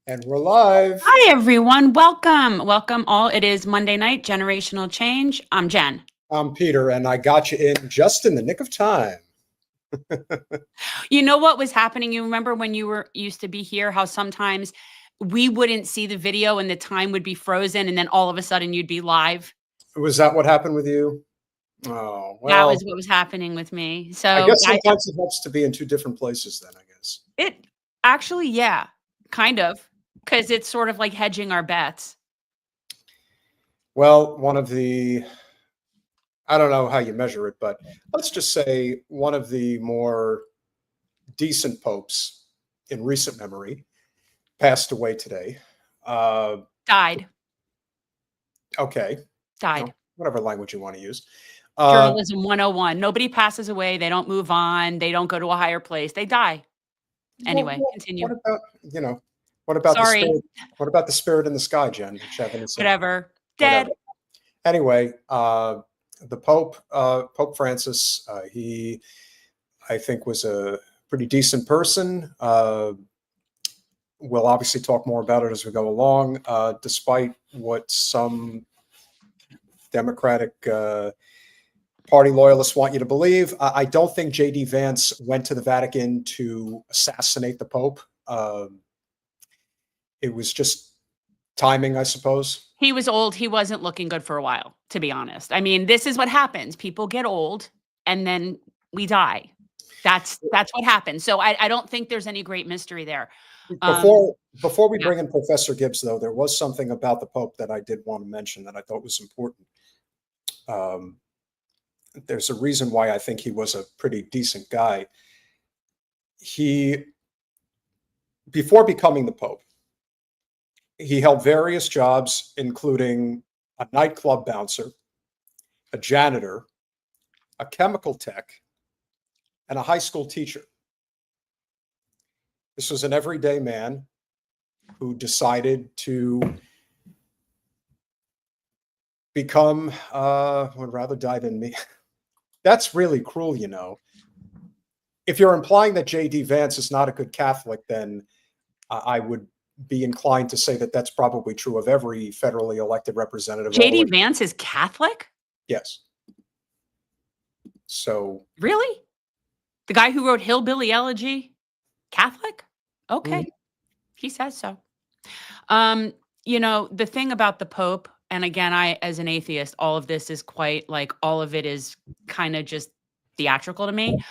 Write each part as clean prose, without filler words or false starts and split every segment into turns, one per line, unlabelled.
And we're live.
Hi, everyone. Welcome. Welcome all. It is Monday night, Generational Change. I'm Jen.
I'm Peter, and I got you in just in the nick of time.
You know what was happening? You remember when you used to be here, how sometimes we wouldn't see the video and the time would be frozen, and then all of a sudden you'd be live?
Was that what happened with you? Oh, well.
That was what was happening with me. So
I guess sometimes it helps to be in two different places then, I guess.
It actually, yeah, kind of. Because it's sort of like hedging our bets.
Well, one of the, I don't know how you measure it, but let's just say one of the more decent popes in recent memory passed away today.
Died.
Okay.
Died.
You know, whatever language you want to use.
Journalism 101. Nobody passes away. They don't move on. They don't go to a higher place. They die. Anyway, continue.
What about, you know, what about the spirit? What about the spirit in the sky, Jen?
Whatever. Dead.
Whatever. Anyway, the Pope, Pope Francis, he, I think, was a pretty decent person. We'll obviously talk more about it as we go along, despite what some Democratic Party loyalists want you to believe. I don't think J.D. Vance went to the Vatican to assassinate the Pope. It was just timing, I suppose.
He was old. He wasn't looking good for a while, to be honest. I mean, this is what happens. People get old and then we die. That's what happens. So I don't think there's any great mystery there.
Before we bring in Professor Gibbs, though, there was something about the Pope that I did want to mention that I thought was important. There's a reason why I think he was a pretty decent guy. Before becoming the Pope, he held various jobs, including a nightclub bouncer, a janitor, a chemical tech, and a high school teacher. This was an everyday man who decided to become, would rather die than me. That's really cruel, you know. If you're implying that J.D. Vance is not a good Catholic, then I would be inclined to say that that's probably true of every federally elected representative.
J.D. Vance is Catholic?
Yes. So.
Really? The guy who wrote Hillbilly Elegy? Catholic? Okay. He says so. You know, the thing about the Pope, and again, I, as an atheist, all of this is quite like, all of it is kind of just theatrical to me.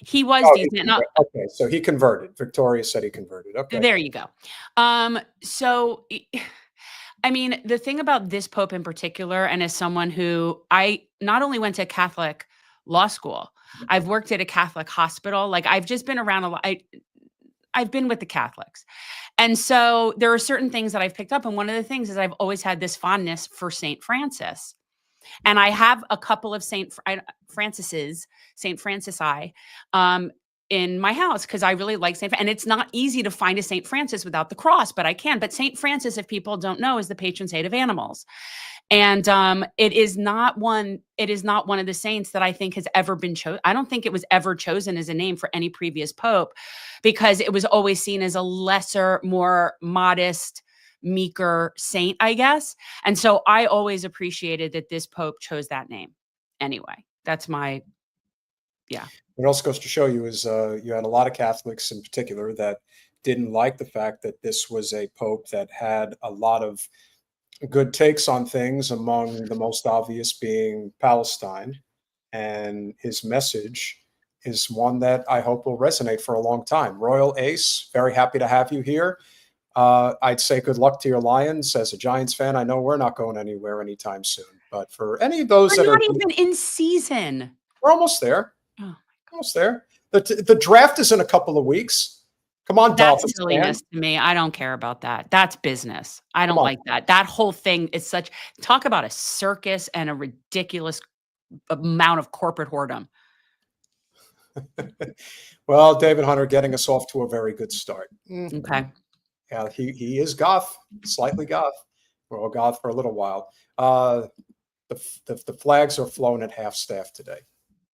He was decent.
Okay, so he converted. Victoria said he converted. Okay.
There you go. So, I mean, the thing about this Pope in particular, and as someone who I not only went to Catholic law school, I've worked at a Catholic hospital. Like, I've just been around a lot. I've been with the Catholics. And so there are certain things that I've picked up. And one of the things is I've always had this fondness for St. Francis. And I have a couple of St. Francis in my house because I really like St. And it's not easy to find a St. Francis without the cross, but I can. But St. Francis, if people don't know, is the patron saint of animals. And it is not one of the saints that I think has ever been chosen. I don't think it was ever chosen as a name for any previous pope because it was always seen as a lesser, more modest, meeker saint, I guess. And so I always appreciated that this pope chose that name. Anyway, that's my, yeah.
What else goes to show you is you had a lot of Catholics in particular that didn't like the fact that this was a pope that had a lot of good takes on things, among the most obvious being Palestine. And his message is one that I hope will resonate for a long time. Royal Ace, very happy to have you here. I'd say good luck to your Lions. As a Giants fan, I know we're not going anywhere anytime soon. But for any of those
We're
that are,
not even in season.
we're almost there.
Oh,
Almost there. The draft is in a couple of weeks. Come on,
that's
Dolphins
silliness
fan.
to me. I don't care about that. That's business. I
Come
don't
on.
like that. That whole thing is such talk about a circus and a ridiculous amount of corporate whoredom.
Well, David Hunter getting us off to a very good start.
Okay.
Yeah, he is goth, slightly goth. We're all goth for a little while. The flags are flown at half staff today.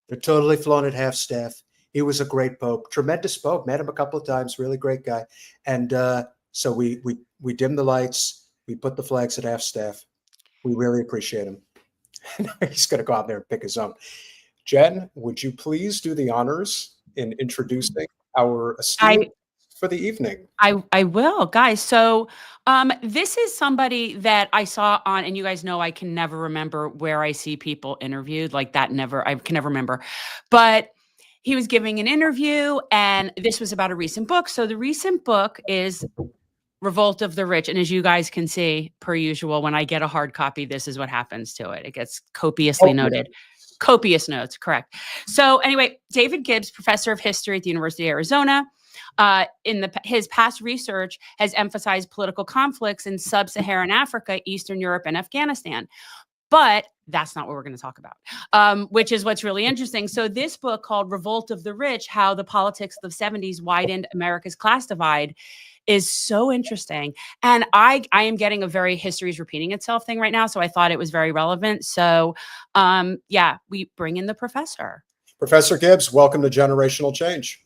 They're totally flown at half staff. He was a great pope, tremendous pope. Met him a couple of times, really great guy. And so we dim the lights. We put the flags at half staff. We really appreciate him. He's going to go out there and pick his own. Jen, would you please do the honors in introducing our esteemed for the evening?
I will, guys. So this is somebody that I saw on, and you guys know I can never remember where I see people interviewed like that. I can never remember. But he was giving an interview, and this was about a recent book. So the recent book is Revolt of the Rich. And as you guys can see, per usual, when I get a hard copy, this is what happens to it. It gets copiously noted. Copious notes, correct. So anyway, David Gibbs, professor of history at the University of Arizona, his past research has emphasized political conflicts in sub-Saharan Africa, Eastern Europe, and Afghanistan. But that's not what we're going to talk about, which is what's really interesting. So this book called Revolt of the Rich, How the Politics of the 70s Widened America's Class Divide, is so interesting. And I am getting a very history is repeating itself thing right now. So I thought it was very relevant. So yeah, we bring in the professor.
Professor Gibbs, welcome to Generational Change.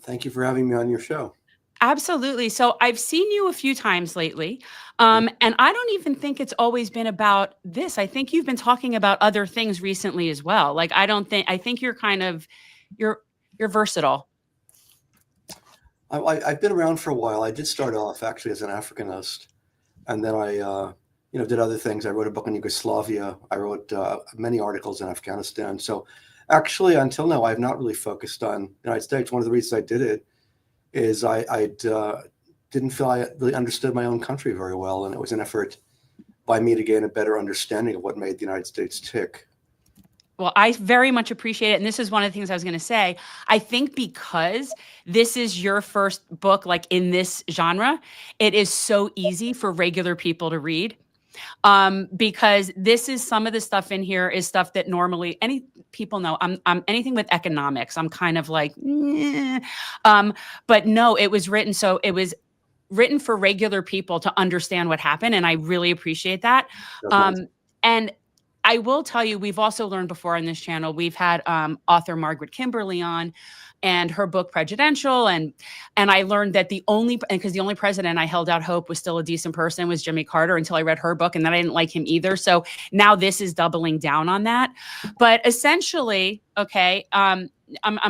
Thank you for having me on your show.
Absolutely. So I've seen you a few times lately, and I don't even think it's always been about this. I think you've been talking about other things recently as well. Like I think you're kind of you're versatile.
I've been around for a while. I did start off actually as an Africanist, and then I did other things. I wrote a book on Yugoslavia. I wrote many articles in Afghanistan. So actually, until now, I've not really focused on the United States. One of the reasons I did it is I didn't feel I really understood my own country very well, and it was an effort by me to gain a better understanding of what made the United States tick.
Well, I very much appreciate it. And this is one of the things I was going to say. I think because this is your first book, like in this genre, it is so easy for regular people to read. Because this is some of the stuff in here is stuff that normally any people know. I'm anything with economics. I'm kind of like, but no, it was written. So it was written for regular people to understand what happened. And I really appreciate that. And I will tell you, we've also learned before on this channel, we've had author Margaret Kimberly on and her book Prejudential. And I learned that because the only president I held out hope was still a decent person was Jimmy Carter until I read her book, and then I didn't like him either. So now this is doubling down on that. But essentially, okay, I'm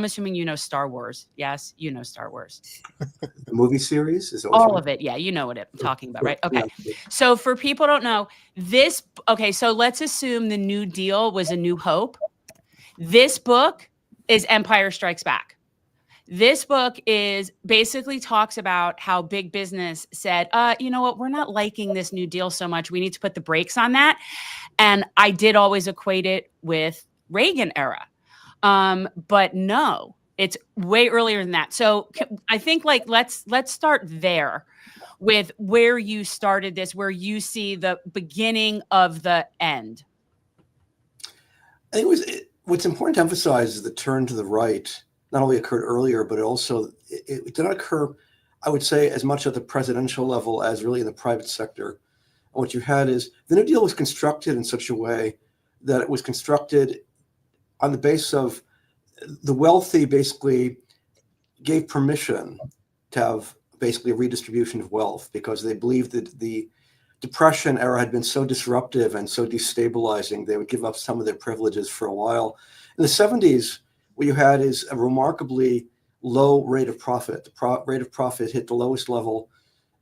assuming you know Star Wars. Yes, you know Star Wars.
The movie series is
all of it. Yeah, you know what I'm talking about, right? Okay. So for people who don't know so let's assume the New Deal was A New Hope. This book is Empire Strikes Back. This book is basically talks about how big business said, you know what, we're not liking this New Deal so much. We need to put the brakes on that. And I did always equate it with Reagan era. But no, it's way earlier than that. So I think let's start there with where you started this, where you see the beginning of the end.
I think what's important to emphasize is the turn to the right not only occurred earlier, but it did not occur, I would say, as much at the presidential level as really in the private sector. And what you had is the New Deal was constructed in such a way that it was constructed on the basis of the wealthy basically gave permission to have basically a redistribution of wealth because they believed that the Depression era had been so disruptive and so destabilizing, they would give up some of their privileges for a while. In the 70s, what you had is a remarkably low rate of profit. The rate of profit hit the lowest level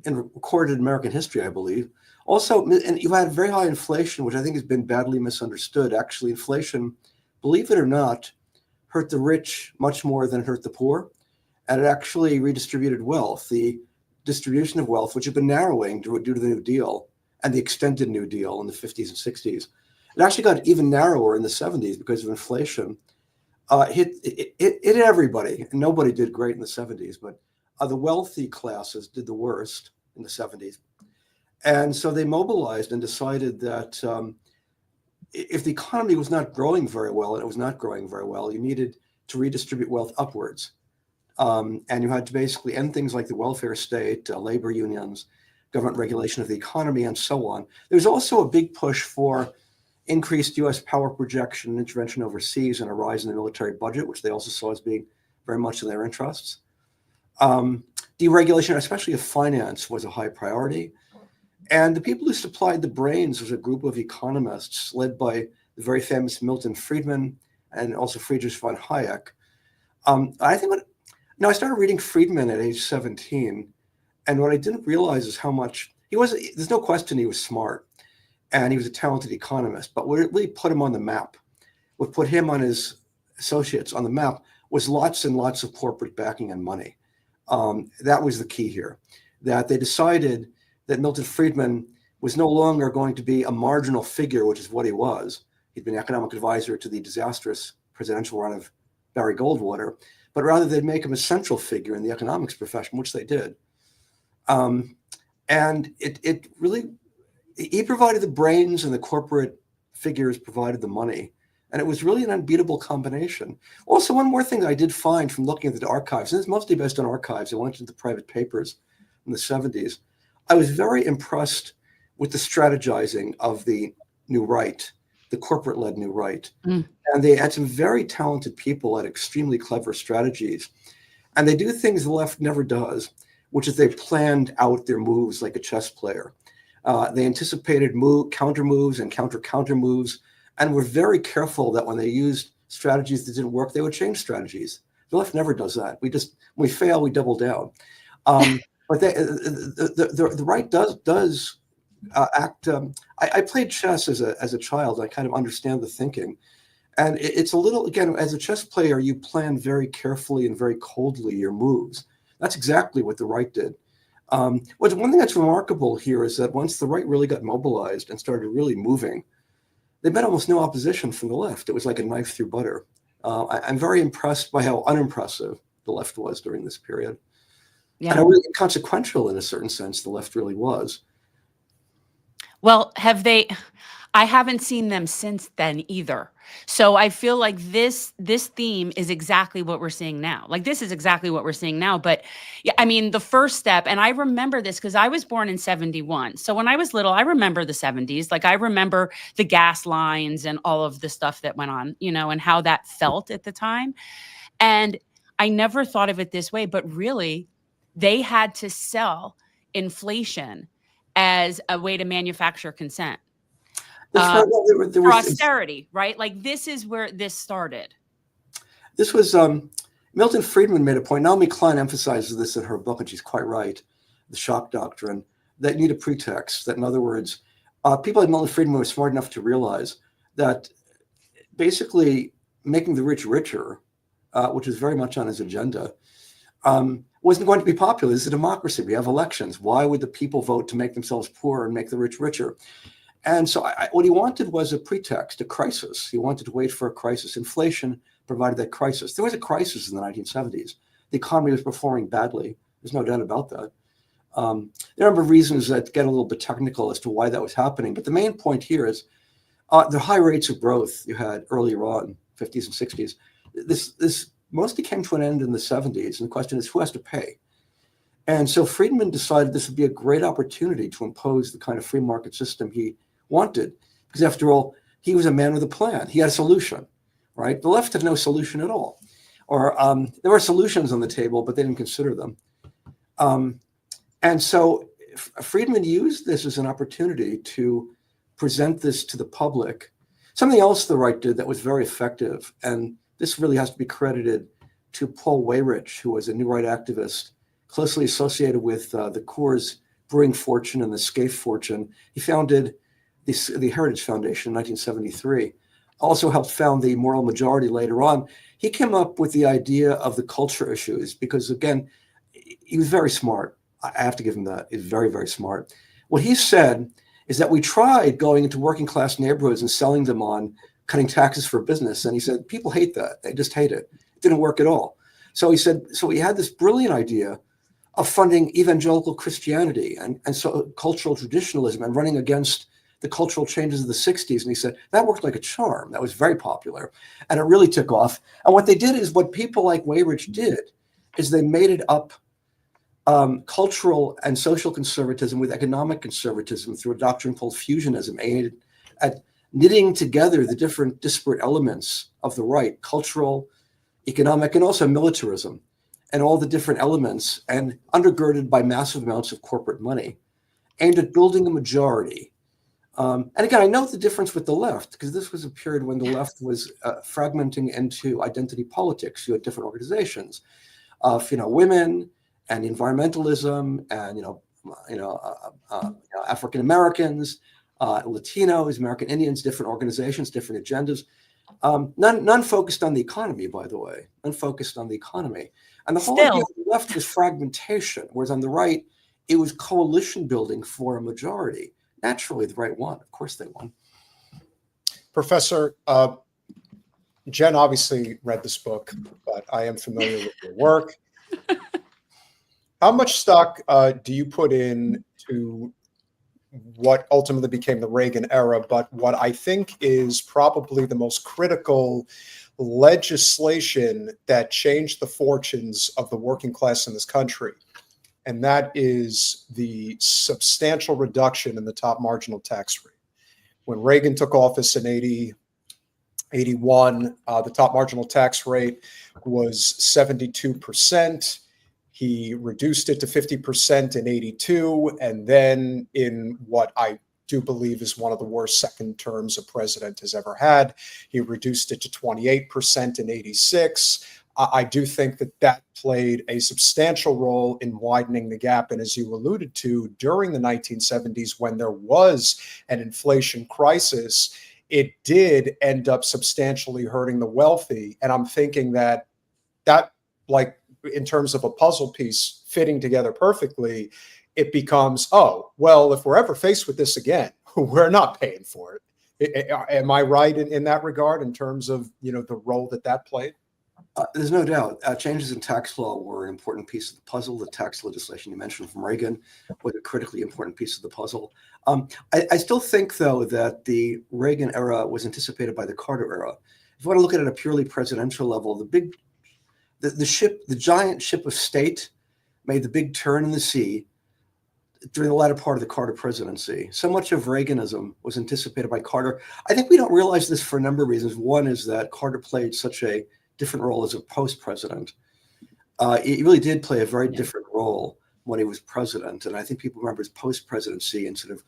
in recorded American history, I believe. Also, and you had very high inflation, which I think has been badly misunderstood. Actually, inflation, believe it or not, hurt the rich much more than it hurt the poor. And it actually redistributed wealth. The distribution of wealth, which had been narrowing due to the New Deal and the extended New Deal in the 50s and 60s, it actually got even narrower in the 70s because of inflation. It hit everybody, and nobody did great in the 70s, but the wealthy classes did the worst in the 70s. And so they mobilized and decided that if the economy was not growing very well, and it was not growing very well, you needed to redistribute wealth upwards. And you had to basically end things like the welfare state, labor unions, government regulation of the economy, and so on. There's also a big push for increased U.S. power projection and intervention overseas and a rise in the military budget, which they also saw as being very much in their interests. Deregulation, especially of finance, was a high priority. And the people who supplied the brains was a group of economists led by the very famous Milton Friedman and also Friedrich von Hayek. I started reading Friedman at age 17. And what I didn't realize is how much there's no question he was smart and he was a talented economist, but what really put him on the map, what put him and his associates on the map was lots and lots of corporate backing and money. That was the key here, that they decided that Milton Friedman was no longer going to be a marginal figure, which is what he was. He'd been economic advisor to the disastrous presidential run of Barry Goldwater, but rather they'd make him a central figure in the economics profession, which they did. And it really, he provided the brains and the corporate figures provided the money. And it was really an unbeatable combination. Also, one more thing that I did find from looking at the archives, and it's mostly based on archives, I went into the private papers in the 70s. I was very impressed with the strategizing of the New Right, the corporate-led New Right. And they had some very talented people at extremely clever strategies. And they do things the left never does, which is they planned out their moves like a chess player. They anticipated counter moves and counter moves, and were very careful that when they used strategies that didn't work, they would change strategies. The left never does that. When we fail, we double down. But the right does act. I played chess as a child. I kind of understand the thinking, and it's a little, again, as a chess player, you plan very carefully and very coldly your moves. That's exactly what the right did. One thing that's remarkable here is that once the right really got mobilized and started really moving, they met almost no opposition from the left. It was like a knife through butter. I'm very impressed by how unimpressive the left was during this period.
Yeah.
And how really inconsequential in a certain sense the left really was.
Well, I haven't seen them since then either. So I feel like this theme is exactly what we're seeing now. Like, this is exactly what we're seeing now. But yeah, I mean, the first step, and I remember this because I was born in 71. So when I was little, I remember the 70s. Like, I remember the gas lines and all of the stuff that went on, and how that felt at the time. And I never thought of it this way, but really, they had to sell inflation as a way to manufacture consent. For austerity, right? Like, this is where this started.
This was, Milton Friedman made a point. Naomi Klein emphasizes this in her book, and she's quite right, The Shock Doctrine, that you need a pretext. That, in other words, people like Milton Friedman were smart enough to realize that basically making the rich richer, which is very much on his agenda, wasn't going to be popular. This is a democracy. We have elections. Why would the people vote to make themselves poorer and make the rich richer? And so what he wanted was a pretext, a crisis. He wanted to wait for a crisis. Inflation provided that crisis. There was a crisis in the 1970s. The economy was performing badly. There's no doubt about that. There are a number of reasons that get a little bit technical as to why that was happening. But the main point here is the high rates of growth you had earlier on, 50s and 60s. This mostly came to an end in the 70s. And the question is, who has to pay? And so Friedman decided this would be a great opportunity to impose the kind of free market system he wanted. Because after all, he was a man with a plan. He had a solution, right? The left had no solution at all. Or there were solutions on the table, but they didn't consider them. And so Friedman used this as an opportunity to present this to the public. Something else the right did that was very effective, and this really has to be credited to Paul Weyrich, who was a New Right activist closely associated with the Coors brewing fortune and the scaife fortune. He founded the Heritage Foundation in 1973, also helped found the Moral Majority later on. He came up with the idea of the culture issues because, again, he was very smart. I have to give him that. He's very, very smart. What he said is that we tried going into working class neighborhoods and selling them on cutting taxes for business. And he said, people hate that. They just hate it. It didn't work at all. So he said, so he had this brilliant idea of funding evangelical Christianity and so cultural traditionalism and running against the cultural changes of the 60s. And he said, that worked like a charm. That was very popular. And it really took off. And what they did is what people like Weyrich did is they made it up cultural and social conservatism with economic conservatism through a doctrine called fusionism, aimed at knitting together the different disparate elements of the right, cultural, economic, and also militarism, and all the different elements, and undergirded by massive amounts of corporate money, aimed at building a majority. And again, I note the difference with the left, because this was a period when the left was fragmenting into identity politics. You had different organizations of, women and environmentalism, and African Americans, Latinos, American Indians, different organizations, different agendas. None focused on the economy, by the way. None focused on the economy. And the whole idea of the left was fragmentation, whereas on the right, it was coalition building for a majority. Naturally, the right won. Of course they won.
Professor, Jen obviously read this book, but I am familiar with your work. How much stock do you put in to what ultimately became the Reagan era, but what I think is probably the most critical legislation that changed the fortunes of the working class in this country? And that is the substantial reduction in the top marginal tax rate. When Reagan took office in 81, the top marginal tax rate was 72%. He reduced it to 50% in 82. And then in what I do believe is one of the worst second terms a president has ever had, he reduced it to 28% in 86. I do think that played a substantial role in widening the gap. And as you alluded to, during the 1970s, when there was an inflation crisis, it did end up substantially hurting the wealthy. And I'm thinking that like in terms of a puzzle piece fitting together perfectly, it becomes, oh, well, if we're ever faced with this again, we're not paying for it. Am I right in that regard in terms of, the role that played?
There's no doubt. Changes in tax law were an important piece of the puzzle. The tax legislation you mentioned from Reagan was a critically important piece of the puzzle. I still think, though, that the Reagan era was anticipated by the Carter era. If you want to look at it at a purely presidential level, the giant ship of state made the big turn in the sea during the latter part of the Carter presidency. So much of Reaganism was anticipated by Carter. I think we don't realize this for a number of reasons. One is that Carter played such a different role as a post-president. He really did play a very different role when he was president. And I think people remember his post-presidency and sort of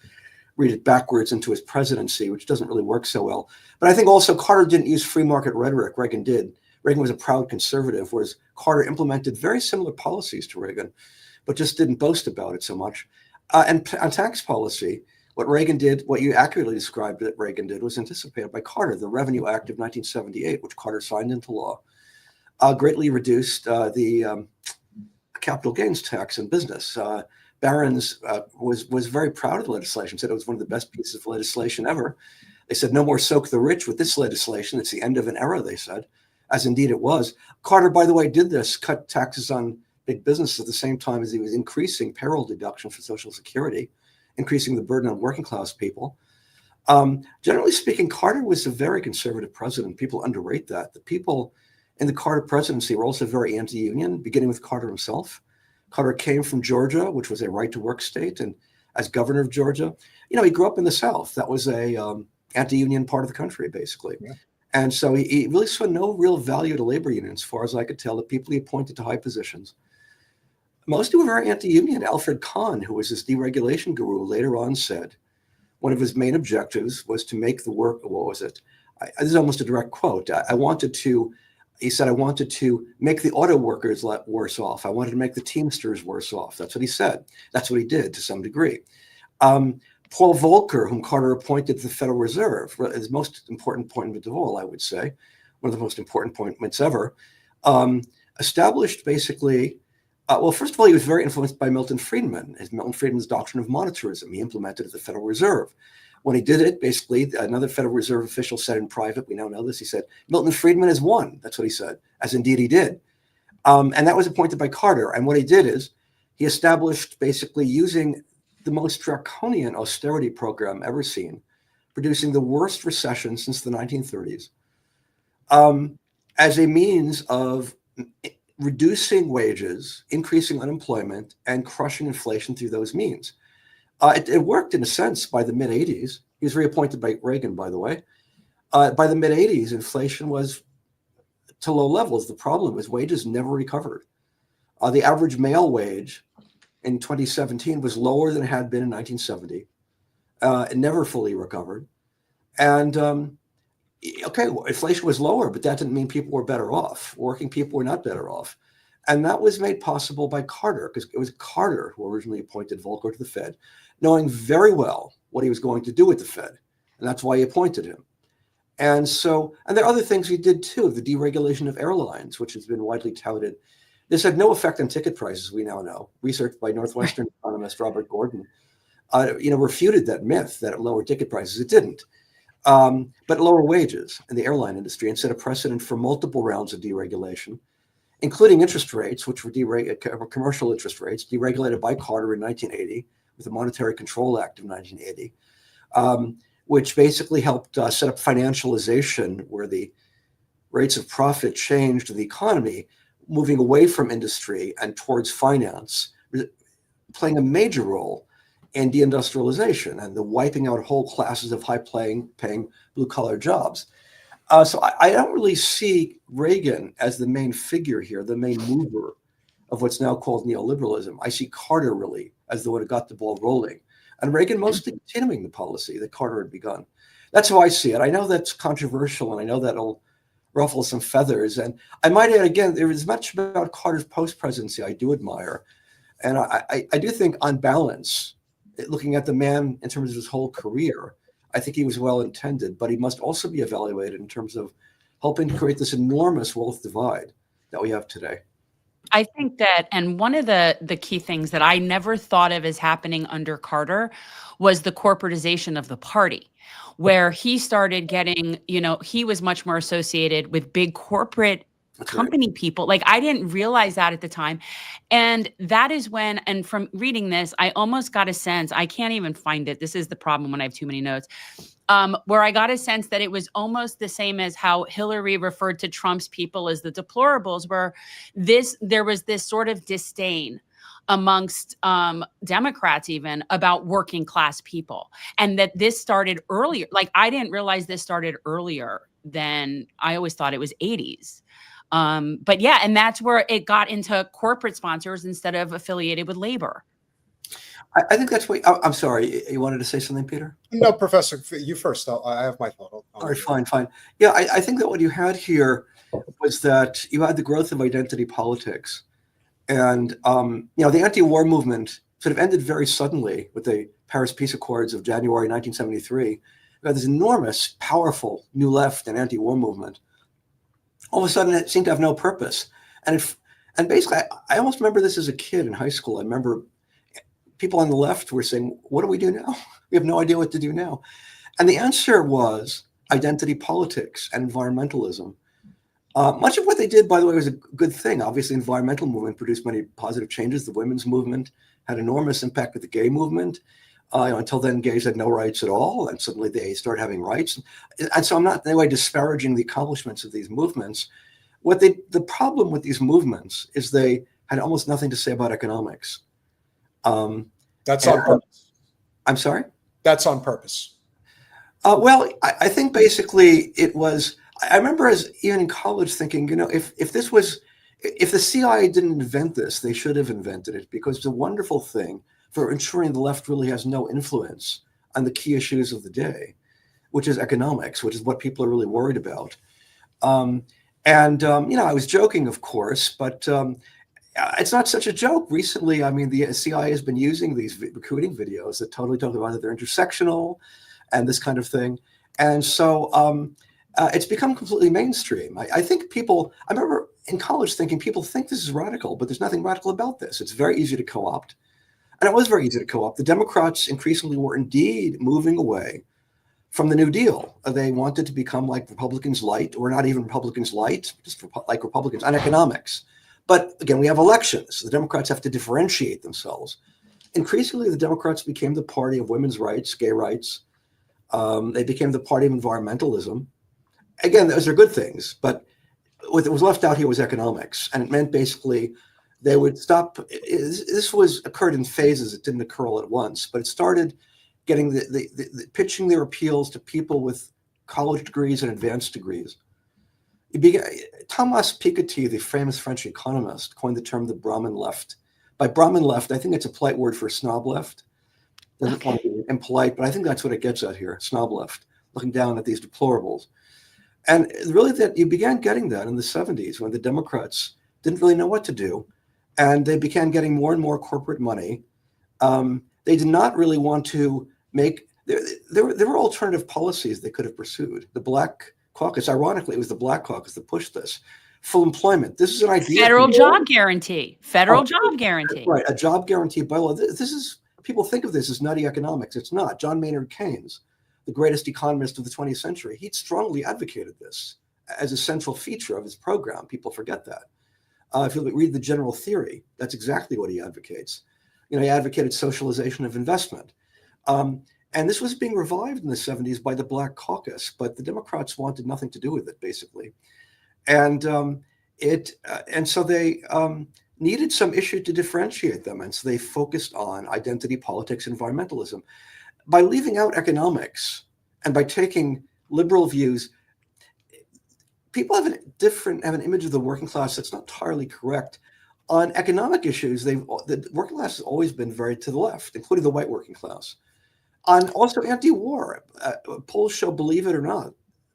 read it backwards into his presidency, which doesn't really work so well. But I think also Carter didn't use free market rhetoric. Reagan did. Reagan was a proud conservative, whereas Carter implemented very similar policies to Reagan, but just didn't boast about it so much. And on tax policy, what Reagan did, what you accurately described that Reagan did, was anticipated by Carter. The Revenue Act of 1978, which Carter signed into law, greatly reduced the capital gains tax in business. Barron's was very proud of the legislation, said it was one of the best pieces of legislation ever. They said, no more soak the rich with this legislation. It's the end of an era, they said, as indeed it was. Carter, by the way, did this, cut taxes on big business at the same time as he was increasing payroll deduction for Social Security, increasing the burden on working class people. Generally speaking, Carter was a very conservative president. People underrate that. The people in the Carter presidency were also very anti-union, beginning with Carter himself. Carter came from Georgia, which was a right-to-work state, and as governor of Georgia, he grew up in the South. That was a anti-union part of the country, basically. Yeah. And so he really saw no real value to labor unions, as far as I could tell, the people he appointed to high positions. Most were very anti-union. Alfred Kahn, who was this deregulation guru, later on said one of his main objectives was to make the work, what was it? This is almost a direct quote. I wanted to He said, I wanted to make the auto workers worse off. I wanted to make the Teamsters worse off. That's what he said. That's what he did to some degree. Paul Volcker, whom Carter appointed to the Federal Reserve, his most important appointment of all, I would say, one of the most important appointments ever, established basically, well, first of all, he was very influenced by Milton Friedman, Milton Friedman's doctrine of monetarism. He implemented at the Federal Reserve. When he did it, basically, another Federal Reserve official said in private, we now know this, he said, Milton Friedman has won. That's what he said, as indeed he did. And that was appointed by Carter. And what he did is he established basically using the most draconian austerity program ever seen, producing the worst recession since the 1930s, as a means of reducing wages, increasing unemployment, and crushing inflation through those means. It worked in a sense by the mid-'80s. He was reappointed by Reagan, by the way. By the mid-'80s, inflation was to low levels. The problem was wages never recovered. The average male wage in 2017 was lower than it had been in 1970. It never fully recovered. And okay, well, inflation was lower, but that didn't mean people were better off. Working people were not better off. And that was made possible by Carter, because it was Carter who originally appointed Volcker to the Fed, knowing very well what he was going to do with the Fed. And that's why he appointed him. And so, and there are other things he did too, the deregulation of airlines, which has been widely touted. This had no effect on ticket prices, we now know. Research by Northwestern economist Robert Gordon, refuted that myth that it lowered ticket prices. It didn't. But lower wages in the airline industry and set a precedent for multiple rounds of deregulation, including interest rates, which were commercial interest rates, deregulated by Carter in 1980 with the Monetary Control Act of 1980, which basically helped set up financialization where the rates of profit changed in the economy, moving away from industry and towards finance, playing a major role in deindustrialization and the wiping out whole classes of high-paying blue-collar jobs. So I don't really see Reagan as the main figure here, the main mover of what's now called neoliberalism. I see Carter really as the one who got the ball rolling, and Reagan mostly continuing the policy that Carter had begun. That's how I see it. I know that's controversial, and I know that'll ruffle some feathers. And I might add, again, there is much about Carter's post-presidency I do admire. And I do think, on balance, looking at the man in terms of his whole career, I think he was well-intended, but he must also be evaluated in terms of helping to create this enormous wealth divide that we have today.
I think that, and one of the key things that I never thought of as happening under Carter was the corporatization of the party, where he started getting, he was much more associated with big corporate company people. Like, I didn't realize that at the time. And that is when, and from reading this, I almost got a sense, I can't even find it. This is the problem when I have too many notes, where I got a sense that it was almost the same as how Hillary referred to Trump's people as the deplorables, where there was this sort of disdain amongst Democrats even about working class people. And that this started earlier. Like, I didn't realize this started earlier than I always thought it was 80s. But yeah, and that's where it got into corporate sponsors instead of affiliated with labor.
I think that's what, I'm sorry, you wanted to say something, Peter?
No, Professor, you first. I have my thought.
All right, fine. Yeah, I think that what you had here was that you had the growth of identity politics. And, the anti-war movement sort of ended very suddenly with the Paris Peace Accords of January 1973. You had this enormous, powerful new left and anti-war movement. All of a sudden, it seemed to have no purpose. And basically, I almost remember this as a kid in high school. I remember people on the left were saying, what do we do now? We have no idea what to do now. And the answer was identity politics and environmentalism. Much of what they did, by the way, was a good thing. Obviously, the environmental movement produced many positive changes. The women's movement had enormous impact with the gay movement. Until then, gays had no rights at all, and suddenly they started having rights. And so I'm not in any way disparaging the accomplishments of these movements. The problem with these movements is they had almost nothing to say about economics.
That's on purpose. I'm
sorry?
That's on purpose.
Well, I think basically it was, I remember even in college thinking, if the CIA didn't invent this, they should have invented it, because it's a wonderful thing for ensuring the left really has no influence on the key issues of the day, which is economics, which is what people are really worried about. And, I was joking, of course, but it's not such a joke. Recently, I mean, the CIA has been using these recruiting videos that totally talk about that they're intersectional and this kind of thing. And so it's become completely mainstream. I think I remember in college thinking people think this is radical, but there's nothing radical about this. It's very easy to co-opt. And it was very easy to co-opt. The Democrats increasingly were indeed moving away from the New Deal. They wanted to become like Republicans light, or not even Republicans light, just like Republicans on economics. But again, we have elections. The Democrats have to differentiate themselves. Increasingly, the Democrats became the party of women's rights, gay rights. They became the party of environmentalism. Again, those are good things, but what was left out here was economics. And it meant basically they would stop. This occurred in phases. It didn't occur all at once, but it started getting the pitching their appeals to people with college degrees and advanced degrees. Thomas Piketty, the famous French economist, coined the term the Brahmin left. By Brahmin left, I think it's a polite word for snob left. Doesn't want to be impolite, but I think that's what it gets at here, snob left, looking down at these deplorables. And really that you began getting that in the 70s when the Democrats didn't really know what to do. And they began getting more and more corporate money. They did not really want to make, there were alternative policies they could have pursued. The Black Caucus, ironically, it was the Black Caucus that pushed this. Full employment. This is an idea.
Federal job guarantee. Federal job guarantee.
Right, a job guarantee by law. This is, people think of this as nutty economics. It's not. John Maynard Keynes, the greatest economist of the 20th century, he strongly advocated this as a central feature of his program. People forget that. If you read the general theory, that's exactly what he advocates. He advocated socialization of investment. And this was being revived in the 70s by the Black Caucus, but the Democrats wanted nothing to do with it, basically. And so they needed some issue to differentiate them. And so they focused on identity politics, environmentalism. By leaving out economics and by taking liberal views, people have an image of the working class that's not entirely correct. On economic issues, the working class has always been very to the left, including the white working class. On also anti-war, polls show, believe it or not,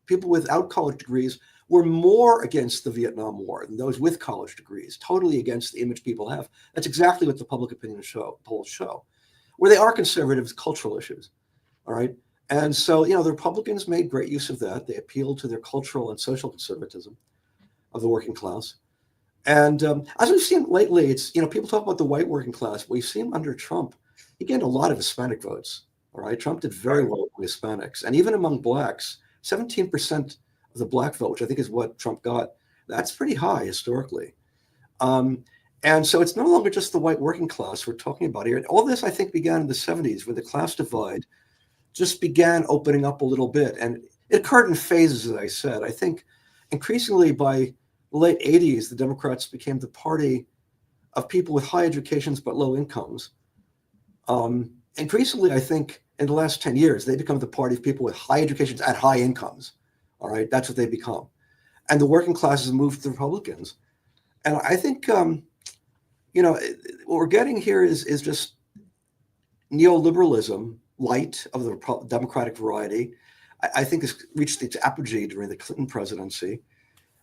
people without college degrees were more against the Vietnam War than those with college degrees, totally against the image people have. That's exactly what the public opinion polls show. Where they are conservatives, cultural issues, all right? And so, the Republicans made great use of that. They appealed to their cultural and social conservatism of the working class. And as we've seen lately, it's, people talk about the white working class. We've seen under Trump, he gained a lot of Hispanic votes, all right? Trump did very well with Hispanics. And even among blacks, 17% of the black vote, which I think is what Trump got, that's pretty high historically. And so it's no longer just the white working class we're talking about here. All this, I think, began in the 70s when the class divide just began opening up a little bit. And it occurred in phases, as I said. I think increasingly by the late 80s, the Democrats became the party of people with high educations but low incomes. Increasingly, I think in the last 10 years, they become the party of people with high educations and high incomes. All right, that's what they become. And the working classes moved to the Republicans. And I think what we're getting here is just neoliberalism, light of the Democratic variety. I think this reached its apogee during the Clinton presidency,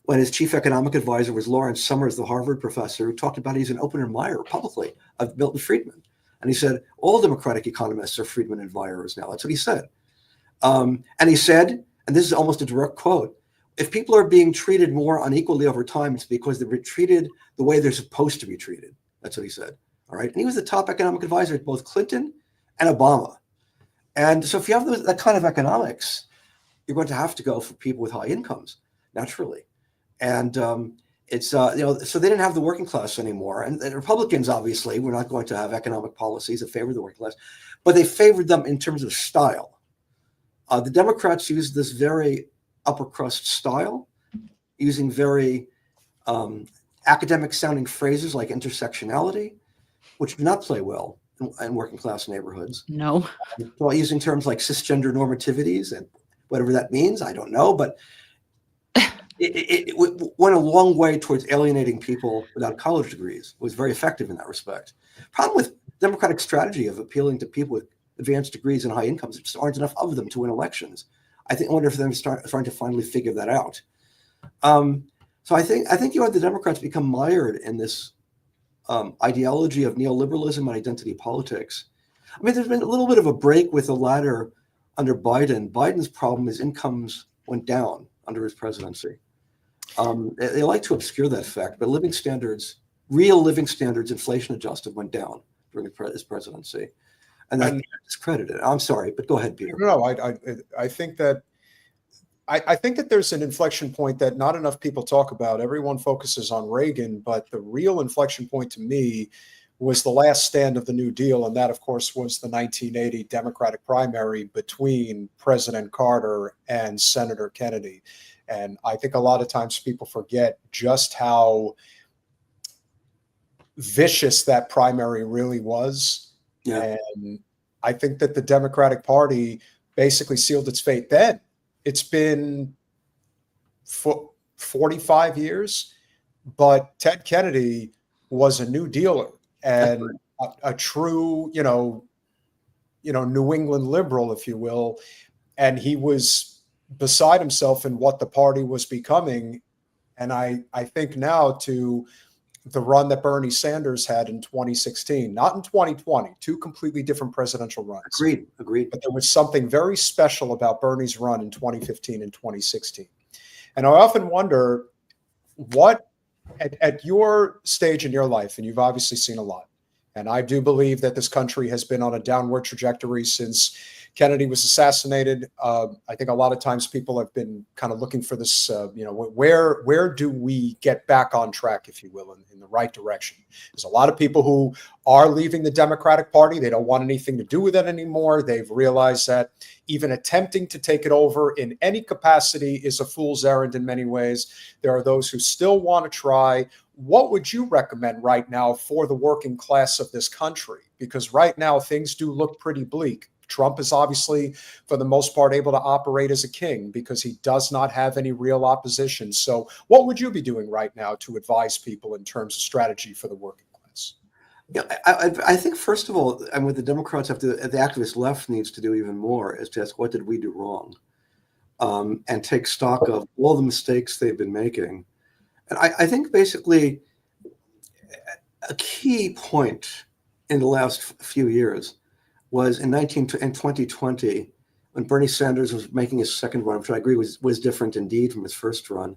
when his chief economic advisor was Lawrence Summers, the Harvard professor, who talked about he's an open admirer publicly of Milton Friedman. And he said, all Democratic economists are Friedman admirers now. That's what he said. And he said, and this is almost a direct quote, if people are being treated more unequally over time, it's because they're treated the way they're supposed to be treated. That's what he said. All right. And he was the top economic advisor at both Clinton and Obama. And so if you have that kind of economics, you're going to have to go for people with high incomes, naturally. And so they didn't have the working class anymore. And the Republicans, obviously, were not going to have economic policies that favored the working class, but they favored them in terms of style. The Democrats used this very upper crust style, using very academic sounding phrases like intersectionality, which do not play well in working class neighborhoods.
No.
Well, using terms like cisgender normativities and whatever that means, I don't know, but it went a long way towards alienating people without college degrees. It was very effective in that respect. Problem with Democratic strategy of appealing to people with advanced degrees and high incomes, there just aren't enough of them to win elections. I wonder if they're starting to finally figure that out. So I think you had the Democrats become mired in this ideology of neoliberalism and identity politics. I mean, there's been a little bit of a break with the latter under Biden. Biden's problem is incomes went down under his presidency. They like to obscure that fact, but living standards, real living standards, inflation adjusted, went down during his presidency, and that's discredited. I'm sorry, but go ahead, Peter.
No, I think that I think that there's an inflection point that not enough people talk about. Everyone focuses on Reagan, but the real inflection point to me was the last stand of the New Deal, and that, of course, was the 1980 Democratic primary between President Carter and Senator Kennedy. And I think a lot of times people forget just how vicious that primary really was.
Yeah.
And I think that the Democratic Party basically sealed its fate then. It's been 45 years, but Ted Kennedy was a New Dealer and a true, New England liberal, if you will. And he was beside himself in what the party was becoming. And I think now to the run that Bernie Sanders had in 2016, not in 2020, two completely different presidential runs.
Agreed.
But there was something very special about Bernie's run in 2015 and 2016. And I often wonder what, at your stage in your life, and you've obviously seen a lot, and I do believe that this country has been on a downward trajectory since Kennedy was assassinated. I think a lot of times people have been kind of looking for this, where do we get back on track, if you will, in the right direction? There's a lot of people who are leaving the Democratic Party. They don't want anything to do with it anymore. They've realized that even attempting to take it over in any capacity is a fool's errand in many ways. There are those who still want to try. What would you recommend right now for the working class of this country? Because right now things do look pretty bleak. Trump is obviously, for the most part, able to operate as a king because he does not have any real opposition. So what would you be doing right now to advise people in terms of strategy for the working class?
Yeah, I think, first of all, and what the Democrats have to, the activist left needs to do even more is to ask, what did we do wrong? And take stock of all the mistakes they've been making. And I think basically a key point in the last few years was in 2020, when Bernie Sanders was making his second run, which I agree was different indeed from his first run.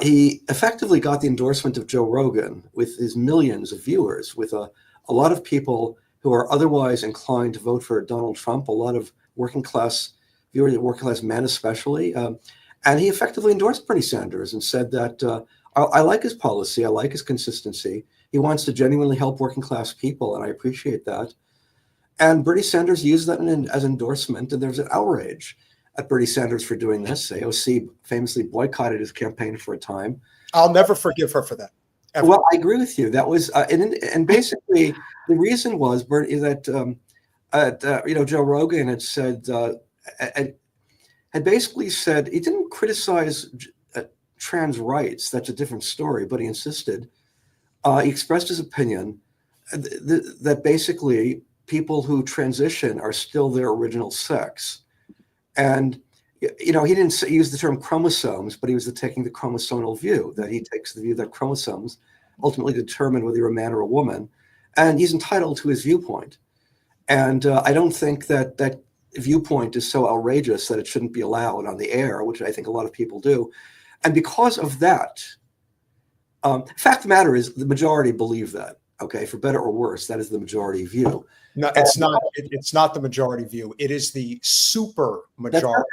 He effectively got the endorsement of Joe Rogan with his millions of viewers, with a lot of people who are otherwise inclined to vote for Donald Trump, a lot of working class viewers, working class men especially. And he effectively endorsed Bernie Sanders and said that I like his policy, I like his consistency. He wants to genuinely help working class people, and I appreciate that. And Bernie Sanders used that as endorsement, and there was an outrage at Bernie Sanders for doing this. AOC famously boycotted his campaign for a time.
I'll never forgive her for that. Ever.
Well, I agree with you. That was, and basically the reason was Bernie that Joe Rogan had said had basically said he didn't criticize trans rights. That's a different story, but he insisted. He expressed his opinion that basically people who transition are still their original sex. And, he didn't use the term chromosomes, but he was taking the chromosomal view, that he takes the view that chromosomes ultimately determine whether you're a man or a woman. And he's entitled to his viewpoint. And I don't think that viewpoint is so outrageous that it shouldn't be allowed on the air, which I think a lot of people do. And because of that, fact of the matter is the majority believe that. Okay, for better or worse, that is the majority view.
No, it's not. It's not the majority view. It is the super majority.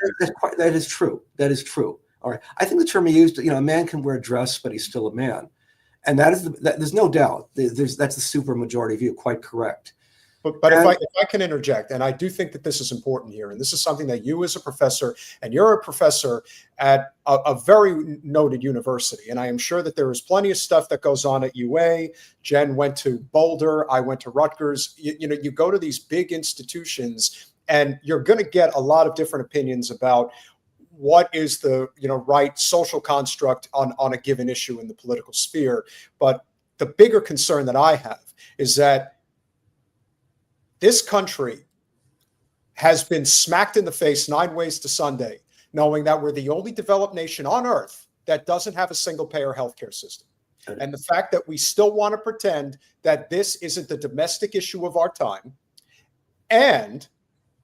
That is true. That is true. All right. I think the term he used, a man can wear a dress, but he's still a man, and there's no doubt. That's the super majority view. Quite correct.
But if I can interject, and I do think that this is important here, and this is something that you as a professor, and you're a professor at a very noted university, and I am sure that there is plenty of stuff that goes on at UA. Jen went to Boulder, I went to Rutgers. You go to these big institutions, and you're going to get a lot of different opinions about what is the right social construct on a given issue in the political sphere. But the bigger concern that I have is that this country has been smacked in the face 9 ways to Sunday, knowing that we're the only developed nation on earth that doesn't have a single payer healthcare system. And the fact that we still want to pretend that this isn't the domestic issue of our time, and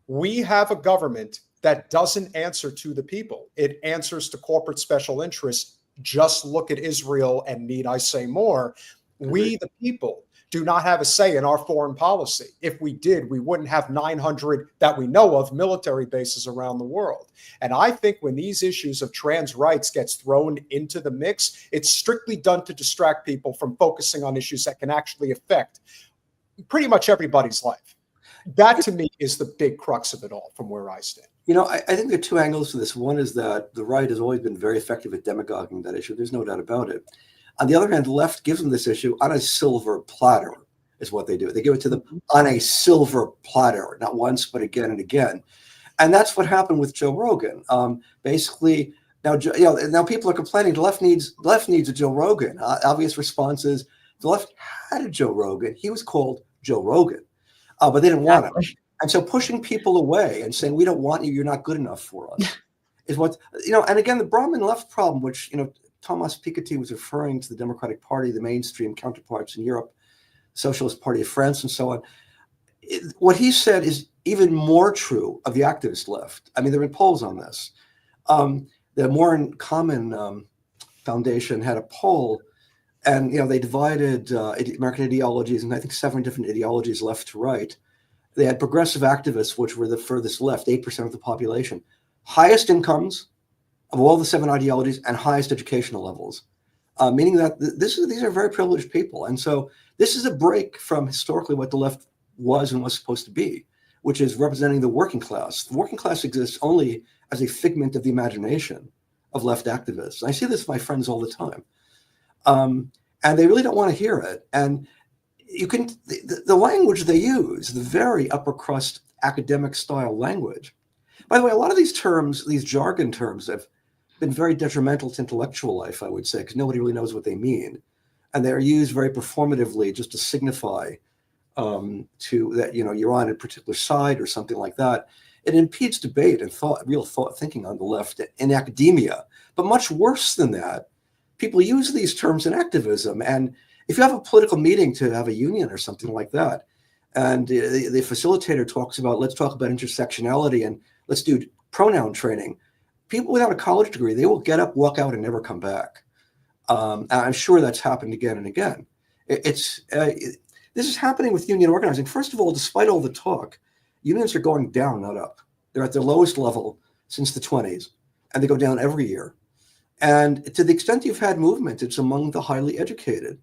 we have a government that doesn't answer to the people. It answers to corporate special interests. Just look at Israel, and need I say more? We, the people, do not have a say in our foreign policy. If we did, we wouldn't have 900 that we know of military bases around the world. And I think when these issues of trans rights gets thrown into the mix, it's strictly done to distract people from focusing on issues that can actually affect pretty much everybody's life. That, to me, is the big crux of it all from where I stand.
You know, I think there are two angles to this. One is that the right has always been very effective at demagoguing that issue. There's no doubt about it. On the other hand, the left gives them this issue on a silver platter, is what they do. They give it to them on a silver platter, not once, but again and again. And that's what happened with Joe Rogan. Basically, now, now people are complaining the left needs a Joe Rogan. Obvious response is the left had a Joe Rogan. He was called Joe Rogan, but they didn't want him. And so pushing people away and saying, we don't want you, you're not good enough for us, is what, and again, the Brahmin left problem, which, Thomas Piketty was referring to the Democratic Party, the mainstream counterparts in Europe, Socialist Party of France, and so on. What he said is even more true of the activist left. I mean, there have been polls on this. The More in Common Foundation had a poll, and they divided American ideologies, and I think 7 different ideologies left to right. They had progressive activists, which were the furthest left, 8% of the population, highest incomes of all the 7 ideologies, and highest educational levels, meaning that these are very privileged people. And so this is a break from historically what the left was and was supposed to be, which is representing the working class. The working class exists only as a figment of the imagination of left activists. And I see this with my friends all the time. And they really don't want to hear it. And you can, the language they use, the very upper crust academic style language. By the way, a lot of these terms, these jargon terms, have been very detrimental to intellectual life, I would say, because nobody really knows what they mean. And they're used very performatively just to signify to that, you're on a particular side or something like that. It impedes debate and real thought thinking on the left in academia. But much worse than that, people use these terms in activism. And if you have a political meeting to have a union or something like that, and the facilitator talks about, let's talk about intersectionality and let's do pronoun training, people without a college degree, they will get up, walk out, and never come back. I'm sure that's happened again and again. This is happening with union organizing. First of all, despite all the talk, unions are going down, not up. They're at their lowest level since the 20s, and they go down every year. And to the extent you've had movement, it's among the highly educated,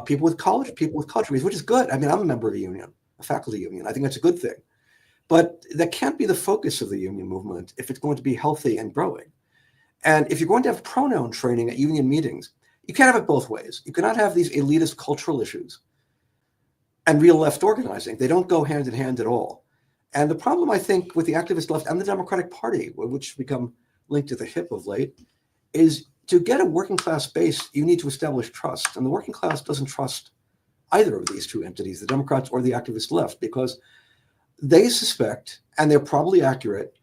people with college degrees, which is good. I mean, I'm a member of a union, a faculty union. I think that's a good thing. But that can't be the focus of the union movement if it's going to be healthy and growing. And if you're going to have pronoun training at union meetings, you can't have it both ways. You cannot have these elitist cultural issues and real left organizing. They don't go hand in hand at all. And the problem, I think, with the activist left and the Democratic Party, which become linked to the hip of late, is to get a working class base, you need to establish trust. And the working class doesn't trust either of these two entities, the Democrats or the activist left, because they suspect, and they're probably accurate,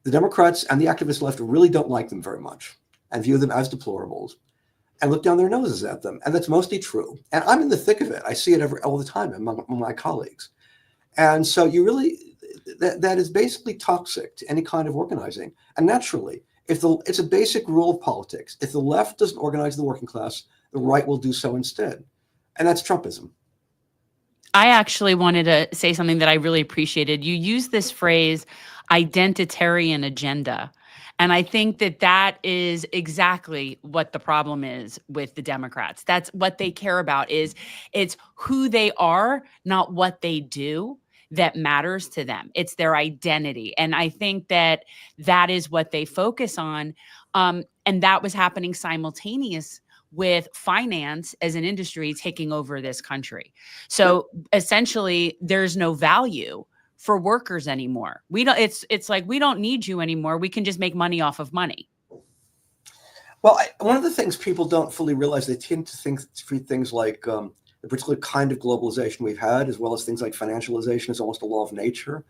the Democrats and the activist left really don't like them very much and view them as deplorables and look down their noses at them. And that's mostly true. And I'm in the thick of it. I see it all the time among my colleagues. And so that is basically toxic to any kind of organizing. And naturally, it's a basic rule of politics. If the left doesn't organize the working class, the right will do so instead. And that's Trumpism.
I actually wanted to say something that I really appreciated. You used this phrase, identitarian agenda. And I think that is exactly what the problem is with the Democrats. That's what they care about it's who they are, not what they do, that matters to them. It's their identity. And I think that is what they focus on. And that was happening simultaneous with finance as an industry taking over this country. So essentially, there's no value for workers anymore. It's like, we don't need you anymore. We can just make money off of money.
Well, one of the things people don't fully realize, they tend to treat things like the particular kind of globalization we've had, as well as things like financialization, is almost a law of nature.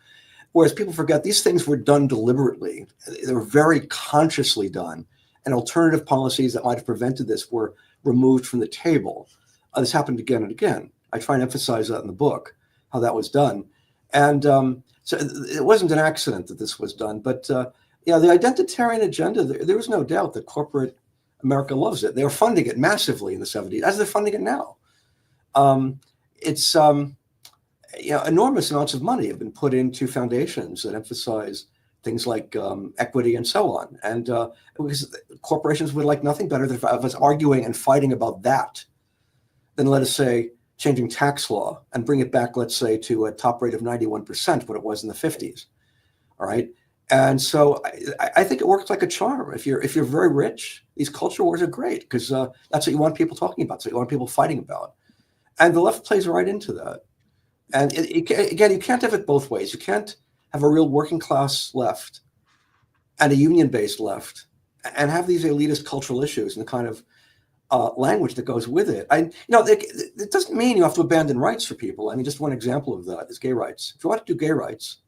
Whereas people forget these things were done deliberately. They were very consciously done. and alternative policies that might have prevented this were removed from the table. This happened again and again. I try and emphasize that in the book, how that was done. And so it wasn't an accident that this was done. But the identitarian agenda, there was no doubt that corporate America loves it. They were funding it massively in the 70s, as they're funding it now. It's enormous amounts of money have been put into foundations that emphasize things like equity and so on. And because corporations would like nothing better than if us arguing and fighting about that than, let us say, changing tax law and bring it back, let's say, to a top rate of 91%, what it was in the 50s. All right. And so I think it works like a charm. If you're very rich, these culture wars are great because that's what you want people talking about. So you want people fighting about. And the left plays right into that. And again, you can't have it both ways. You can't have a real working class left and a union-based left and have these elitist cultural issues and the kind of language that goes with it. It doesn't mean you have to abandon rights for people. I mean, just one example of that is gay rights. If you want to do gay rights,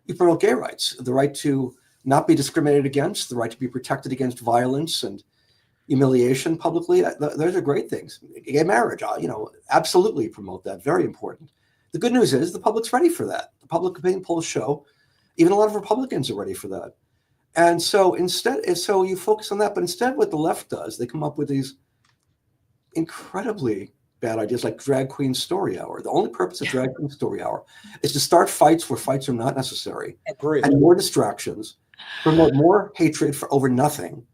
you promote gay rights, the right to not be discriminated against, the right to be protected against violence and humiliation publicly. Those are great things. Gay marriage, absolutely promote that. Very important. The good news is the public's ready for that. The public opinion polls show even a lot of Republicans are ready for that. And so so you focus on that, but instead what the left does, they come up with these incredibly bad ideas like drag queen story hour. The only purpose of drag queen story hour is to start fights where fights are not necessary.
Agreed. And
more distractions, promote more hatred over nothing.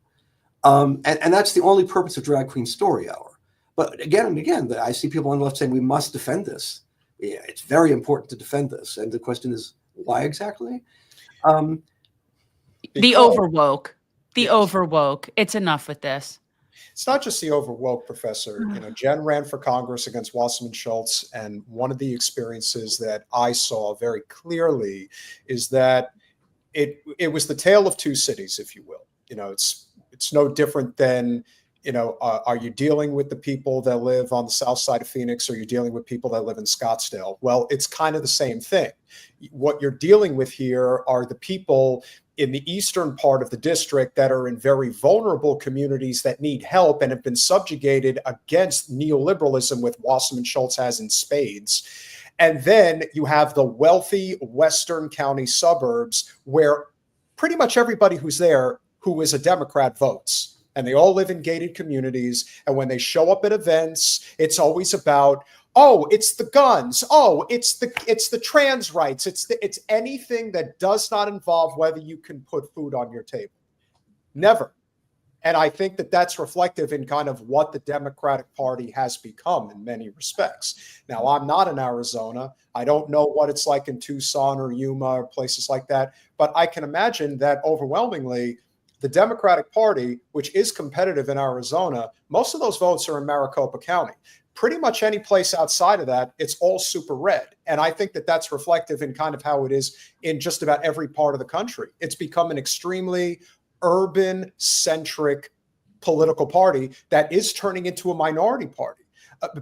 And that's the only purpose of drag queen story hour. But again and again, I see people on the left saying we must defend this. Yeah, it's very important to defend this. And the question is, why exactly?
The overwoke. The overwoke. It's enough with this.
It's not just the overwoke, Professor. Jen ran for Congress against Wasserman Schultz, and one of the experiences that I saw very clearly is that it was the tale of two cities, if you will. It's no different than, are you dealing with the people that live on the south side of Phoenix, or are you dealing with people that live in Scottsdale? Well, it's kind of the same thing. What you're dealing with here are the people in the eastern part of the district that are in very vulnerable communities that need help and have been subjugated against neoliberalism, with Wasserman Schultz has in spades. And then you have the wealthy western county suburbs where pretty much everybody who's there who is a Democrat votes. And they all live in gated communities. And when they show up at events, it's always about, oh, it's the guns. Oh, it's the trans rights. It's anything that does not involve whether you can put food on your table. Never. And I think that that's reflective in kind of what the Democratic Party has become in many respects. Now, I'm not in Arizona. I don't know what it's like in Tucson or Yuma or places like that. But I can imagine that overwhelmingly, the Democratic Party, which is competitive in Arizona, most of those votes are in Maricopa County. Pretty much any place outside of that, it's all super red. And I think that that's reflective in kind of how it is in just about every part of the country. It's become an extremely urban-centric political party that is turning into a minority party.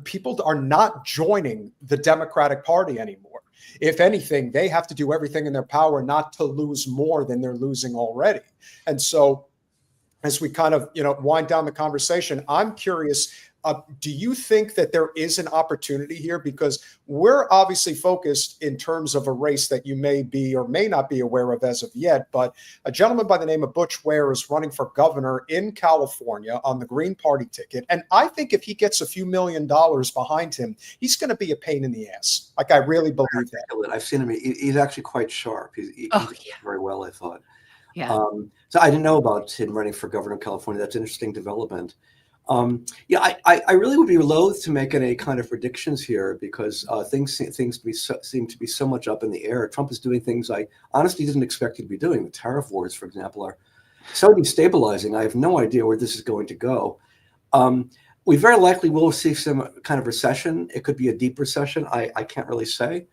People are not joining the Democratic Party anymore. If anything, they have to do everything in their power not to lose more than they're losing already. And so as we kind of, wind down the conversation, I'm curious, do you think that there is an opportunity here? Because we're obviously focused in terms of a race that you may be or may not be aware of as of yet, but a gentleman by the name of Butch Ware is running for governor in California on the Green Party ticket. And I think if he gets a few $1 million behind him, he's going to be a pain in the ass. Like, I really believe that.
I've seen him. He's actually quite sharp. He does very well, I thought.
Yeah.
So I didn't know about him running for governor of California. That's an interesting development. I really would be loath to make any kind of predictions here because things seem to be so much up in the air. Trump is doing things I honestly didn't expect him to be doing. The tariff wars, for example, are so destabilizing. I have no idea where this is going to go. We very likely will see some kind of recession. It could be a deep recession. I can't really say.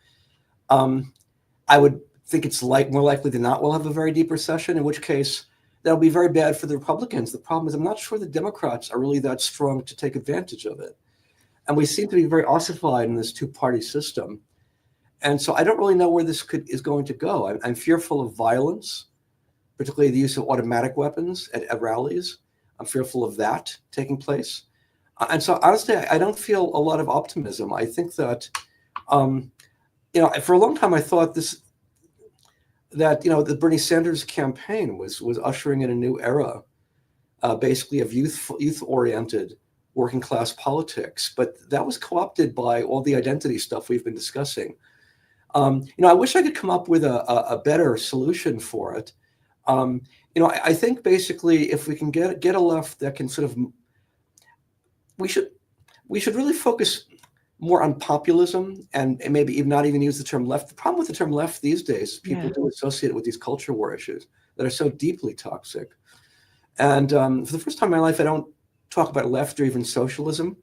I would think it's more likely than not we'll have a very deep recession, in which case that'll be very bad for the Republicans. The problem is I'm not sure the Democrats are really that strong to take advantage of it. And we seem to be very ossified in this two-party system. And so I don't really know where this is going to go. I'm fearful of violence, particularly the use of automatic weapons at rallies. I'm fearful of that taking place. And so honestly, I don't feel a lot of optimism. I think that, for a long time, I thought that the Bernie Sanders campaign was ushering in a new era, basically of youth-oriented working class politics. But that was co-opted by all the identity stuff we've been discussing. I wish I could come up with a better solution for it. I think basically if we can get a left that can sort of, we should really focus more on populism and maybe even not even use the term left. The problem with the term left these days is people do associate it with these culture war issues that are so deeply toxic. And for the first time in my life, I don't talk about left or even socialism.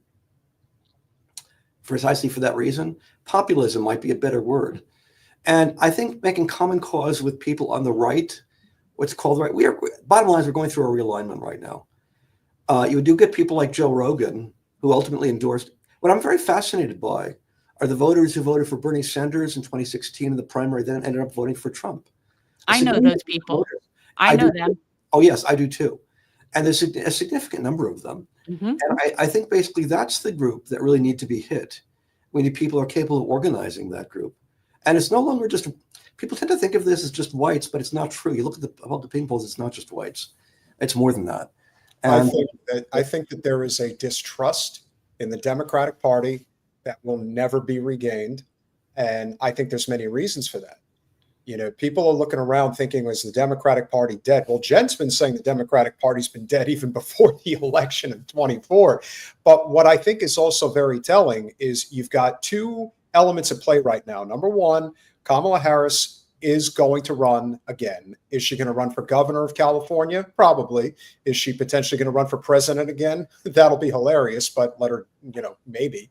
Precisely for that reason, populism might be a better word. And I think making common cause with people on the right, what's called the right, bottom line is we're going through a realignment right now. You do get people like Joe Rogan, who ultimately endorsed. What I'm very fascinated by are the voters who voted for Bernie Sanders in 2016 in the primary, then ended up voting for Trump.
I know those people. I know them.
Oh, yes, I do too. And there's a significant number of them.
Mm-hmm.
And I think basically that's the group that really need to be hit. We need people who are capable of organizing that group. And it's no longer just, people tend to think of this as just whites, but it's not true. You look at the public opinion polls, it's not just whites. It's more than that. And
I think that there is a distrust in the Democratic Party that will never be regained. And I think there's many reasons for that. People are looking around thinking, was the Democratic Party dead? Well, Jen's been saying the Democratic Party's been dead even before the election of 24. But what I think is also very telling is you've got two elements at play right now. Number one, Kamala Harris is going to run again. Is she going to run for governor of California? Probably. Is she potentially going to run for president again? That'll be hilarious, but let her, maybe.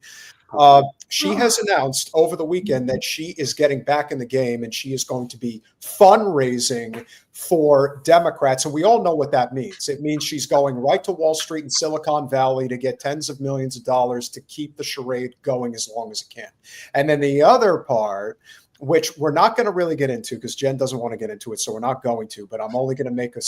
She has announced over the weekend that she is getting back in the game and she is going to be fundraising for Democrats. And we all know what that means. It means she's going right to Wall Street and Silicon Valley to get tens of millions of dollars to keep the charade going as long as it can. And then the other part, which we're not going to really get into because Jen doesn't want to get into it, so we're not going to, but I'm only going to make a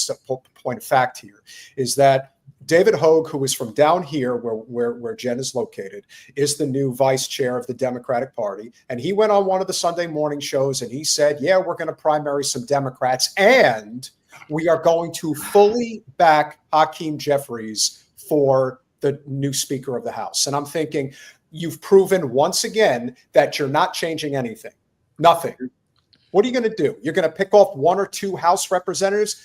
point of fact here, is that David Hogue, who is from down here where Jen is located, is the new vice chair of the Democratic Party. And he went on one of the Sunday morning shows and he said, yeah, we're going to primary some Democrats and we are going to fully back Hakeem Jeffries for the new Speaker of the House. And I'm thinking, you've proven once again that you're not changing anything. Nothing. What are you going to do? You're going to pick off one or two House representatives?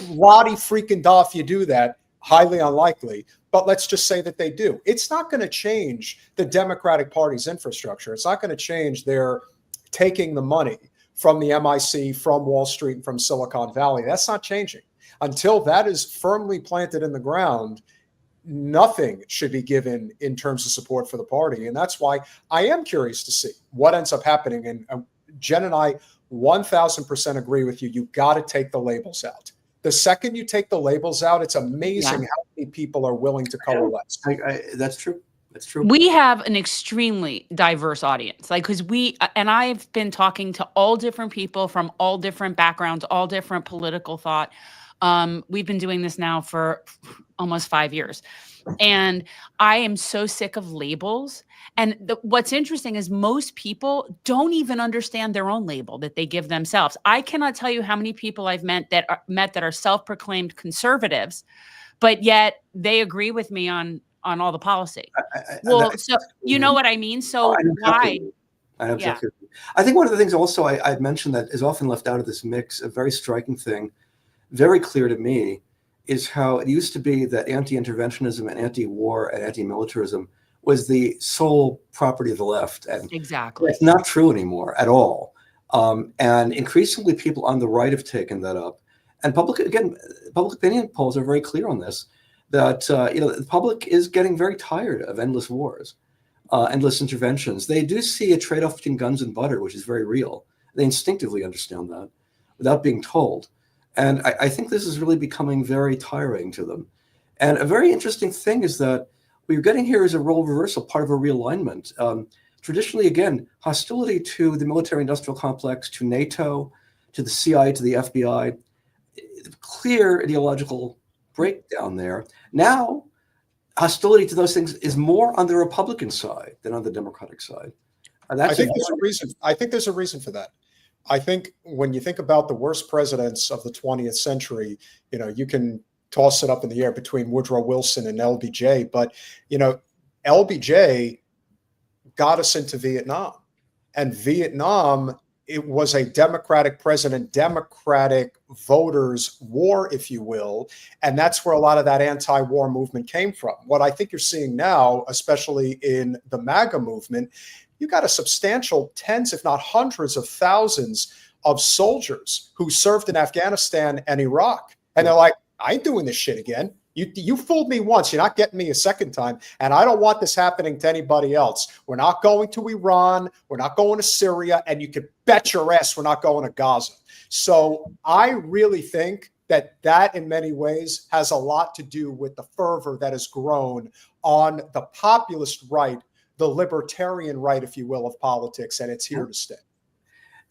Lottie freaking da if you do that. Highly unlikely, but let's just say that they do. It's not going to change the Democratic Party's infrastructure. It's not going to change their taking the money from the MIC, from Wall Street, and from Silicon Valley. That's not changing. Until that is firmly planted in the ground, nothing should be given in terms of support for the party. And that's why I am curious to see what ends up happening. And Jen and I 1000% agree with you. You got to take the labels out. The second you take the labels out, it's amazing how many people are willing to coalesce.
That's true. That's true.
We have an extremely diverse audience, because I've been talking to all different people from all different backgrounds, all different political thought. We've been doing this now for almost 5 years. And I am so sick of labels. And what's interesting is most people don't even understand their own label that they give themselves. I cannot tell you how many people I've met that are self-proclaimed conservatives, but yet they agree with me on all the policy. So you know what I mean? So why?
I think one of the things also I'd mentioned that is often left out of this mix, a very striking thing, very clear to me, is how it used to be that anti-interventionism and anti-war and anti-militarism was the sole property of the left. And
exactly,
it's not true anymore at all. And increasingly people on the right have taken that up. And public opinion polls are very clear on this, that the public is getting very tired of endless wars, endless interventions. They do see a trade-off between guns and butter, which is very real. They instinctively understand that without being told. And I think this is really becoming very tiring to them. And a very interesting thing is that what you're getting here is a role reversal, part of a realignment. Traditionally, again, hostility to the military-industrial complex, to NATO, to the CIA, to the FBI, clear ideological breakdown there. Now, hostility to those things is more on the Republican side than on the Democratic side.
I think there's a reason. I think there's a reason for that. I think when you think about the worst presidents of the 20th century, you can toss it up in the air between Woodrow Wilson and LBJ, but LBJ got us into Vietnam, and Vietnam, it was a Democratic president, Democratic voters war, if you will. And that's where a lot of that anti-war movement came from. What I think you're seeing now, especially in the MAGA movement, you got a substantial tens, if not hundreds of thousands of soldiers who served in Afghanistan and Iraq. And they're like, I ain't doing this shit again. You fooled me once. You're not getting me a second time. And I don't want this happening to anybody else. We're not going to Iran. We're not going to Syria. And you can bet your ass we're not going to Gaza. So I really think that in many ways has a lot to do with the fervor that has grown on the populist right, the libertarian right, if you will, of politics. And it's here to stay.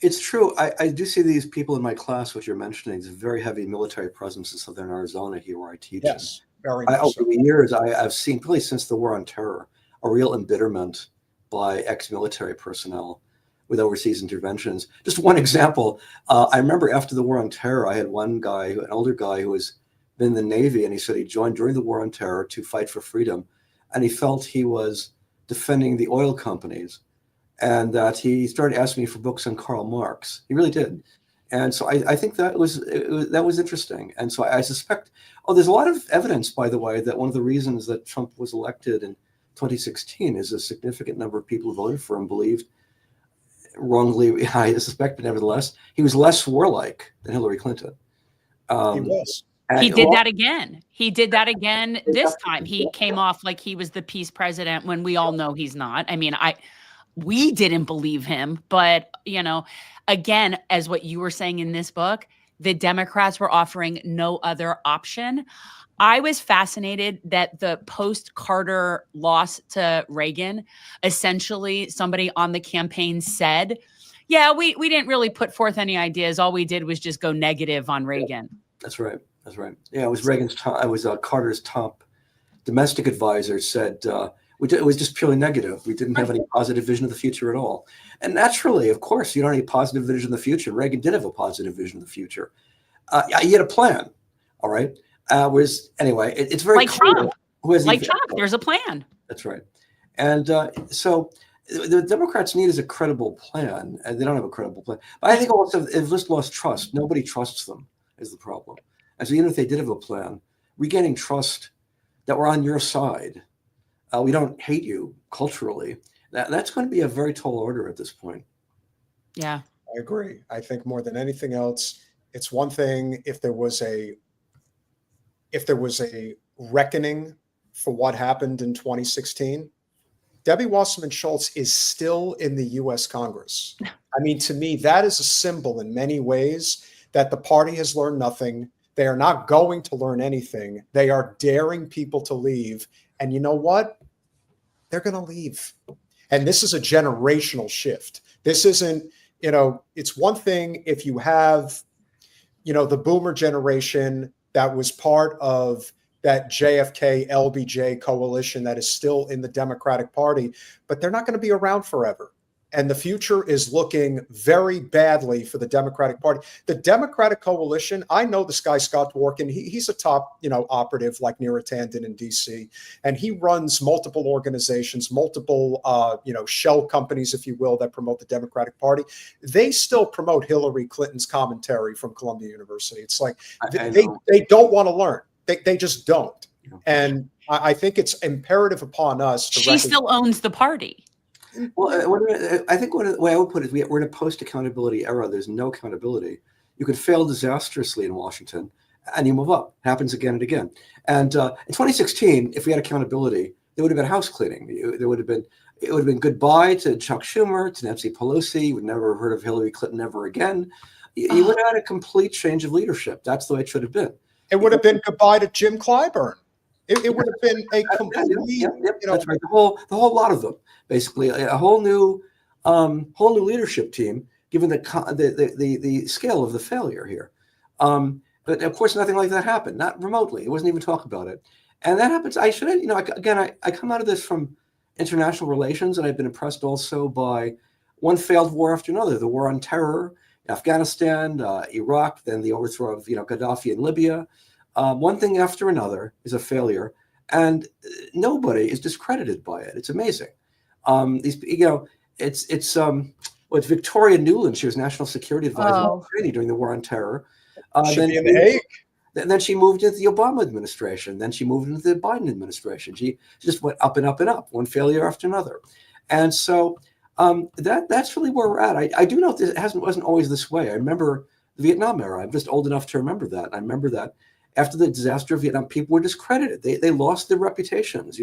It's true. I do see these people in my class, which you're mentioning, is a very heavy military presence in southern Arizona here where I teach.
Yes, very much
over
so.
the years, I've seen, really since the War on Terror, a real embitterment by ex-military personnel with overseas interventions. Just one example, I remember after the War on Terror, I had one guy, an older guy who was been in the Navy, and he said he joined during the War on Terror to fight for freedom, and he felt he was defending the oil companies. And that he started asking me for books on Karl Marx. He really did. And so I think that was interesting. And so I suspect, there's a lot of evidence, by the way, that one of the reasons that Trump was elected in 2016 is a significant number of people who voted for him believed, wrongly, I suspect, but nevertheless, he was less warlike than Hillary Clinton.
He was.
He did that again. He did that again this time. He came off like he was the peace president when we all know he's not. I mean, we didn't believe him, but, again, as what you were saying in this book, the Democrats were offering no other option. I was fascinated that the post-Carter loss to Reagan, essentially somebody on the campaign said, yeah, we didn't really put forth any ideas. All we did was just go negative on Reagan.
That's right. That's right. Yeah, it was Reagan's top, it was Carter's top domestic advisor said, it was just purely negative. We didn't have any positive vision of the future at all. And naturally, of course, you don't have any positive vision of the future. Reagan did have a positive vision of the future. He had a plan, all right? Anyway, it's very
like
clear.
Trump. There's a plan.
That's right. And so the Democrats need is a credible plan, and they don't have a credible plan. But I think also they've just lost trust. Nobody trusts them is the problem. And so even if they did have a plan, regaining trust that we're on your side, we don't hate you culturally. That's going to be a very tall order at this point.
Yeah,
I agree. I think more than anything else, it's one thing if there was a reckoning for what happened in 2016. Debbie Wasserman Schultz is still in the U.S. Congress. I mean, to me, that is a symbol in many ways that the party has learned nothing. They are not going to learn anything. They are daring people to leave. And you know what? They're going to leave. And this is a generational shift. This isn't, it's one thing if you have, the boomer generation that was part of that JFK LBJ coalition that is still in the Democratic Party, but they're not going to be around forever. And the future is looking very badly for the Democratic Party. The Democratic coalition, I know this guy, Scott Dworkin, he's a top, operative like Neera did in DC. And he runs multiple organizations, multiple, shell companies, if you will, that promote the Democratic Party. They still promote Hillary Clinton's commentary from Columbia University. It's like they don't want to learn. They just don't. And I think it's imperative upon us to
She still owns the party.
Well, I think the way I would put it is we're in a post-accountability era. There's no accountability. You could fail disastrously in Washington, and you move up. It happens again and again. And in 2016, if we had accountability, there would have been house cleaning. It would have been goodbye to Chuck Schumer, to Nancy Pelosi. You would never have heard of Hillary Clinton ever again. You would have had a complete change of leadership. That's the way it should have been.
It would have been goodbye to Jim Clyburn. It would have been a complete,
That's right. The whole lot of them, basically, a whole new leadership team, given the scale of the failure here. But of course, nothing like that happened, not remotely. It wasn't even talk about it. And that happens. I should, I come out of this from international relations, and I've been impressed also by one failed war after another. The war on terror, Afghanistan, Iraq, then the overthrow of Gaddafi in Libya. One thing after another is a failure, and nobody is discredited by it. It's amazing. It's Victoria Nuland. She was National Security Advisor during the war on terror.
Should be in The Hague.
Then she moved into the Obama administration. Then she moved into the Biden administration. She just went up and up and up, one failure after another. And so that's really where we're at. I do know it wasn't always this way. I remember the Vietnam era. I'm just old enough to remember that. I remember that after the disaster of Vietnam, people were discredited. They lost their reputations.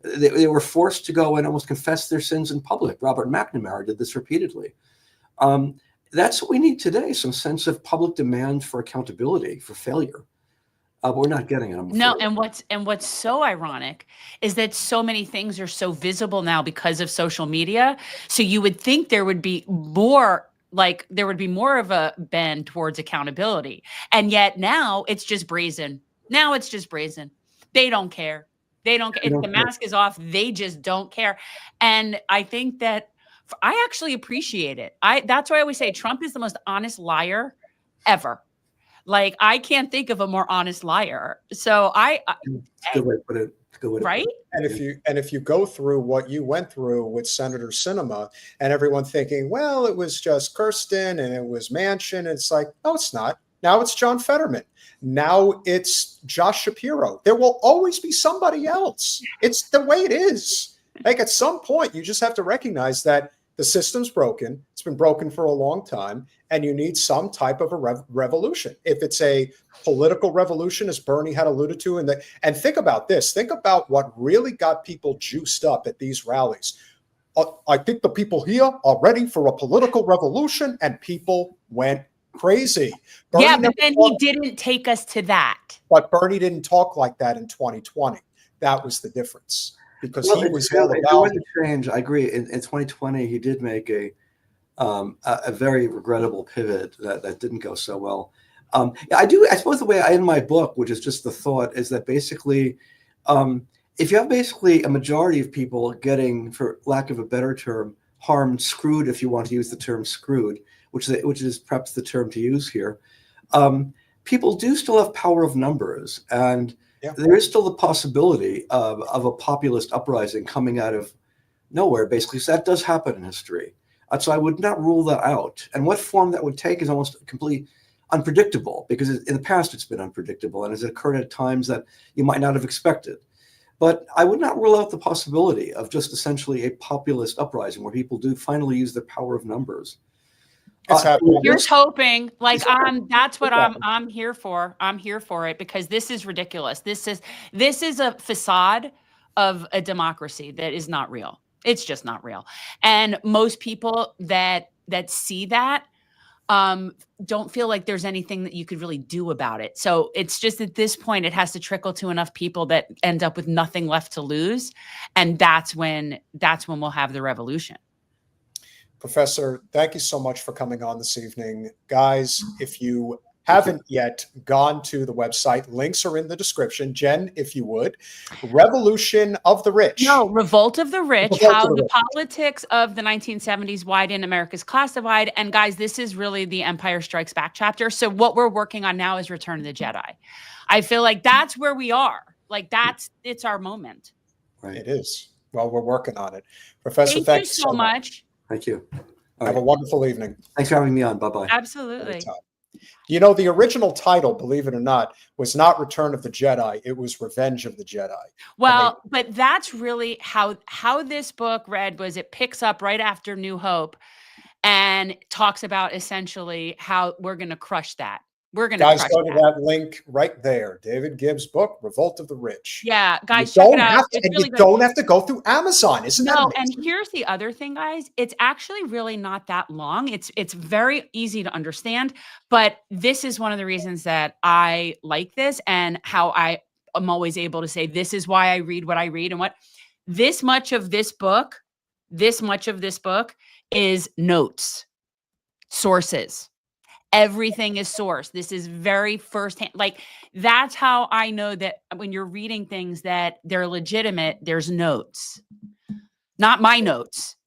They were forced to go and almost confess their sins in public. Robert McNamara did this repeatedly. That's what we need today, some sense of public demand for accountability for failure. But we're not getting it.
No, and what's so ironic is that so many things are so visible now because of social media. So you would think there would be more of a bend towards accountability. And yet now it's just brazen. They don't care. If the mask is off, they just don't care. And I think that I actually appreciate it. That's why I always say Trump is the most honest liar ever. Like, I can't think of a more honest liar. So
good way to put it.
Right?
And if you go through what you went through with Senator Sinema, and everyone thinking, well, it was just Kirsten and it was Manchin, it's like, no, it's not. Now it's John Fetterman. Now it's Josh Shapiro. There will always be somebody else. It's the way it is. Like, at some point, you just have to recognize that the system's broken. It's been broken for a long time, and you need some type of a revolution. If it's a political revolution, as Bernie had alluded to, and think about this. Think about what really got people juiced up at these rallies. I think the people here are ready for a political revolution, and people went crazy.
Bernie but then he didn't take us to that.
But Bernie didn't talk like that in 2020. That was the difference. Because he was all about
change. I agree. In 2020, he did make a very regrettable pivot that didn't go so well. I suppose the way I end my book, which is just the thought, is that basically, if you have basically a majority of people getting, for lack of a better term, harmed, screwed, if you want to use the term screwed, which is perhaps the term to use here, people do still have power of numbers, and there is still the possibility of a populist uprising coming out of nowhere, basically. So that does happen in history. So I would not rule that out. And what form that would take is almost completely unpredictable, because in the past it's been unpredictable and has occurred at times that you might not have expected. But I would not rule out the possibility of just essentially a populist uprising where people do finally use their power of numbers.
Here's hoping. That's what I'm here for. I'm here for it, because this is ridiculous. This is a facade of a democracy that is not real. It's just not real. And most people that see that don't feel like there's anything that you could really do about it. So it's just at this point, it has to trickle to enough people that end up with nothing left to lose. And that's when we'll have the revolution.
Professor, thank you so much for coming on this evening. Guys, if you haven't yet gone to the website, links are in the description. Jen, if you would. Revolution of the Rich.
No, Revolt of the Rich, how the politics of the 1970s widened America's class divide. And guys, this is really the Empire Strikes Back chapter. So what we're working on now is Return of the Jedi. I feel like that's where we are. Like, it's our moment.
Right. It is. Well, we're working on it. Professor,
thank you so much.
Thank you.
Have a wonderful evening.
Thanks for having me on. Bye-bye.
Absolutely.
Anytime. You know, the original title, believe it or not, was not Return of the Jedi. It was Revenge of the Jedi.
Well, but that's really how this book read. Was it picks up right after New Hope and talks about essentially how we're going to crush that. We're going to
guys, go to that link right there. David Gibbs' book, Revolt of the Rich.
Yeah, guys, check it out.
You don't have to go through Amazon, isn't that amazing?
And here's the other thing, guys. It's actually really not that long. It's very easy to understand, but this is one of the reasons that I like this, and how I am always able to say, this is why I read what I read, and what this much of this book is notes, sources. everything is sourced. This is very firsthand. Like, that's how I know that when you're reading things that they're legitimate, there's notes, not my notes.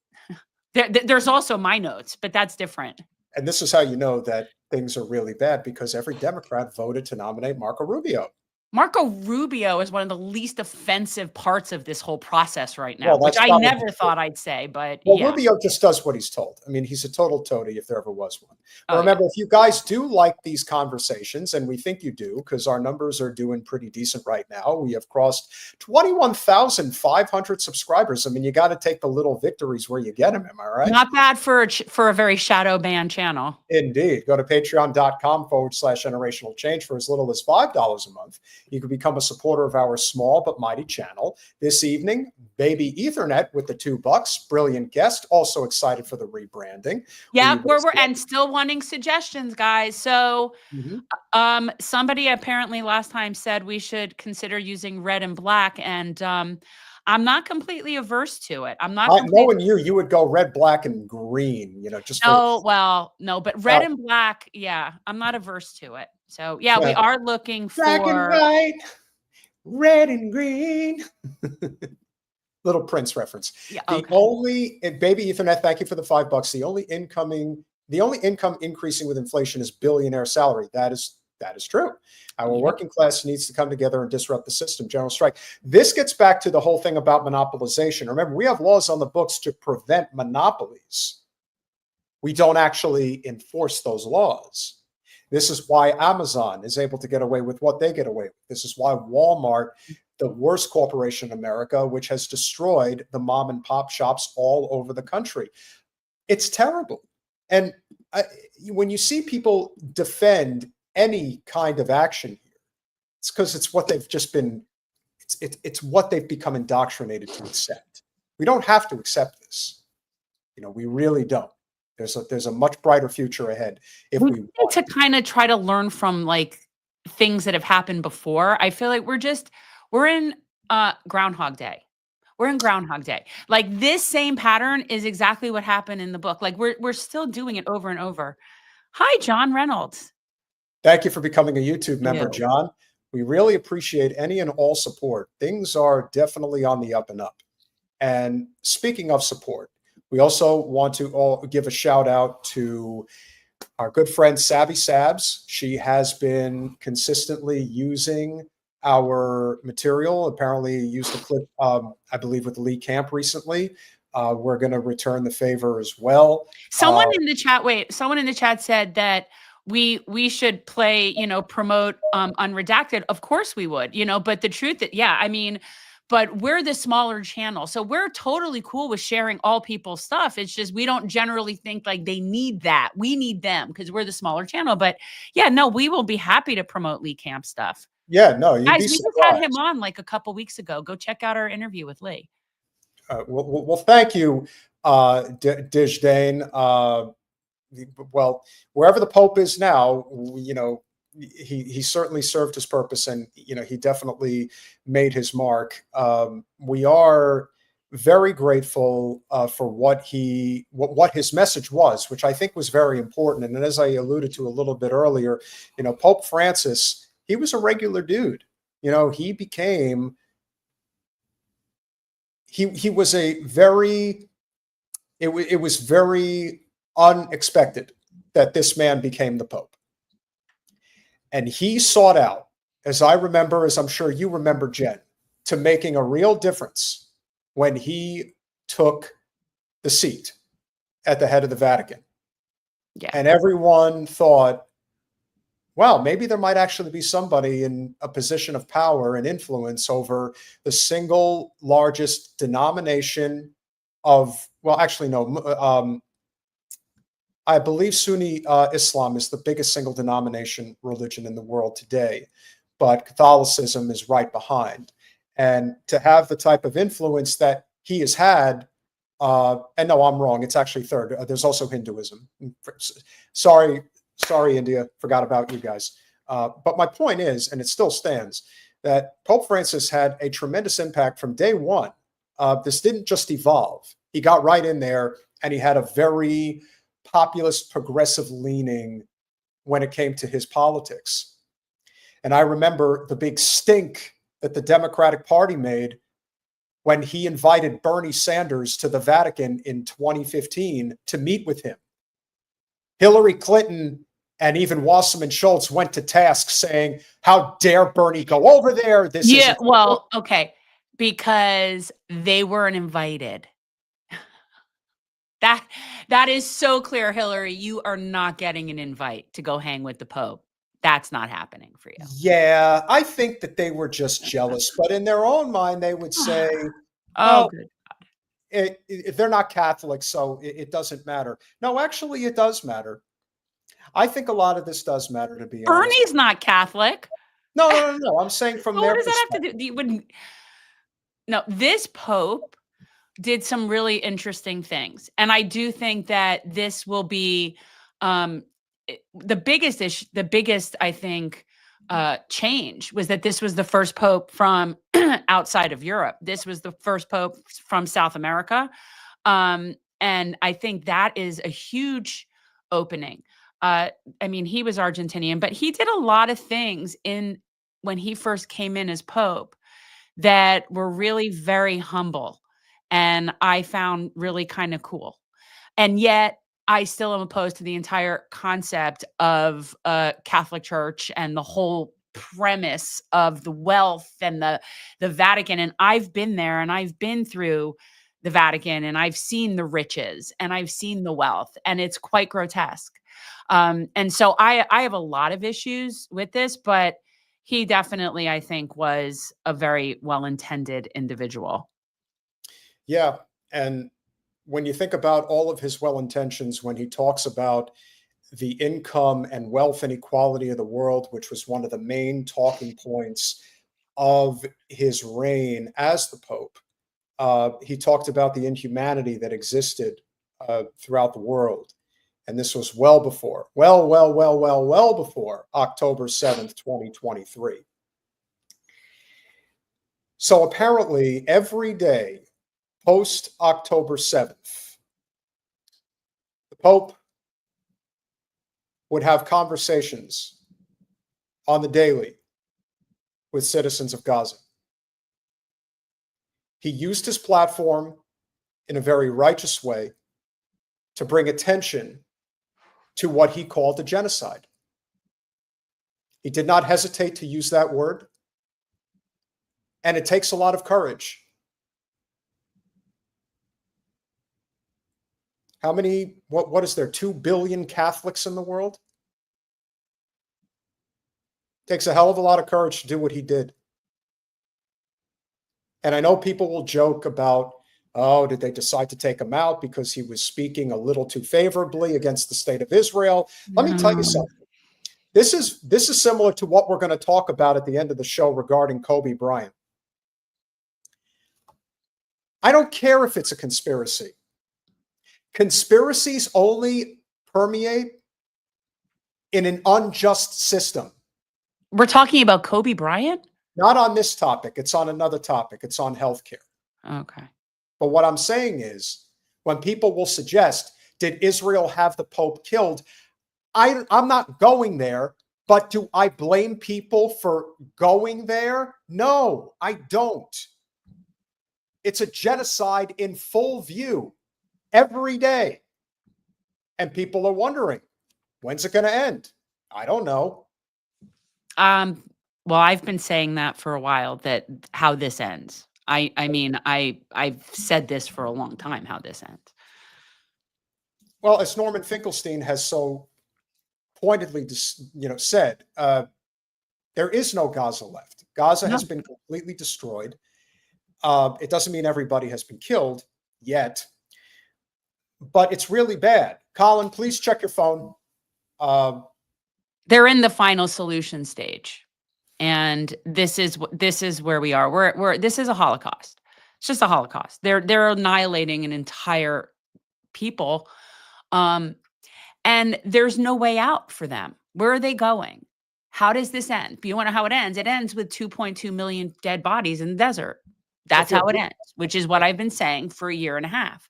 There's also my notes, but that's different.
And this is how you know that things are really bad, because every Democrat voted to nominate Marco Rubio.
Marco Rubio is one of the least offensive parts of this whole process right now,
Well,
which
that's
I
probably
never
true.
thought I'd say, but
Well,
yeah.
Rubio just does what he's told. I mean, he's a total toady if there ever was one. But
Oh,
remember, if you guys do like these conversations, and we think you do, because our numbers are doing pretty decent right now. We have crossed 21,500 subscribers. I mean, you got to take the little victories where you get them. Am I right?
Not bad for a very shadow banned channel.
Indeed. Go to patreon.com/generational change for as little as $5 a month. You can become a supporter of our small but mighty channel. This evening, Baby Ethernet with the $2. Brilliant guest. Also excited for the rebranding.
Yeah, we're and still wanting suggestions, guys. So somebody apparently last time said we should consider using red and black, and I'm not completely averse to it. I'm not
knowing you would go red, black, and green, just
no, well, no, but red and black, yeah, I'm not averse to it. So yeah, we are looking for
black and white, red and green. Little Prince reference. Yeah, okay. The only Baby Ethernet, thank you for the $5. The only income increasing with inflation is billionaire salary. That is true. Our working class needs to come together and disrupt the system. General strike. This gets back to the whole thing about monopolization. Remember, we have laws on the books to prevent monopolies. We don't actually enforce those laws. This is why Amazon is able to get away with what they get away with. This is why Walmart, the worst corporation in America, which has destroyed the mom and pop shops all over the country. It's terrible. And when you see people defend any kind of action here, it's because it's what they've just been, it's what they've become indoctrinated to accept. We don't have to accept this. We really don't. There's a much brighter future ahead if we
need to kind of try to learn from like things that have happened before. I feel like we're in Groundhog Day. We're in Groundhog Day. Like, this same pattern is exactly what happened in the book. Like, we're still doing it over and over. Hi, John Reynolds.
Thank you for becoming a YouTube member, John. We really appreciate any and all support. Things are definitely on the up and up. And speaking of support, we also want to all give a shout out to our good friend Savvy Sabs. She has been consistently using our material. Apparently used a clip, I believe, with Lee Camp recently. We're going to return the favor as well.
Someone in the chat said that we should play, promote Unredacted. Of course we would, but the truth that, but we're the smaller channel. So we're totally cool with sharing all people's stuff. It's just, we don't generally think like they need that. We need them because we're the smaller channel. But yeah, no, we will be happy to promote Lee Camp stuff.
Yeah, no, you'd
guys,
be
we
surprised.
just had him on like a couple weeks ago. Go check out our interview with Lee.
Well, thank you, Disdain. Well, wherever the Pope is now, he certainly served his purpose, and he definitely made his mark. We are very grateful for what his message was, which I think was very important. And as I alluded to a little bit earlier, Pope Francis, he was a regular dude. He became. He was a very. It was very unexpected that this man became the Pope. And he sought out, as I remember, as I'm sure you remember, Jen, to making a real difference when he took the seat at the head of the Vatican. Yeah. And everyone thought, well, maybe there might actually be somebody in a position of power and influence over the single largest denomination of, well, actually, no, I believe Sunni Islam is the biggest single denomination religion in the world today, but Catholicism is right behind. And to have the type of influence that he has had, and no, I'm wrong, it's actually third. There's also Hinduism. Sorry, India, forgot about you guys. But my point is, and it still stands, that Pope Francis had a tremendous impact from day one. This didn't just evolve. He got right in there, and he had a very populist, progressive leaning when it came to his politics. And I remember the big stink that the Democratic Party made when he invited Bernie Sanders to the Vatican in 2015 to meet with him. Hillary Clinton and even Wasserman Schultz went to task saying, how dare Bernie go over there? This
Yeah,
isn't.
well, okay, because they weren't invited. That is so clear, Hillary. You are not getting an invite to go hang with the Pope. That's not happening for you.
Yeah, I think that they were just jealous, but in their own mind, they would say,
Oh,
well,
good.
they're not Catholic, so it doesn't matter. No, actually, it does matter. I think a lot of this does matter, to be honest.
Bernie's not Catholic.
No. I'm saying from
So
their
what does that
perspective.
have to do? You wouldn't. No, this Pope did some really interesting things, and I do think that this will be the biggest issue. The biggest, I think, change was that this was the first Pope from outside of Europe. This was the first Pope from South America, and I think that is a huge opening. I mean, he was Argentinian, but he did a lot of things when he first came in as Pope that were really very humble and I found really kind of cool. And yet I still am opposed to the entire concept of Catholic Church and the whole premise of the wealth and the Vatican. And I've been there and I've been through the Vatican and I've seen the riches and I've seen the wealth and it's quite grotesque. And so I have a lot of issues with this, but he definitely, I think, was a very well-intended individual.
Yeah. And when you think about all of his well-intentions, when he talks about the income and wealth inequality of the world, which was one of the main talking points of his reign as the Pope, he talked about the inhumanity that existed throughout the world. And this was well before October 7th, 2023. So apparently every day post October 7th, the Pope would have conversations on the daily with citizens of Gaza. He used his platform in a very righteous way to bring attention to what he called a genocide. He did not hesitate to use that word. And it takes a lot of courage. How many, what is there, 2 billion Catholics in the world? Takes a hell of a lot of courage to do what he did. And I know people will joke about, oh, did they decide to take him out because he was speaking a little too favorably against the state of Israel? Let me tell you something. This is similar to what we're going to talk about at the end of the show regarding Kobe Bryant. I don't care if it's a conspiracy. Conspiracies only permeate in an unjust system.
We're talking about Kobe Bryant?
Not on this topic. It's on another topic. It's on healthcare.
Okay.
But what I'm saying is, when people will suggest, did Israel have the Pope killed? I'm not going there, but do I blame people for going there? No, I don't. It's a genocide in full view every day. And people are wondering, when's it going to end? I don't know.
Well, I've been saying that for a while, that how this ends. I mean, I've said this for a long time, how this ends.
Well, as Norman Finkelstein has so pointedly, said, there is no Gaza left. Gaza has been completely destroyed. It doesn't mean everybody has been killed yet, but it's really bad. Colin, please check your phone.
They're in the final solution stage. And this is where we are. This is a Holocaust. It's just a Holocaust. They're annihilating an entire people. And there's no way out for them. Where are they going? How does this end? You want to know how it ends? It ends with 2.2 million dead bodies in the desert. That's how it ends, which is what I've been saying for a year and a half.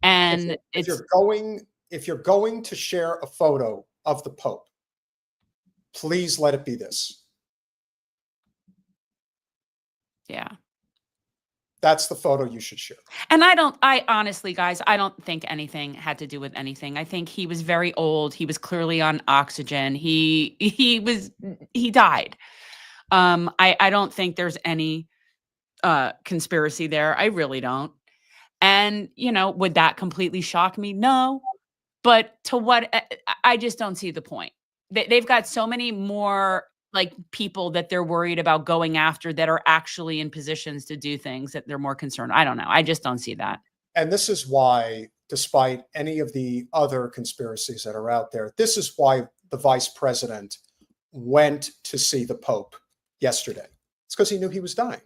And
if you're going to share a photo of the Pope, Please let it be this.
Yeah.
That's the photo you should share.
And I honestly, guys, I don't think anything had to do with anything. I think he was very old. He was clearly on oxygen. He died. I don't think there's any conspiracy there. I really don't. And, would that completely shock me? No. But to what, I just don't see the point. They've got so many more like people that they're worried about going after that are actually in positions to do things that they're more concerned. I don't know. I just don't see that.
And this is why, despite any of the other conspiracies that are out there, this is why the vice president went to see the Pope yesterday. It's because he knew he was dying.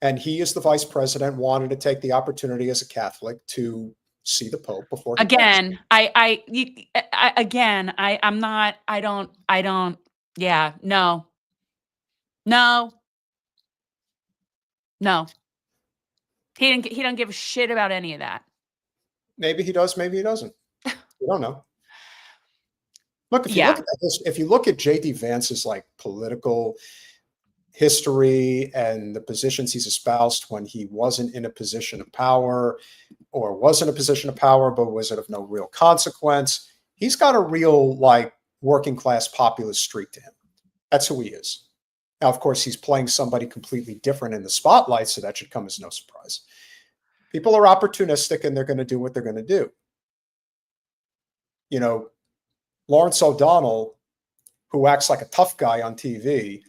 And he, as the vice president, wanted to take the opportunity as a Catholic to see the Pope before he
again. Yeah, no. He don't give a shit about any of that.
Maybe he does, maybe he doesn't. We don't know. Look, if you look at J.D. Vance's like political history and the positions he's espoused when he wasn't in a position of power or was in a position of power, but was it of no real consequence, he's got a real like working class populist streak to him. That's who he is. Now, of course, he's playing somebody completely different in the spotlight, so that should come as no surprise. People are opportunistic and they're going to do what they're going to do. Lawrence O'Donnell, who acts like a tough guy on TV,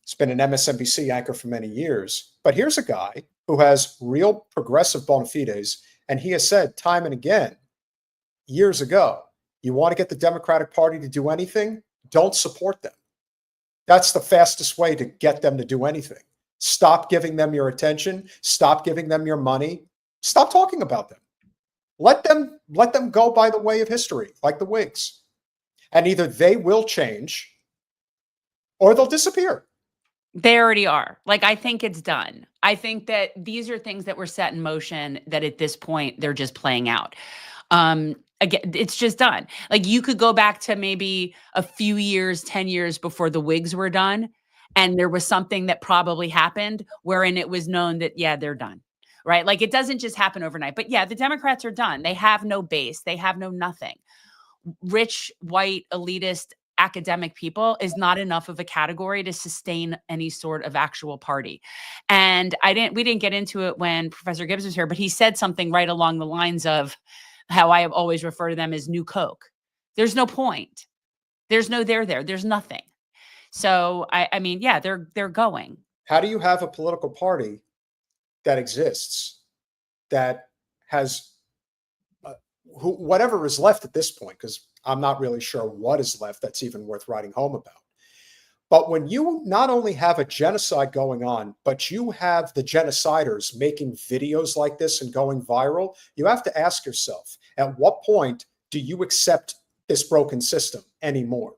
has been an MSNBC anchor for many years. But here's a guy who has real progressive bona fides, and he has said time and again, years ago, you want to get the Democratic Party to do anything? Don't support them. That's the fastest way to get them to do anything. Stop giving them your attention. Stop giving them your money. Stop talking about them. Let them go by the way of history, like the Whigs. And either they will change or they'll disappear.
They already are. Like, I think it's done. I think that these are things that were set in motion that at this point, they're just playing out. Again, it's just done. Like, you could go back to maybe a few years, 10 years before the Whigs were done. And there was something that probably happened wherein it was known that, yeah, they're done. Right? Like, it doesn't just happen overnight. But yeah, the Democrats are done. They have no base. They have no nothing. Rich, white, elitist, academic people is not enough of a category to sustain any sort of actual party. And we didn't get into it when Professor Gibbs was here, but he said something right along the lines of how I have always referred to them as New Coke. There's no point. There's no there there. There's nothing. So I mean, yeah, they're going.
How do you have a political party that exists that has whatever is left at this point, because I'm not really sure what is left that's even worth writing home about. But when you not only have a genocide going on, but you have the genociders making videos like this and going viral, you have to ask yourself, at what point do you accept this broken system anymore?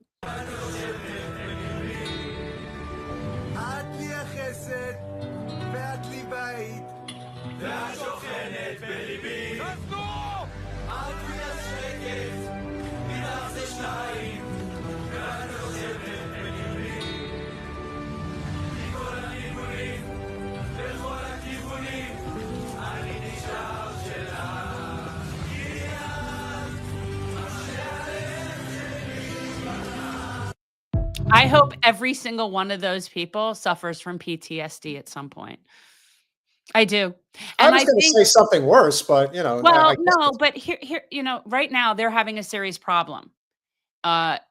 I hope every single one of those people suffers from PTSD at some point. I do.
And I was going to say something worse, but
well, no, but here, right now they're having a serious problem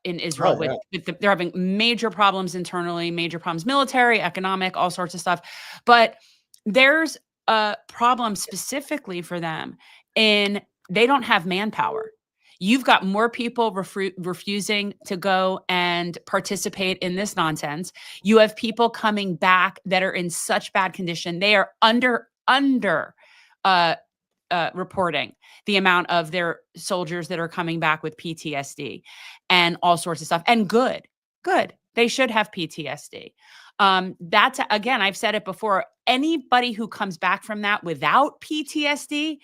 in Israel. They're having major problems internally, major problems, military, economic, all sorts of stuff. But there's a problem specifically for them in they don't have manpower. You've got more people refusing to go and participate in this nonsense. You have people coming back that are in such bad condition. They are under reporting the amount of their soldiers that are coming back with PTSD and all sorts of stuff. And good. They should have PTSD. That's, again, I've said it before, anybody who comes back from that without PTSD,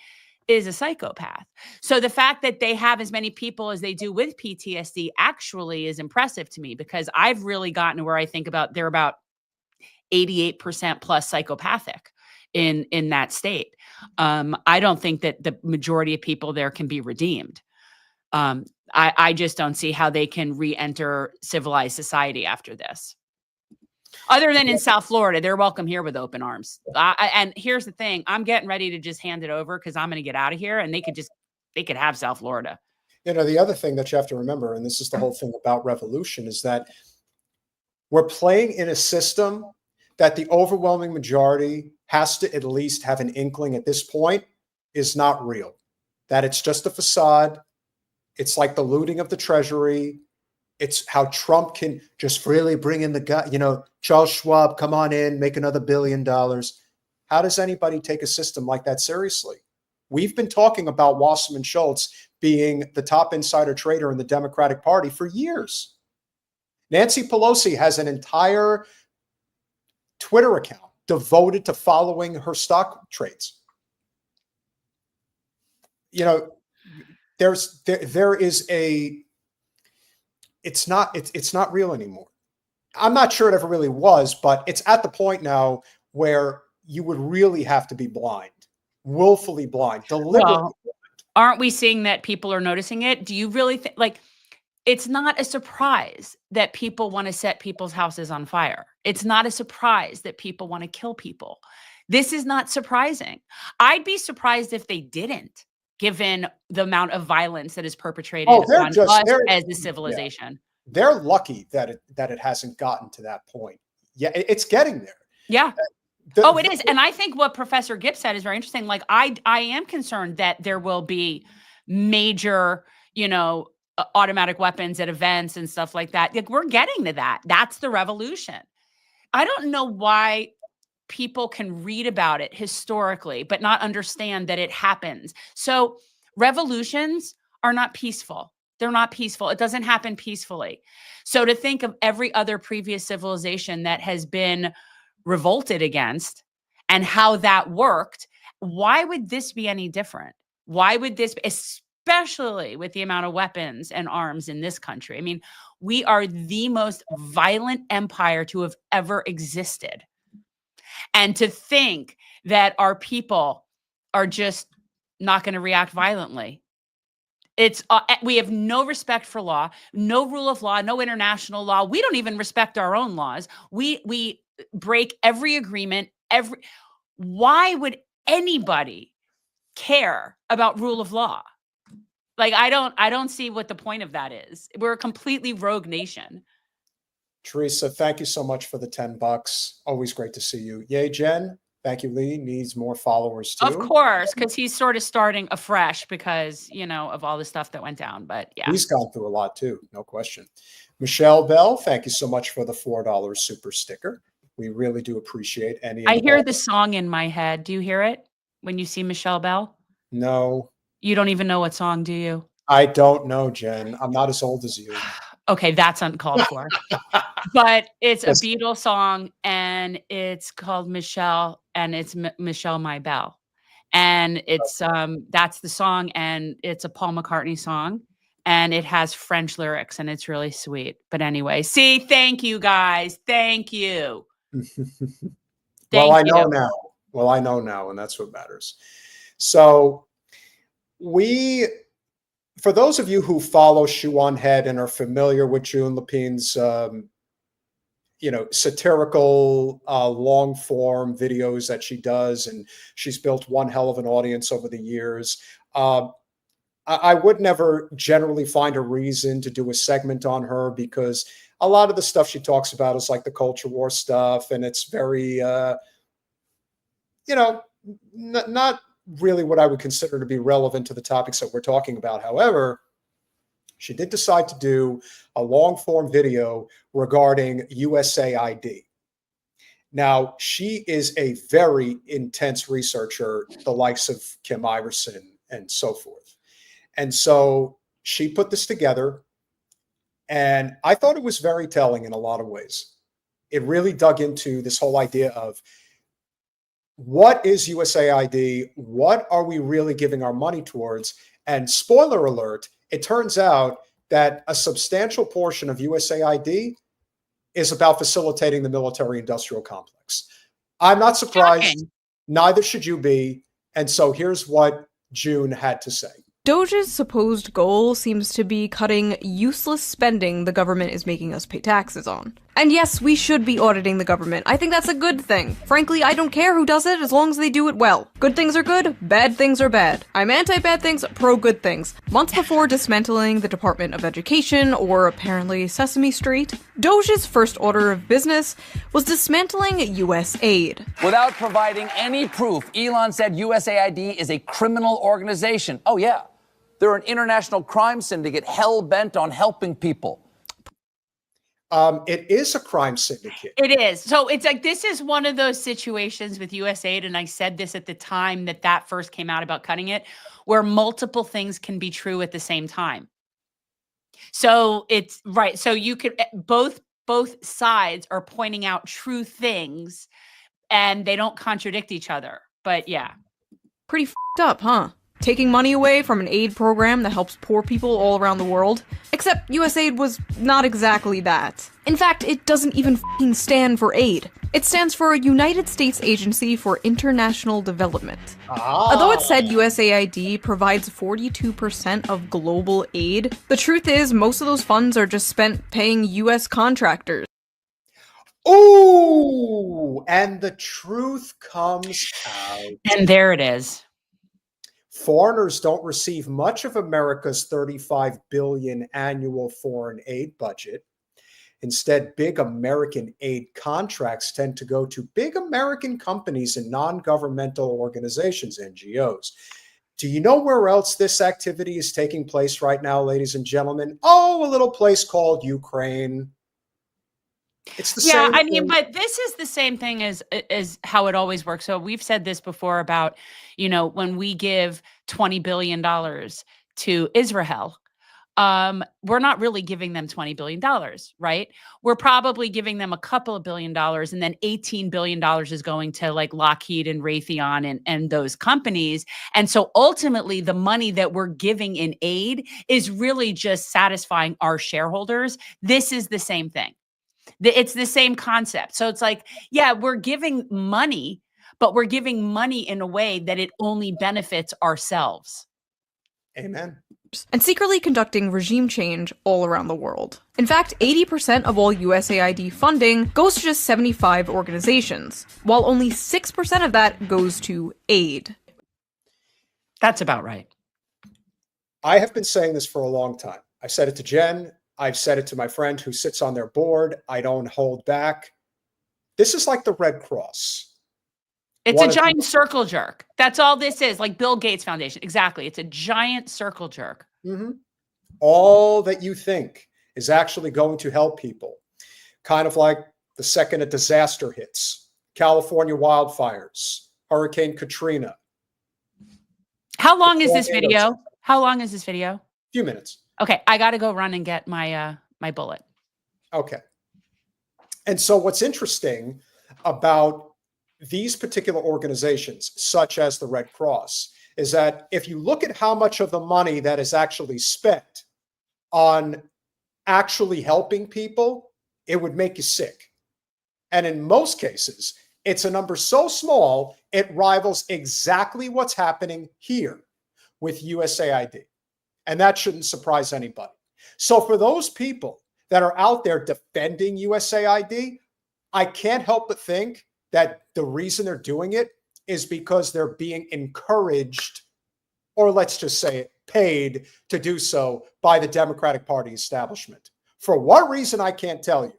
is a psychopath. So the fact that they have as many people as they do with PTSD actually is impressive to me, because I've really gotten to where I think about they're about 88% plus psychopathic in that state. I don't think that the majority of people there can be redeemed. I just don't see how they can re-enter civilized society after this. Other than in South Florida, they're welcome here with open arms. And here's the thing: I'm getting ready to just hand it over because I'm going to get out of here, and they could have South Florida.
You know, the other thing that you have to remember, and this is the whole thing about revolution, is that we're playing in a system that the overwhelming majority has to at least have an inkling at this point is not real, that it's just a facade. It's like the looting of the treasury. It's how Trump can just really bring in the guy, you know, Charles Schwab, come on in, make another $1 billion. How does anybody take a system like that seriously? We've been talking about Wasserman Schultz being the top insider trader in the Democratic Party for years. Nancy Pelosi has an entire Twitter account devoted to following her stock trades. You know, there is a, it's not real anymore. I'm not sure it ever really was, but it's at the point now where you would really have to be blind, willfully blind, deliberately.
Well, aren't we seeing that people are noticing it? Do you really think, like, it's not a surprise that people want to set people's houses on fire. It's not a surprise that people want to kill people. This is not surprising. I'd be surprised if they didn't, given the amount of violence that is perpetrated on us as a civilization.
Yeah. They're lucky that it hasn't gotten to that point. Yeah, it's getting there.
Yeah. It is. And I think what Professor Gibbs said is very interesting. Like, I am concerned that there will be major, automatic weapons at events and stuff like that. Like, we're getting to that. That's the revolution. I don't know why people can read about it historically, but not understand that it happens. So revolutions are not peaceful. They're not peaceful. It doesn't happen peacefully. So to think of every other previous civilization that has been revolted against and how that worked, why would this be any different? Why would this, especially with the amount of weapons and arms in this country? I mean, we are the most violent empire to have ever existed. And to think that our people are just not going to react violently. We have no respect for law, no rule of law, no international law. We don't even respect our own laws. We break every agreement. Why would anybody care about rule of law? Like, I don't see what the point of that is. We're a completely rogue nation.
Teresa, thank you so much for the $10. Always great to see you. Yay, Jen. Thank you, Lee. Needs more followers too.
Of course, because he's sort of starting afresh because, of all the stuff that went down. But yeah.
He's gone through a lot too, no question. Michelle Bell, thank you so much for the $4 super sticker. We really do appreciate any.
I hear the song in my head. Do you hear it when you see Michelle Bell?
No.
You don't even know what song, do you?
I don't know, Jen. I'm not as old as you.
Okay, that's uncalled for. But it's a Beatles song, and it's called Michelle, and it's Michelle My Belle. And it's that's the song, and it's a Paul McCartney song, and it has French lyrics, and it's really sweet. But anyway, thank you guys. Thank you.
Well, I know now. Well, I know now, and that's what matters. So for those of you who follow Shoe on Head and are familiar with June Lepine's, satirical long form videos that she does, and she's built one hell of an audience over the years. I would never generally find a reason to do a segment on her because a lot of the stuff she talks about is like the culture war stuff, and it's very, not really what I would consider to be relevant to the topics that we're talking about. However, she did decide to do a long form video regarding USAID. Now, she is a very intense researcher, the likes of Kim Iverson and so forth. And so she put this together, and I thought it was very telling in a lot of ways. It really dug into this whole idea of what is USAID? What are we really giving our money towards? And spoiler alert, it turns out that a substantial portion of USAID is about facilitating the military-industrial complex. I'm not surprised.
Shocking.
Neither should you be. And so here's what June had to say.
Doge's supposed goal seems to be cutting useless spending the government is making us pay taxes on. And yes, we should be auditing the government. I think that's a good thing. Frankly, I don't care who does it as long as they do it well. Good things are good, bad things are bad. I'm anti-bad things, pro-good things. Months before dismantling the Department of Education, or apparently Sesame Street, Doge's first order of business was dismantling USAID.
Without providing any proof, Elon said USAID is a criminal organization. Oh yeah, they're an international crime syndicate hell-bent on helping people.
It is a crime syndicate.
It is. So it's like, this is one of those situations with USAID, and I said this at the time that first came out about cutting it, where multiple things can be true at the same time. So it's right. So you could, both sides are pointing out true things and they don't contradict each other. But yeah.
Pretty f***ed up, huh? Taking money away from an aid program that helps poor people all around the world. Except USAID was not exactly that. In fact, it doesn't even f***ing stand for aid. It stands for United States Agency for International Development. Although it said USAID provides 42% of global aid, the truth is most of those funds are just spent paying US contractors.
Ooh, and the truth comes out.
And there it is.
Foreigners don't receive much of America's $35 billion annual foreign aid budget. Instead, big American aid contracts tend to go to big American companies and non-governmental organizations, NGOs. Do you know where else this activity is taking place right now, ladies and gentlemen? Oh, a little place called Ukraine. It's the same thing.
But this is the same thing as how it always works. So we've said this before about, when we give $20 billion to Israel, we're not really giving them $20 billion, right? We're probably giving them a couple of $1 billion, and then $18 billion is going to like Lockheed and Raytheon and those companies. And so ultimately the money that we're giving in aid is really just satisfying our shareholders. This is the same thing. It's the same concept. So it's like, yeah, we're giving money, but we're giving money in a way that it only benefits ourselves.
Amen.
And secretly conducting regime change all around the world. In fact, 80% of all USAID funding goes to just 75 organizations, while only 6% of that goes to aid.
That's about right.
I have been saying this for a long time. I said it to Jen. I've said it to my friend who sits on their board. I don't hold back. This is like the Red Cross.
It's a giant circle jerk. That's all this is, like Bill Gates Foundation. Exactly. It's a giant circle jerk.
Mm-hmm. All that you think is actually going to help people. Kind of like the second a disaster hits. California wildfires, Hurricane Katrina.
How long is this video? How long is this video?
A few minutes.
Okay, I got to go run and get my my bullet.
Okay. And so what's interesting about these particular organizations, such as the Red Cross, is that if you look at how much of the money that is actually spent on actually helping people, it would make you sick. And in most cases, it's a number so small, it rivals exactly what's happening here with USAID. And that shouldn't surprise anybody. So for those people that are out there defending USAID, I can't help but think that the reason they're doing it is because they're being encouraged, or let's just say it, paid to do so by the Democratic Party establishment. For what reason, I can't tell you,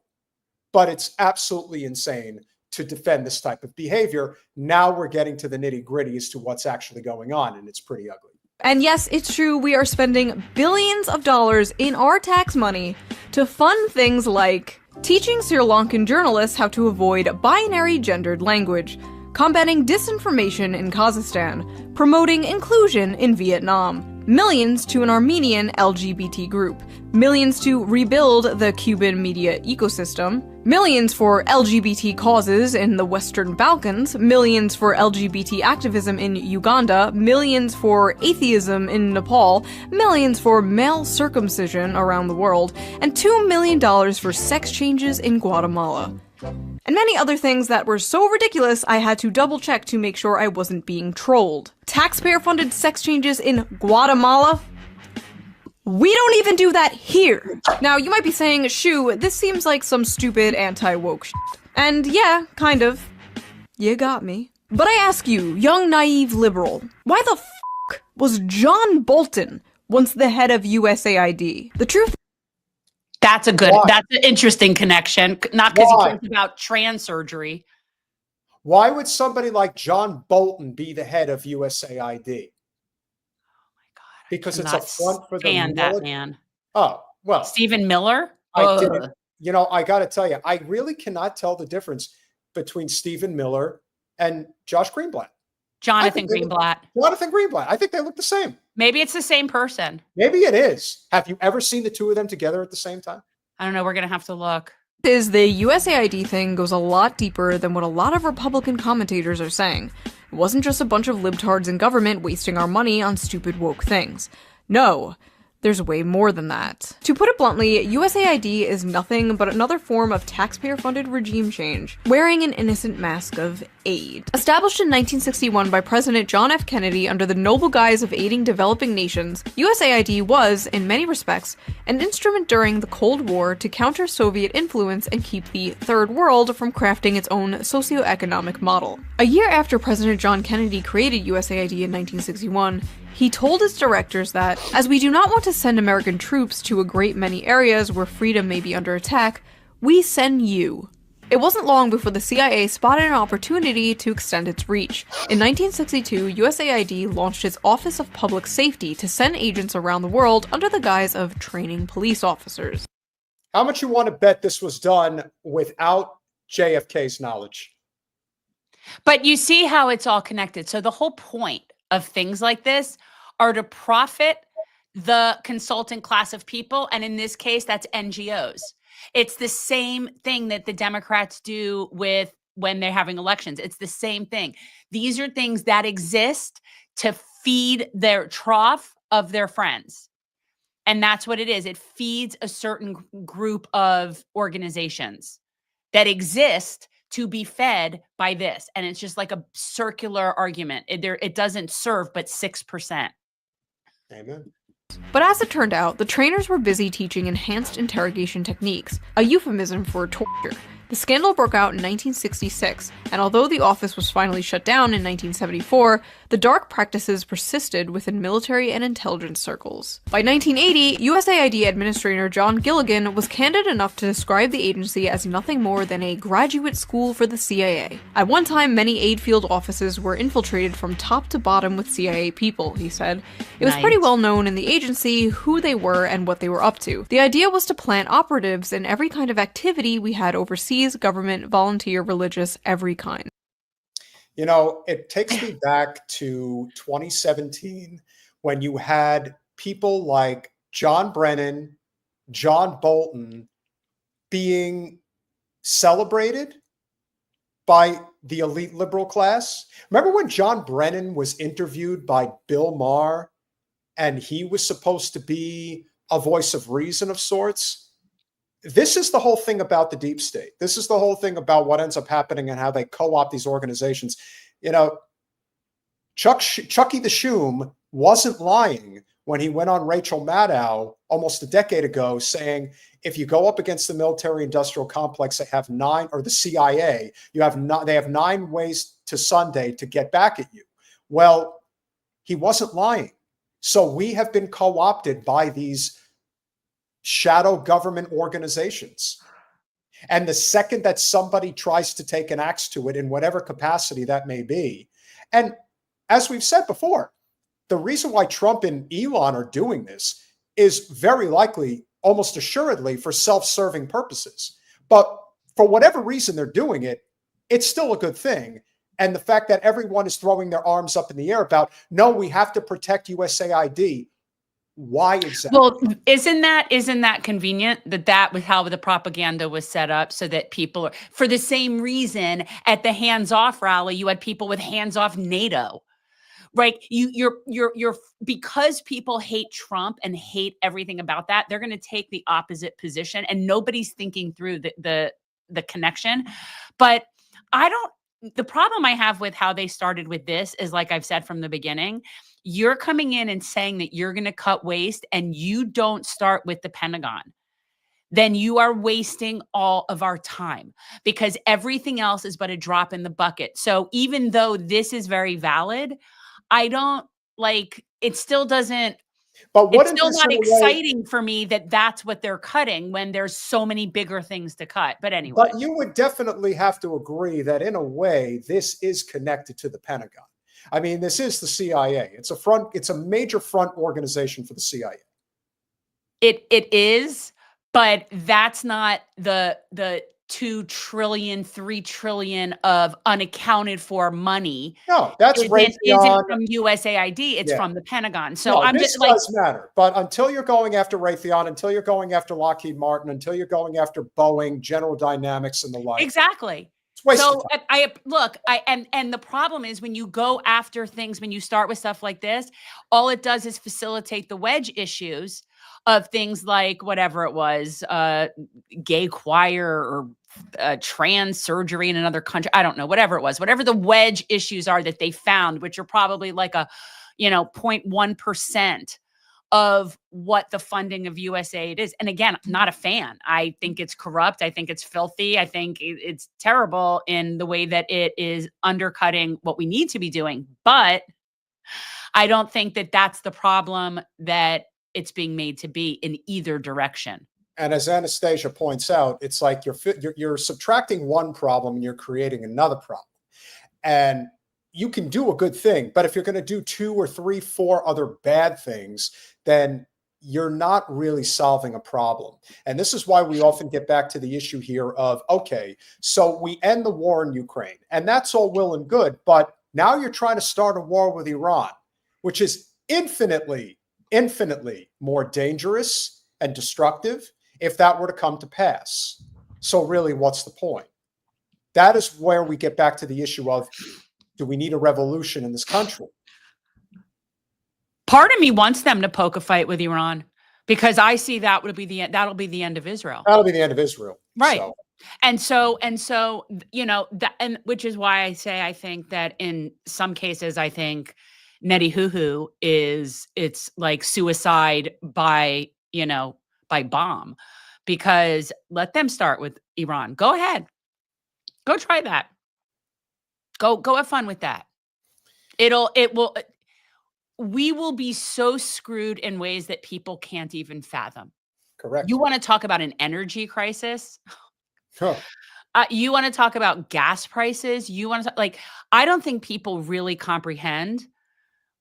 but it's absolutely insane to defend this type of behavior. Now we're getting to the nitty-gritty as to what's actually going on, and it's pretty ugly.
And yes, it's true, we are spending billions of dollars in our tax money to fund things like teaching Sri Lankan journalists how to avoid binary gendered language, combating disinformation in Kazakhstan, promoting inclusion in Vietnam, millions to an Armenian LGBT group, millions to rebuild the Cuban media ecosystem, millions for LGBT causes in the Western Balkans, millions for LGBT activism in Uganda, millions for atheism in Nepal, millions for male circumcision around the world, and $2 million for sex changes in Guatemala. And many other things that were so ridiculous I had to double check to make sure I wasn't being trolled. Taxpayer-funded sex changes in Guatemala? We don't even do that here! Now, you might be saying, shoo, this seems like some stupid anti-woke shit. And yeah, kind of. You got me. But I ask you, young naive liberal, why the f*** was John Bolton once the head of USAID? The truth.
That's an interesting connection. Not because he cares about trans surgery.
Why would somebody like John Bolton be the head of USAID? Because it's a front for the
military. That man.
Oh, well.
Stephen Miller?
I didn't. You know, I got to tell you, I really cannot tell the difference between Stephen Miller and Josh Greenblatt.
Jonathan Greenblatt.
I think they look the same.
Maybe it's the same person.
Maybe it is. Have you ever seen the two of them together at the same time?
I don't know. We're going to have to look.
The USAID thing goes a lot deeper than what a lot of Republican commentators are saying. It wasn't just a bunch of libtards in government wasting our money on stupid woke things. No, there's way more than that. To put it bluntly, USAID is nothing but another form of taxpayer-funded regime change, wearing an innocent mask of aid. Established in 1961 by President John F. Kennedy under the noble guise of aiding developing nations, USAID was, in many respects, an instrument during the Cold War to counter Soviet influence and keep the Third World from crafting its own socioeconomic model. A year after President John Kennedy created USAID in 1961, he told its directors that, as we do not want to send American troops to a great many areas where freedom may be under attack, we send you. It wasn't long before the CIA spotted an opportunity to extend its reach. In 1962, USAID launched its Office of Public Safety to send agents around the world under the guise of training police officers.
How much you want to bet this was done without JFK's knowledge?
But you see how it's all connected. So the whole point of things like this are to profit the consultant class of people. And in this case, that's NGOs. It's the same thing that the Democrats do with when they're having elections. It's the same thing. These are things that exist to feed their trough of their friends. And that's what it is. It feeds a certain group of organizations that exist to be fed by this. And it's just like a circular argument. It doesn't serve but 6%.
Amen.
But as it turned out, the trainers were busy teaching enhanced interrogation techniques, a euphemism for torture. The scandal broke out in 1966, and although the office was finally shut down in 1974, the dark practices persisted within military and intelligence circles. By 1980, USAID Administrator John Gilligan was candid enough to describe the agency as nothing more than a graduate school for the CIA. At one time, many aid field offices were infiltrated from top to bottom with CIA people, he said. It was pretty well known in the agency who they were and what they were up to. The idea was to plant operatives in every kind of activity we had overseas, government, volunteer, religious, every kind.
You know, it takes me back to 2017 when you had people like John Brennan, John Bolton being celebrated by the elite liberal class. Remember when John Brennan was interviewed by Bill Maher and he was supposed to be a voice of reason of sorts? This is the whole thing about the deep state. This is the whole thing about what ends up happening and how they co-opt these organizations. You know, Chucky the Shoom wasn't lying when he went on Rachel Maddow almost a decade ago saying, if you go up against the military-industrial complex, they have nine, or the CIA, they have 9 ways to Sunday to get back at you. Well, he wasn't lying. So we have been co-opted by these shadow government organizations. And the second that somebody tries to take an axe to it in whatever capacity that may be, and as we've said before, the reason why Trump and Elon are doing this is very likely, almost assuredly, for self-serving purposes. But for whatever reason they're doing it, it's still a good thing. And the fact that everyone is throwing their arms up in the air about, no, we have to protect USAID. Why exactly?
Well, isn't that convenient that was how the propaganda was set up, so that people are, for the same reason at the hands off rally, you had people with hands off NATO, right? You're because people hate Trump and hate everything about that, they're going to take the opposite position, and nobody's thinking through the connection. But the problem I have with how they started with this is, like I've said from the beginning, you're coming in and saying that you're going to cut waste, and you don't start with the Pentagon. Then you are wasting all of our time, because everything else is but a drop in the bucket. So even though this is very valid, I don't it still doesn't,
But
it's still not exciting for me that that's what they're cutting when there's so many bigger things to cut. But anyway.
But you would definitely have to agree that in a way, this is connected to the Pentagon. I mean, this is the CIA. It's a major front organization for the CIA.
It is, but that's not the 2 trillion, 3 trillion of unaccounted for money.
No, that's
isn't from USAID. It's from the Pentagon. So I'm
this
just
does matter. But until you're going after Raytheon, until you're going after Lockheed Martin, until you're going after Boeing, General Dynamics, and the like.
Exactly. So and the problem is, when you go after things, when you start with stuff like this, all it does is facilitate the wedge issues of things like whatever it was, gay choir or trans surgery in another country. I don't know, whatever it was, whatever the wedge issues are that they found, which are probably like a 0.1% of what the funding of USAID is. And again, not a fan. I think it's corrupt. I think it's filthy. I think it's terrible in the way that it is undercutting what we need to be doing. But I don't think that that's the problem that it's being made to be in either direction.
And as Anastasia points out, it's like you're subtracting one problem and you're creating another problem. And you can do a good thing, but if you're going to do 2 or 3, 4 other bad things, then you're not really solving a problem. And this is why we often get back to the issue here of, okay, so we end the war in Ukraine, and that's all well and good, but now you're trying to start a war with Iran, which is infinitely more dangerous and destructive if that were to come to pass. So really, what's the point? That is where we get back to the issue of, do we need a revolution in this country?
Part of me wants them to poke a fight with Iran, because I see that'll be the end of Israel.
That'll be the end of Israel.
Right. So. And which is why I say, I think that in some cases, I think Netanyahu it's like suicide by bomb, because let them start with Iran. Go ahead. Go try that. Go have fun with that. We will be so screwed in ways that people can't even fathom.
Correct.
You want to talk about an energy crisis?
Huh.
You want to talk about gas prices? You want to I don't think people really comprehend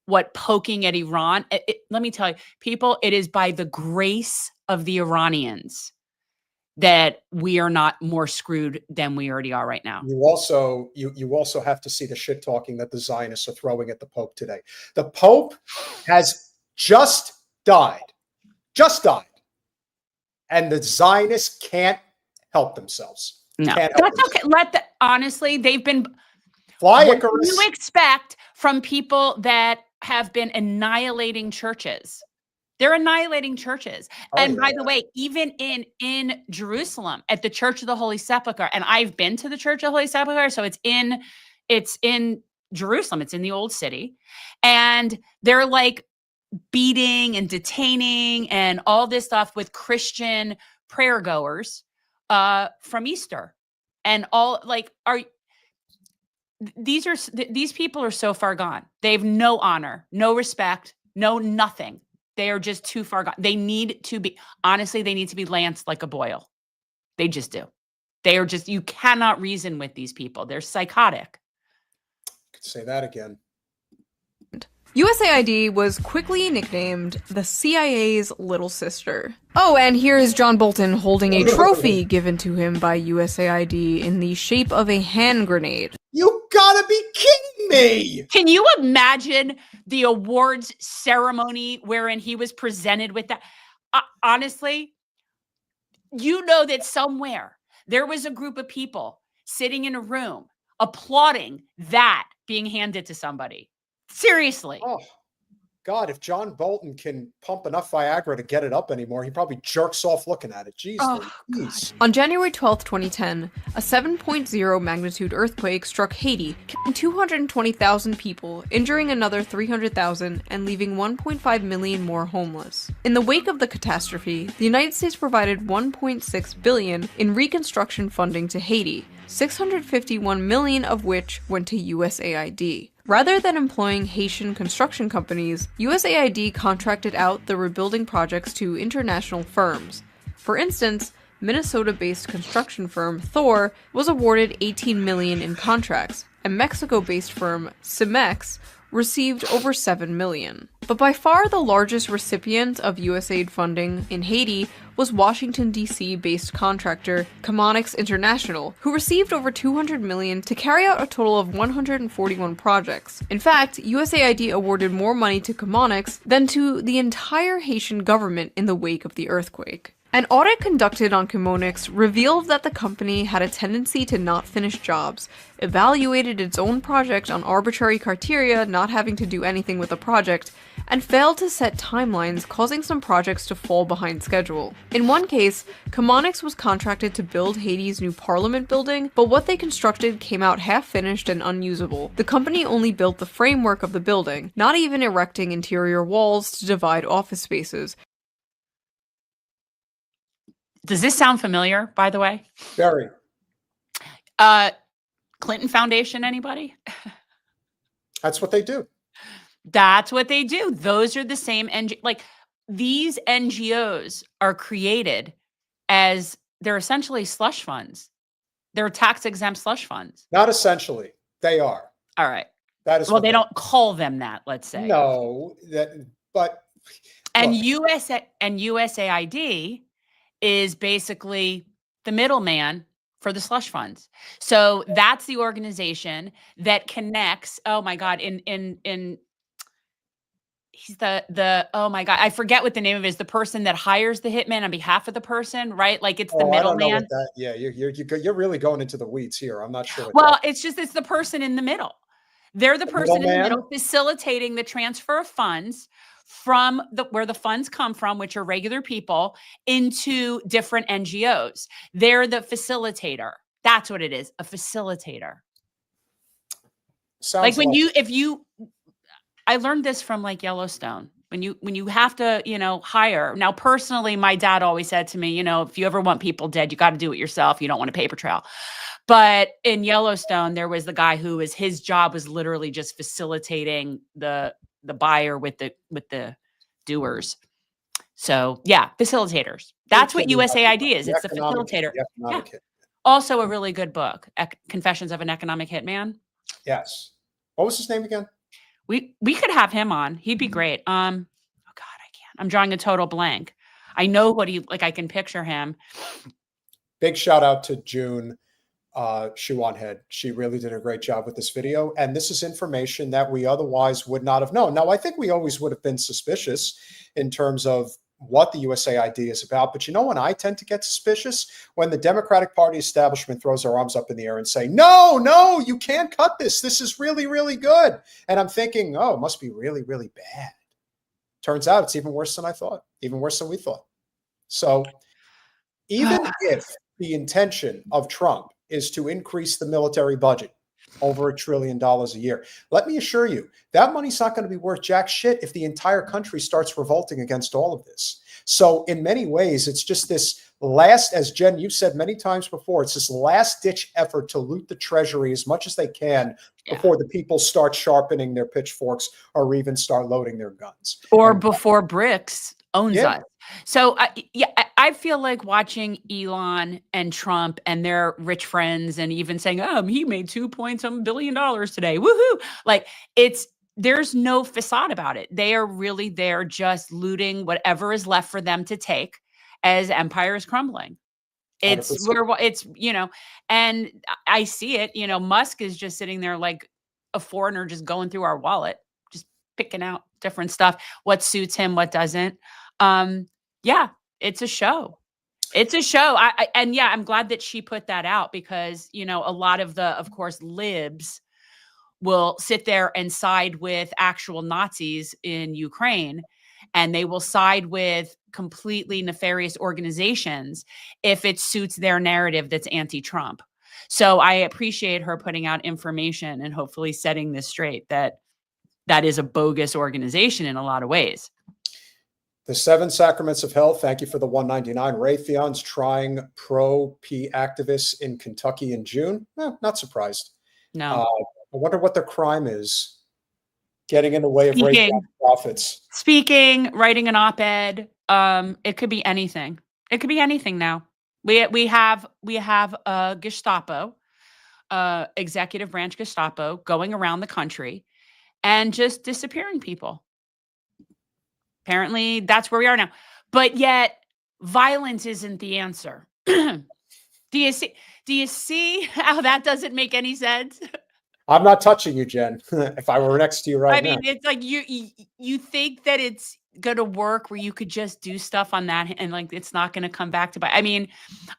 what poking at Iran. Let me tell you, people, it is by the grace of the Iranians that we are not more screwed than we already are right now.
You also have to see the shit talking that the Zionists are throwing at the Pope today. The Pope has just died, and the Zionists can't help themselves.
No, that's okay. Honestly, they've been.
Fly
what
Icarus.
do you expect from people that have been annihilating churches? They're annihilating churches. And by the way, even in Jerusalem at the Church of the Holy Sepulchre, and I've been to the Church of the Holy Sepulchre, so it's in Jerusalem, it's in the old city, and they're beating and detaining and all this stuff with Christian prayer goers from Easter. And all these people are so far gone. They have no honor, no respect, no nothing. They are just too far gone. They need to be lanced like a boil. They just do. They are just, you cannot reason with these people. They're psychotic.
Say that again.
USAID was quickly nicknamed the CIA's little sister. Oh, and here is John Bolton holding a trophy given to him by USAID in the shape of a hand grenade.
You gotta be kidding me.
Can you imagine the awards ceremony wherein he was presented with that? Honestly, you know that somewhere there was a group of people sitting in a room applauding that being handed to somebody. Seriously.
Oh, God, if John Bolton can pump enough Viagra to get it up anymore, he probably jerks off looking at it. Jeez,
Oh,
Louise.
On January 12, 2010, a 7.0 magnitude earthquake struck Haiti, killing 220,000 people, injuring another 300,000, and leaving 1.5 million more homeless. In the wake of the catastrophe, the United States provided $1.6 billion in reconstruction funding to Haiti, $651 million of which went to USAID. Rather than employing Haitian construction companies, USAID contracted out the rebuilding projects to international firms. For instance, Minnesota-based construction firm Thor was awarded $18 million in contracts, and Mexico-based firm Cemex received over $7 million. But by far the largest recipient of USAID funding in Haiti was Washington, D.C. based contractor Chemonics International, who received over $200 million to carry out a total of 141 projects. In fact, USAID awarded more money to Chemonics than to the entire Haitian government in the wake of the earthquake. An audit conducted on Chemonics revealed that the company had a tendency to not finish jobs, evaluated its own project on arbitrary criteria not having to do anything with the project, and failed to set timelines, causing some projects to fall behind schedule. In one case, Chemonics was contracted to build Haiti's new parliament building, but what they constructed came out half-finished and unusable. The company only built the framework of the building, not even erecting interior walls to divide office spaces.
Does this sound familiar, by the way?
Very.
Clinton Foundation, anybody?
That's what they do.
That's what they do. Those are the same these NGOs are created as they're essentially slush funds. They're tax exempt slush funds.
Not essentially. They are.
All right.
That is
Well, they don't call them that, let's say.
No, but
And
look.
USAID is basically the middleman for the slush funds. So that's the organization that connects. Oh my God! He's the oh my God! I forget what the name of it is. The person that hires the hitman on behalf of the person, right? Like it's the
I don't know
middleman.
what that. Yeah, you're really going into the weeds here. I'm not sure.
Well, it's the person in the middle. They're the person in the
middleman?
middle facilitating the transfer of funds from where the funds come from, which are regular people, into different NGOs. They're the facilitator. That's what it is, a facilitator.
Sounds
I learned this from like Yellowstone. When you have to, hire. Now, personally, my dad always said to me, if you ever want people dead, you got to do it yourself. You don't want a paper trail. But in Yellowstone, there was the guy his job was literally just facilitating the buyer with the doers. So yeah, facilitators. That's what USAID is. It's the facilitator. Yeah. Also a really good book, Confessions of an Economic Hitman.
Yes. What was his name again?
We could have him on. He'd be great. Oh God, I can't. I'm drawing a total blank. I know what I can picture him.
Big shout out to June. Shoe on head. She really did a great job with this video. And this is information that we otherwise would not have known. Now, I think we always would have been suspicious in terms of what the USAID is about. But when I tend to get suspicious? When the Democratic Party establishment throws their arms up in the air and say, no, you can't cut this. This is really, really good. And I'm thinking, oh, it must be really, really bad. Turns out it's even worse than I thought, even worse than we thought. So even if the intention of Trump is to increase the military budget over $1 trillion a year, let me assure you, that money's not going to be worth jack shit if the entire country starts revolting against all of this. So in many ways, it's just this last, as Jen, you've said many times before, it's this last-ditch effort to loot the treasury as much as they can before the people start sharpening their pitchforks or even start loading their guns.
Or before BRICS owns us. So I feel like watching Elon and Trump and their rich friends and even saying, he made $2 billion today. Woohoo. Like there's no facade about it. They are really there just looting whatever is left for them to take as empire is crumbling. It's
100%.
and I see it, Musk is just sitting there like, a foreigner just going through our wallet, just picking out different stuff, what suits him, what doesn't. Yeah, it's a show. It's a show. And yeah, I'm glad that she put that out because, you know, a lot of the, of course, libs will sit there and side with actual Nazis in Ukraine, and they will side with completely nefarious organizations if it suits their narrative that's anti-Trump. So I appreciate her putting out information and hopefully setting this straight that that is a bogus organization in a lot of ways.
The 7 Sacraments of Hell, thank you for the 199. Raytheon's trying pro-P activists in Kentucky in June. Not surprised.
No.
I wonder what their crime is. Getting in the way of Raytheon profits.
Speaking, writing an op-ed. It could be anything. It could be anything now. We have a Gestapo, executive branch Gestapo going around the country and just disappearing people. Apparently, that's where we are now. But yet, violence isn't the answer. Do you see how that doesn't make any sense?
I'm not touching you, Jen. If I were next to you right now.
I mean, it's like you think that it's going to work where you could just do stuff on that and like it's not going to come back to bite. I mean,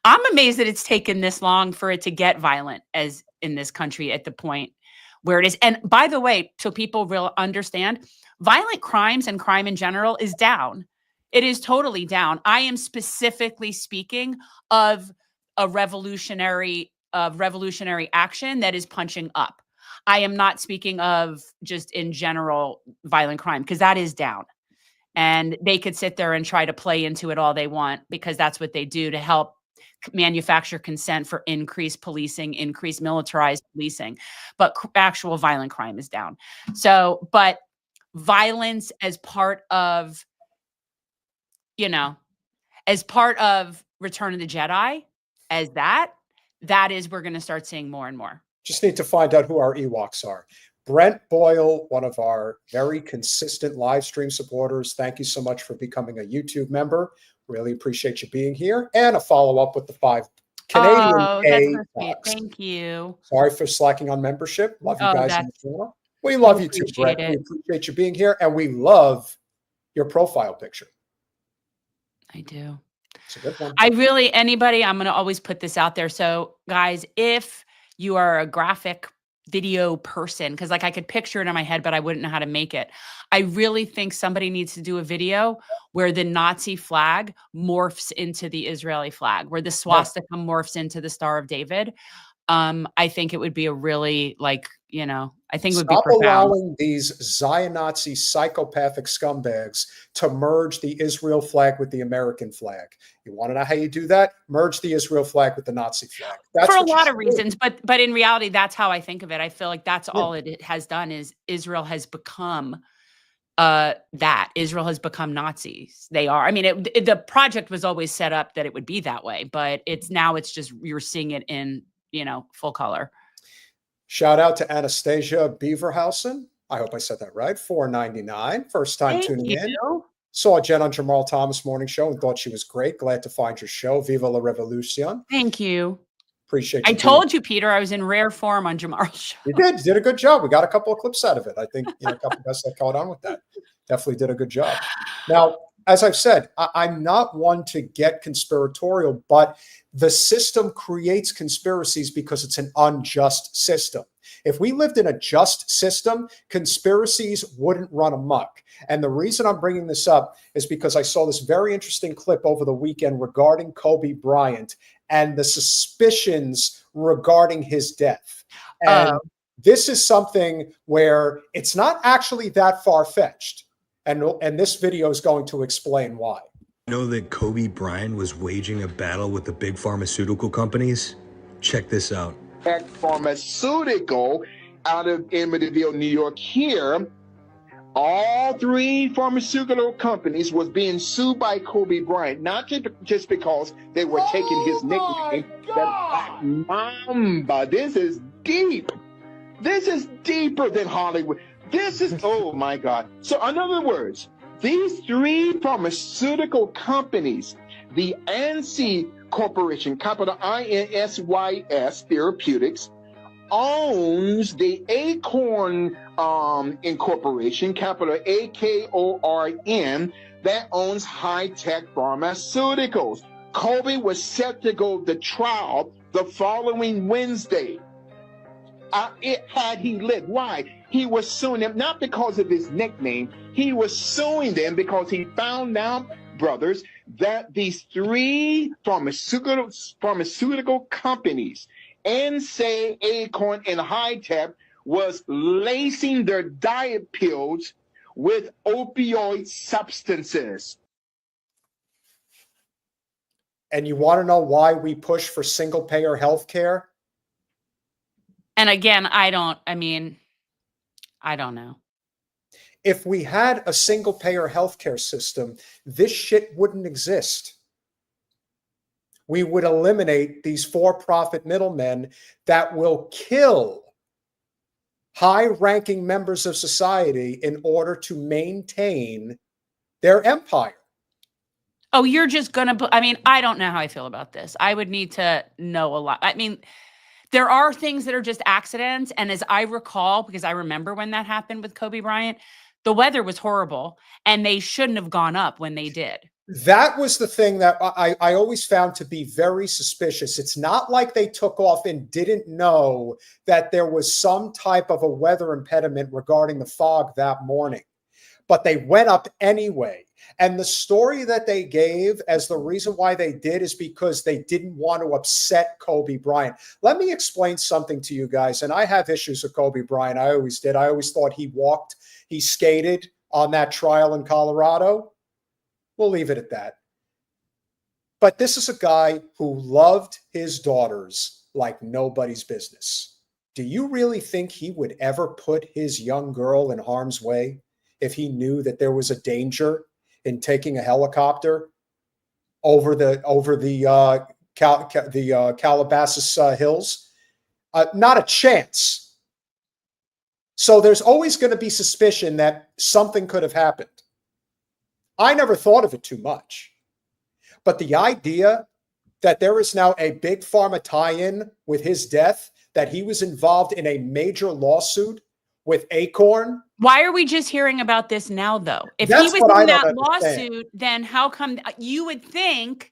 I'm amazed that it's taken this long for it to get violent as in this country at the point where it is. And by the way, so people will understand, violent crimes and crime in general is down. It is totally down. I am specifically speaking of a revolutionary action that is punching up. I am not speaking of just in general violent crime because that is down. And they could sit there and try to play into it all they want because that's what they do to help manufacture consent for increased policing, increased militarized policing. But actual violent crime is down. So, but violence as part of, you know, as part of Return of the Jedi, as that is, we're going to start seeing more and more.
Just need to find out who our Ewoks are. Brent Boyle, one of our very consistent live stream supporters. Thank you so much for becoming a YouTube member. Really appreciate you being here. And a follow-up with the 5 Canadian
that's so sweet. Thank you.
Sorry for slacking on membership. Love you guys in the channel. We love you too, Brent. We appreciate you being here. And we love your profile picture.
I do.
It's a good one.
I'm going to always put this out there. So guys, if you are a graphic video person, because like I could picture it in my head, but I wouldn't know how to make it. I really think somebody needs to do a video where the Nazi flag morphs into the Israeli flag, where the swastika morphs into the Star of David. I think it would be a really I think it would be profound.
Stop allowing these Zionazi psychopathic scumbags to merge the Israel flag with the American flag. You want to know how you do that? Merge the Israel flag with the Nazi flag. That's
for a lot of reasons, but in reality, that's how I think of it. I feel like that's all it has done is Israel has become Israel has become Nazis. They are. I mean, the project was always set up that it would be that way, but it's just you're seeing it in full color.
Shout out to Anastasia Beaverhausen. I hope I said that right. $4.99. First time tuning in. Saw Jen on Jamal Thomas Morning Show and thought she was great. Glad to find your show. Viva la Revolucion.
Thank you.
Appreciate you.
I told you, Peter, I was in rare form on Jamal's show.
You did a good job. We got a couple of clips out of it. I think a couple of us that caught on with that. Definitely did a good job. Now, as I've said, I'm not one to get conspiratorial, but the system creates conspiracies because it's an unjust system. If we lived in a just system, conspiracies wouldn't run amok. And the reason I'm bringing this up is because I saw this very interesting clip over the weekend regarding Kobe Bryant and the suspicions regarding his death. And this is something where it's not actually that far-fetched. And this video is going to explain why.
Know that Kobe Bryant was waging a battle with the big pharmaceutical companies? Check this out.
Pharmaceutical out of Amityville, New York here. All 3 pharmaceutical companies was being sued by Kobe Bryant, not just because they were taking his nickname, the Black Mamba. This is deep. This is deeper than Hollywood. This is, oh my God. So in other words, these 3 pharmaceutical companies, the ANSI Corporation, capital INSYS Therapeutics, owns the Acorn Incorporation, capital AKORN, that owns high-tech pharmaceuticals. Kobe was set to go to trial the following Wednesday. Had he lived. Why? He was suing them, not because of his nickname. He was suing them because he found out, brothers, that these three pharmaceutical companies, NSAID, Acorn, and High-Tech, was lacing their diet pills with opioid substances.
And you want to know why we push for single-payer health care?
And again, I don't know.
If we had a single-payer healthcare system, this shit wouldn't exist. We would eliminate these for-profit middlemen that will kill high-ranking members of society in order to maintain their empire.
Oh, you're just going to, I don't know how I feel about this. I would need to know a lot. I mean, there are things that are just accidents. And as I recall, because I remember when that happened with Kobe Bryant, the weather was horrible and they shouldn't have gone up when they did.
That was the thing that I always found to be very suspicious. It's not like they took off and didn't know that there was some type of a weather impediment regarding the fog that morning, but they went up anyway. And the story that they gave as the reason why they did is because they didn't want to upset Kobe Bryant. Let me explain something to you guys. And I have issues with Kobe Bryant. I always did. I always thought he skated on that trial in Colorado. We'll leave it at that. But this is a guy who loved his daughters like nobody's business. Do you really think he would ever put his young girl in harm's way if he knew that there was a danger in taking a helicopter over the Calabasas hills? Not a chance. So there's always going to be suspicion that something could have happened. I never thought of it too much. But the idea that there is now a big pharma tie-in with his death, that he was involved in a major lawsuit with Acorn.
Why are we just hearing about this now, though? If he was in that lawsuit, then how come you would think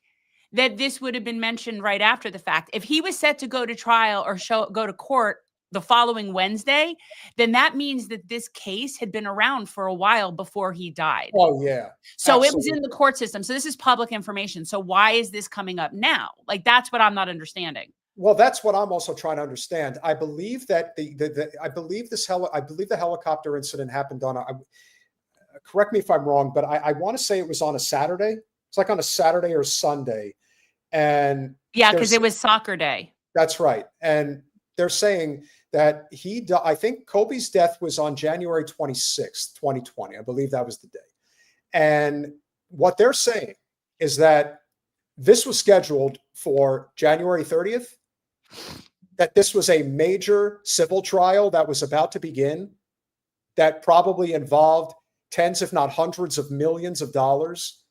that this would have been mentioned right after the fact? If he was set to go to trial or go to court the following Wednesday, then that means that this case had been around for a while before he died.
Oh, yeah.
So It was in the court system. So this is public information. So why is this coming up now? Like, that's what I'm not understanding.
Well, that's what I'm also trying to understand. I believe that the helicopter incident happened on correct me if I'm wrong, but I want to say it was on a Saturday. It's like on a Saturday or Sunday. And
yeah, because it was soccer day.
That's right. And they're saying that I think Kobe's death was on January 26th, 2020. I believe that was the day. And what they're saying is that this was scheduled for January 30th, that this was a major civil trial that was about to begin, that probably involved tens, if not hundreds of millions of dollars.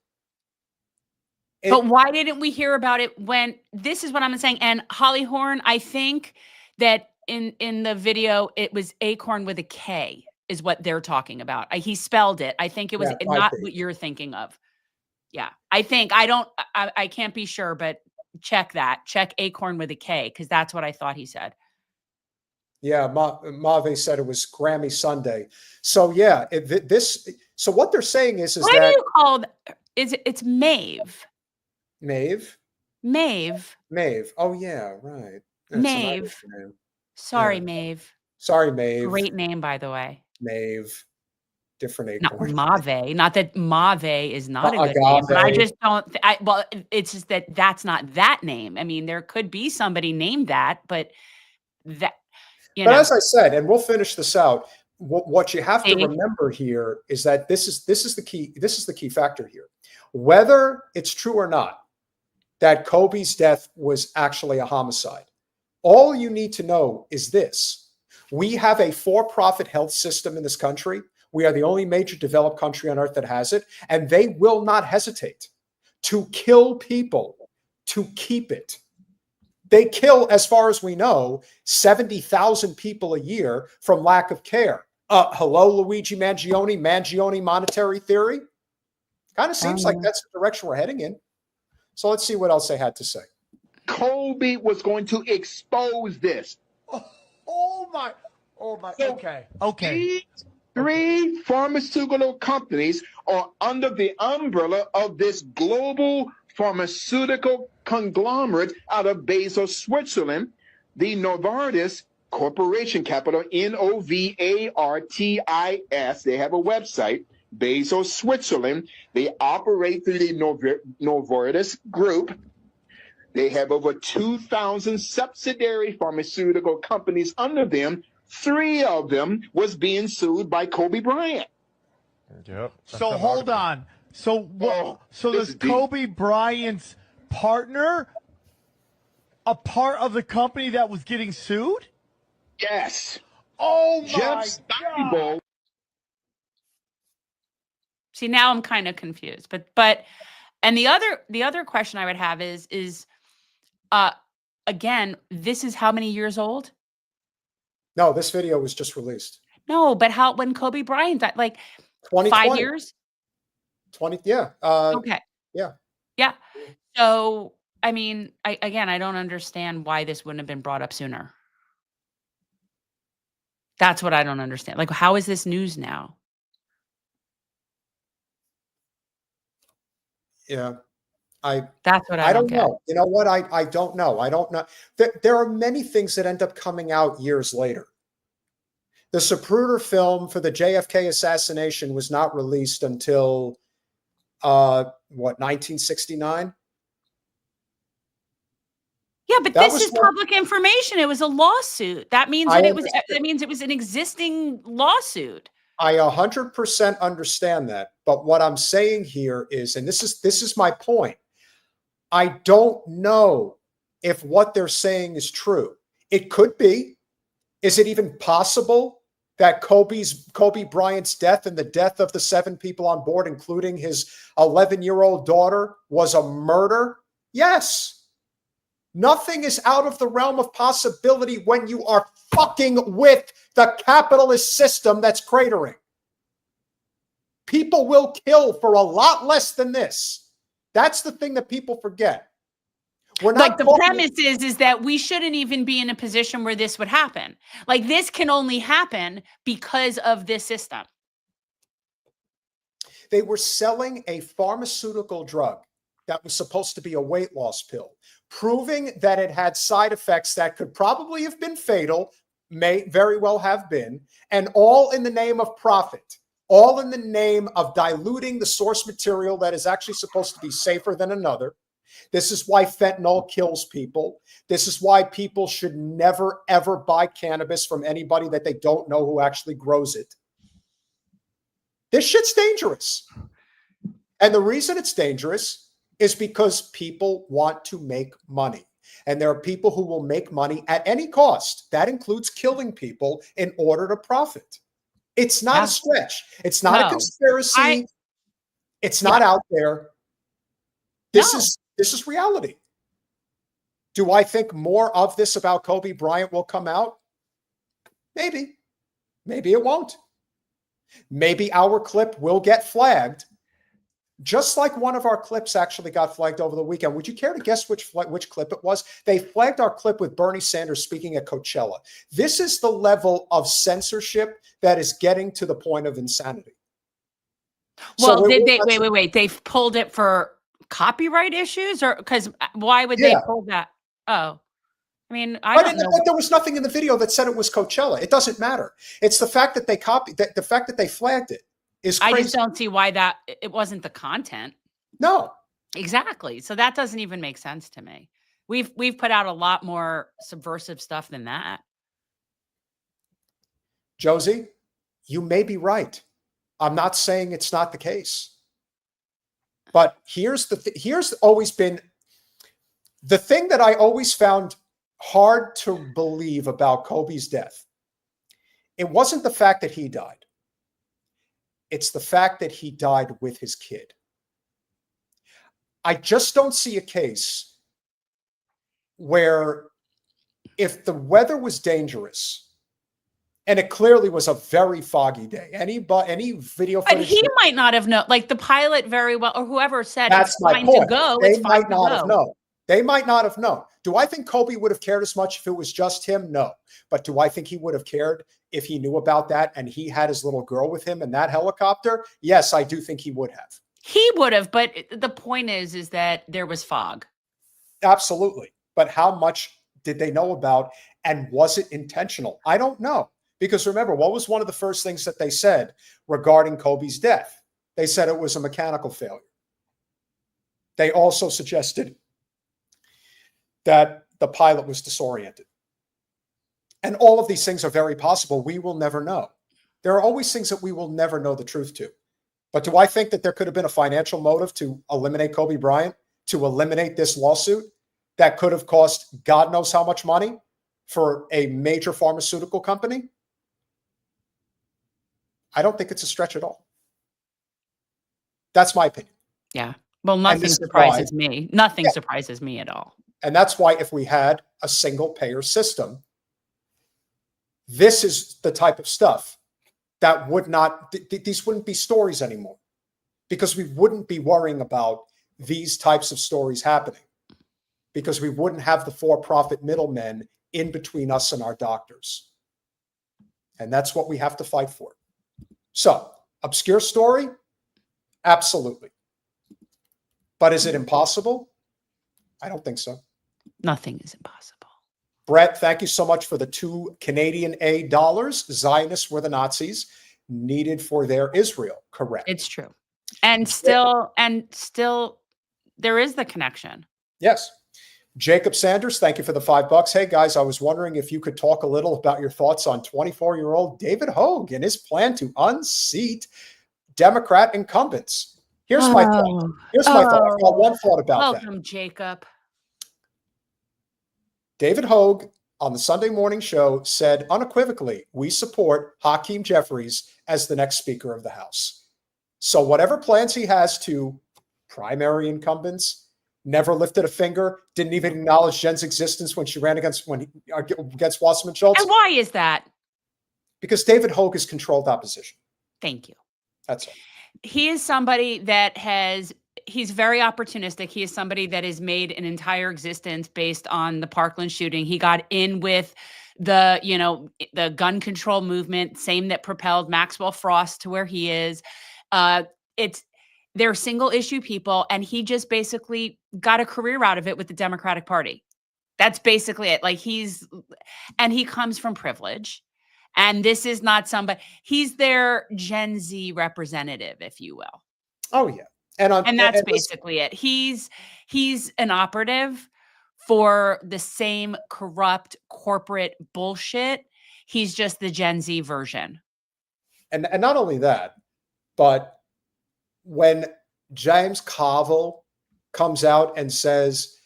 But why didn't we hear about it when, this is what I'm saying. And Holly Horn, I think that in the video, it was Acorn with a K is what they're talking about. He spelled it. I think it was not what you're thinking of. Yeah. I can't be sure, but check that. Check Acorn with a K, because that's what I thought he said.
Yeah. Mave said it was Grammy Sunday. So yeah, so what they're saying is
what
that.
Do you call it's Maeve.
Maeve?
Maeve.
Oh yeah, right. That's
Maeve. Sorry, yeah. Maeve.
Sorry, Maeve.
Great name, by the way.
Maeve. Different Acorn.
Not Mave. Not that Mave is not a good name, but I just don't. Well, it's just that's not that name. I mean, there could be somebody named that, but that. But
as I said, and we'll finish this out. What you have to remember here is that this is the key. This is the key factor here. Whether it's true or not that Kobe's death was actually a homicide, all you need to know is this: we have a for-profit health system in this country. We are the only major developed country on earth that has it, and they will not hesitate to kill people to keep it. They kill, as far as we know, 70,000 people a year from lack of care. Hello, Luigi Mangione monetary theory? Kind of seems like that's the direction we're heading in. So let's see what else they had to say.
Kobe was going to expose this.
Oh my.
So
Okay.
These three pharmaceutical companies are under the umbrella of this global pharmaceutical conglomerate out of Basel, Switzerland, the Novartis Corporation, capital Novartis. They have a website, Basel, Switzerland. They operate through the Novartis Group. They have over 2,000 subsidiary pharmaceutical companies under them. 3 of them was being sued by Kobe Bryant.
Yep. So hold on. So does Kobe Bryant's partner a part of the company that was getting sued?
Yes.
Oh my
Jeff
God.
Steinbold.
See, now I'm kind of confused. But and the other question I would have is again, this is how many years old?
No, this video was just released.
No, but when Kobe Bryant died, like 5 years?
20, yeah.
Okay.
Yeah.
Yeah. So, I mean, I don't understand why this wouldn't have been brought up sooner. That's what I don't understand. Like, how is this news now?
Yeah.
That's what
I don't
get.
know. You know what? I don't know. I don't know. There are many things that end up coming out years later. The Zapruder film for the JFK assassination was not released until, 1969?
Yeah, but
That
this
was
is
when-
public information. It was a lawsuit. That means
I
that
understand.
that means it was an existing lawsuit.
I 100% understand that. But what I'm saying here is, and this is my point, I don't know if what they're saying is true. It could be. Is it even possible that Kobe Bryant's death and the death of the 7 people on board, including his 11-year-old daughter, was a murder? Yes. Nothing is out of the realm of possibility when you are fucking with the capitalist system that's cratering. People will kill for a lot less than this. That's the thing that people forget. We're not
Like the premise is that we shouldn't even be in a position where this would happen. Like this can only happen because of this system.
They were selling a pharmaceutical drug that was supposed to be a weight loss pill, proving that it had side effects that could probably have been fatal, may very well have been, and all in the name of profit, all in the name of diluting the source material that is actually supposed to be safer than another. This is why fentanyl kills people. This is why people should never, ever buy cannabis from anybody that they don't know who actually grows it. This shit's dangerous. And the reason it's dangerous is because people want to make money. And there are people who will make money at any cost. That includes killing people in order to profit. It's not a stretch. It's not a conspiracy. It's not out there. This is reality. Do I think more of this about Kobe Bryant will come out? Maybe. Maybe it won't. Maybe our clip will get flagged, just like one of our clips actually got flagged over the weekend. Would you care to guess which clip it was? They flagged our clip with Bernie Sanders speaking at Coachella. This is the level of censorship that is getting to the point of insanity.
Well,
So
wait. They've pulled it for copyright issues, or because why would they pull that? Oh, I mean, I don't know.
But there was nothing in the video that said it was Coachella. It doesn't matter. It's the fact that they copied, the fact that they flagged it is crazy.
I just don't see why it wasn't the content.
No,
exactly. So that doesn't even make sense to me. We've put out a lot more subversive stuff than that.
Josie, you may be right. I'm not saying it's not the case. But here's always been the thing that I always found hard to believe about Kobe's death. It wasn't the fact that he died. It's the fact that he died with his kid. I just don't see a case where if the weather was dangerous, and it clearly was a very foggy day, any video
But
footage.
he might not have known, like the pilot very well, or whoever said
That's
it's
my
fine
point.
to go.
They
It's fine
might
to
not have
go.
known. They might not have known. Do I think Kobe would have cared as much if it was just him? No. But do I think he would have cared if he knew about that and he had his little girl with him in that helicopter? Yes, I do think he would have.
He would have, but the point is that there was fog.
Absolutely. But how much did they know about, and was it intentional? I don't know. Because remember, what was one of the first things that they said regarding Kobe's death? They said it was a mechanical failure. They also suggested that the pilot was disoriented. And all of these things are very possible. We will never know. There are always things that we will never know the truth to. But do I think that there could have been a financial motive to eliminate Kobe Bryant, to eliminate this lawsuit that could have cost God knows how much money for a major pharmaceutical company? I don't think it's a stretch at all. That's my opinion.
Yeah. Well, nothing surprises me. Nothing surprises me at all.
And that's why if we had a single payer system, this is the type of stuff that would not, these wouldn't be stories anymore, because we wouldn't be worrying about these types of stories happening, because we wouldn't have the for-profit middlemen in between us and our doctors. And that's what we have to fight for. So, obscure story? Absolutely. But is it impossible? I don't think so.
Nothing is impossible.
Brett, thank you so much for the $2 Canadian dollars. Zionists were the Nazis needed for their Israel. Correct.
It's true. And still, there is the connection.
Yes. Jacob Sanders, thank you for the $5. Hey guys, I was wondering if you could talk a little about your thoughts on 24-year-old David Hogue and his plan to unseat Democrat incumbents. Here's my thought. Here's my thought. I've got one thought about that.
Welcome, Jacob.
David Hogue on the Sunday morning show said unequivocally, we support Hakeem Jeffries as the next Speaker of the House. So whatever plans he has to primary incumbents, never lifted a finger, didn't even acknowledge Jen's existence when she ran against Wasserman Schultz.
And why is that?
Because David Hogue has controlled opposition.
Thank you.
That's all.
He is somebody that he's very opportunistic. He is somebody that has made an entire existence based on the Parkland shooting. He got in with the gun control movement, same that propelled Maxwell Frost to where he is. They're single issue people, and he just basically got a career out of it with the Democratic Party. That's basically it. And he comes from privilege, and this is not somebody, he's their Gen Z representative, if you will.
Oh yeah.
And that's basically it. He's an operative for the same corrupt corporate bullshit. He's just the Gen Z version.
And not only that, but when James Carville comes out and says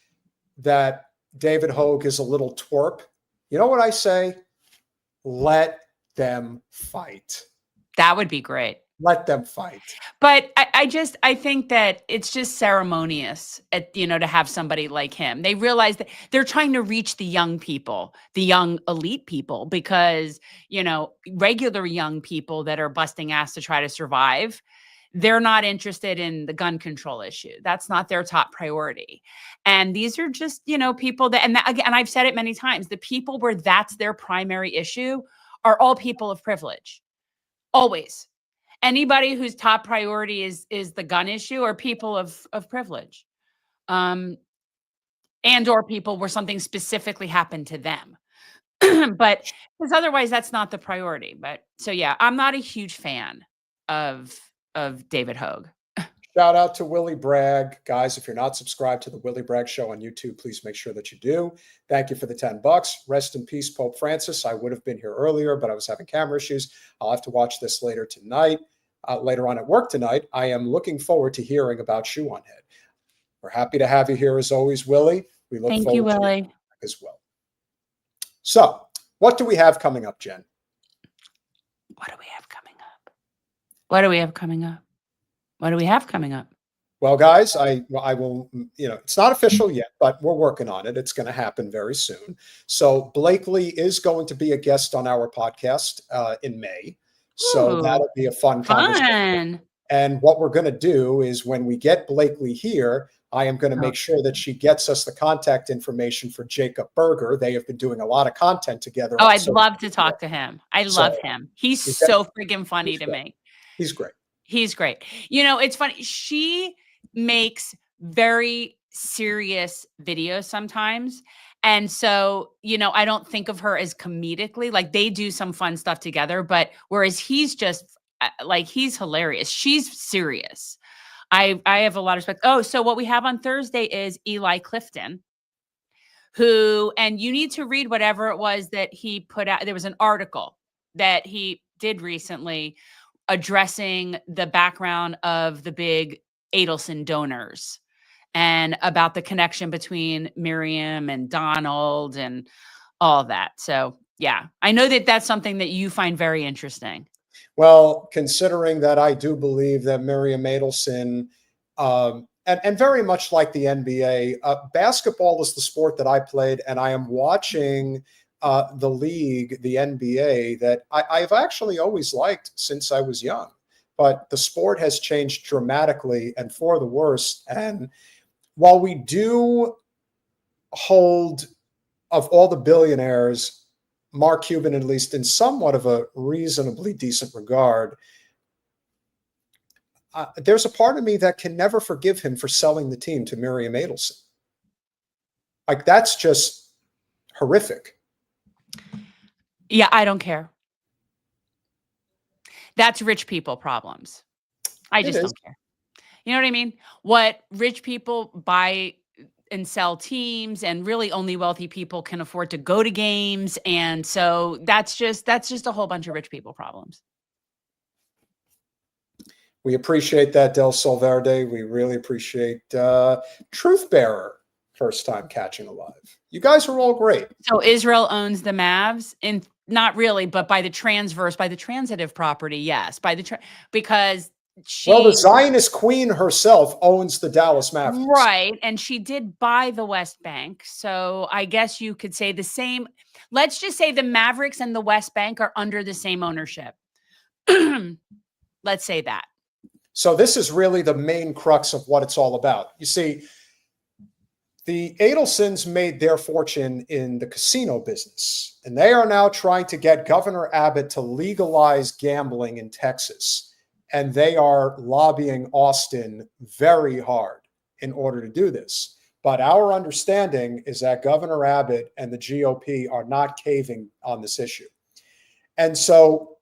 that David Hogue is a little twerp, you know what I say? Let them fight.
That would be great.
Let them fight.
But I think that it's just ceremonious to have somebody like him. They realize that they're trying to reach the young people, the young elite people, because, regular young people that are busting ass to try to survive, they're not interested in the gun control issue. That's not their top priority. And these are just, people that, and I've said it many times, the people where that's their primary issue are all people of privilege. Always. Anybody whose top priority is the gun issue are people of privilege. And or people where something specifically happened to them. But because otherwise that's not the priority. But so yeah, I'm not a huge fan of David Hogue.
Shout out to Willie Bragg. Guys, if you're not subscribed to the Willie Bragg Show on YouTube, please make sure that you do. Thank you for the $10. Rest in peace, Pope Francis. I would have been here earlier, but I was having camera issues. I'll have to watch this later tonight. Later on at work tonight. I am looking forward to hearing about Shoe on Head. We're happy to have you here as always, Willie. We look
Thank
forward
you,
to
Willie.
you as well. So, what do we have coming up, Jen?
What do we have coming up? What do we have coming up? What do we have coming up?
Well, guys, I will, it's not official yet, but we're working on it. It's going to happen very soon. So Blakely is going to be a guest on our podcast in May. So
Ooh,
that'll be a fun conversation.
fun.
And what we're going to do is when we get Blakely here, I am going to make sure that she gets us the contact information for Jacob Berger. They have been doing a lot of content together.
Oh, I'd love to talk to him. I love him. He's
He's
so freaking funny to me.
He's great.
He's great. It's funny. She makes very serious videos sometimes. And so, I don't think of her as comedically, like they do some fun stuff together, but whereas he's just he's hilarious. She's serious. I have a lot of respect. Oh, so what we have on Thursday is Eli Clifton, who, and you need to read whatever it was that he put out. There was an article that he did recently addressing the background of the big Adelson donors and about the connection between Miriam and Donald and all that. So, yeah, I know that that's something that you find very interesting.
Well, considering that I do believe that Miriam Adelson, and very much like the NBA, basketball is the sport that I played, and I am watching the league, the NBA, that I've actually always liked since I was young. But the sport has changed dramatically and for the worse. And while we do hold, of all the billionaires, Mark Cuban, at least in somewhat of a reasonably decent regard, there's a part of me that can never forgive him for selling the team to Miriam Adelson. Like, that's just horrific.
Yeah, I don't care. That's rich people problems. I just don't care. You know what I mean? What rich people buy and sell teams, and really only wealthy people can afford to go to games. And so that's just a whole bunch of rich people problems.
We appreciate that, Del Solverde. We really appreciate Truth Bearer, first time catching alive. You guys are all great.
So Israel owns the Mavs, and not really, but by the transverse, by the transitive property, yes, by the because
the Zionist queen herself owns the Dallas Mavericks.
Right. And she did buy the West Bank. So I guess you could say the same. Let's just say the Mavericks and the West Bank are under the same ownership. Let's say that.
So this is really the main crux of what it's all about. You see, the Adelsons made their fortune in the casino business, and they are now trying to get Governor Abbott to legalize gambling in Texas. And they are lobbying Austin very hard in order to do this. But our understanding is that Governor Abbott and the GOP are not caving on this issue. And so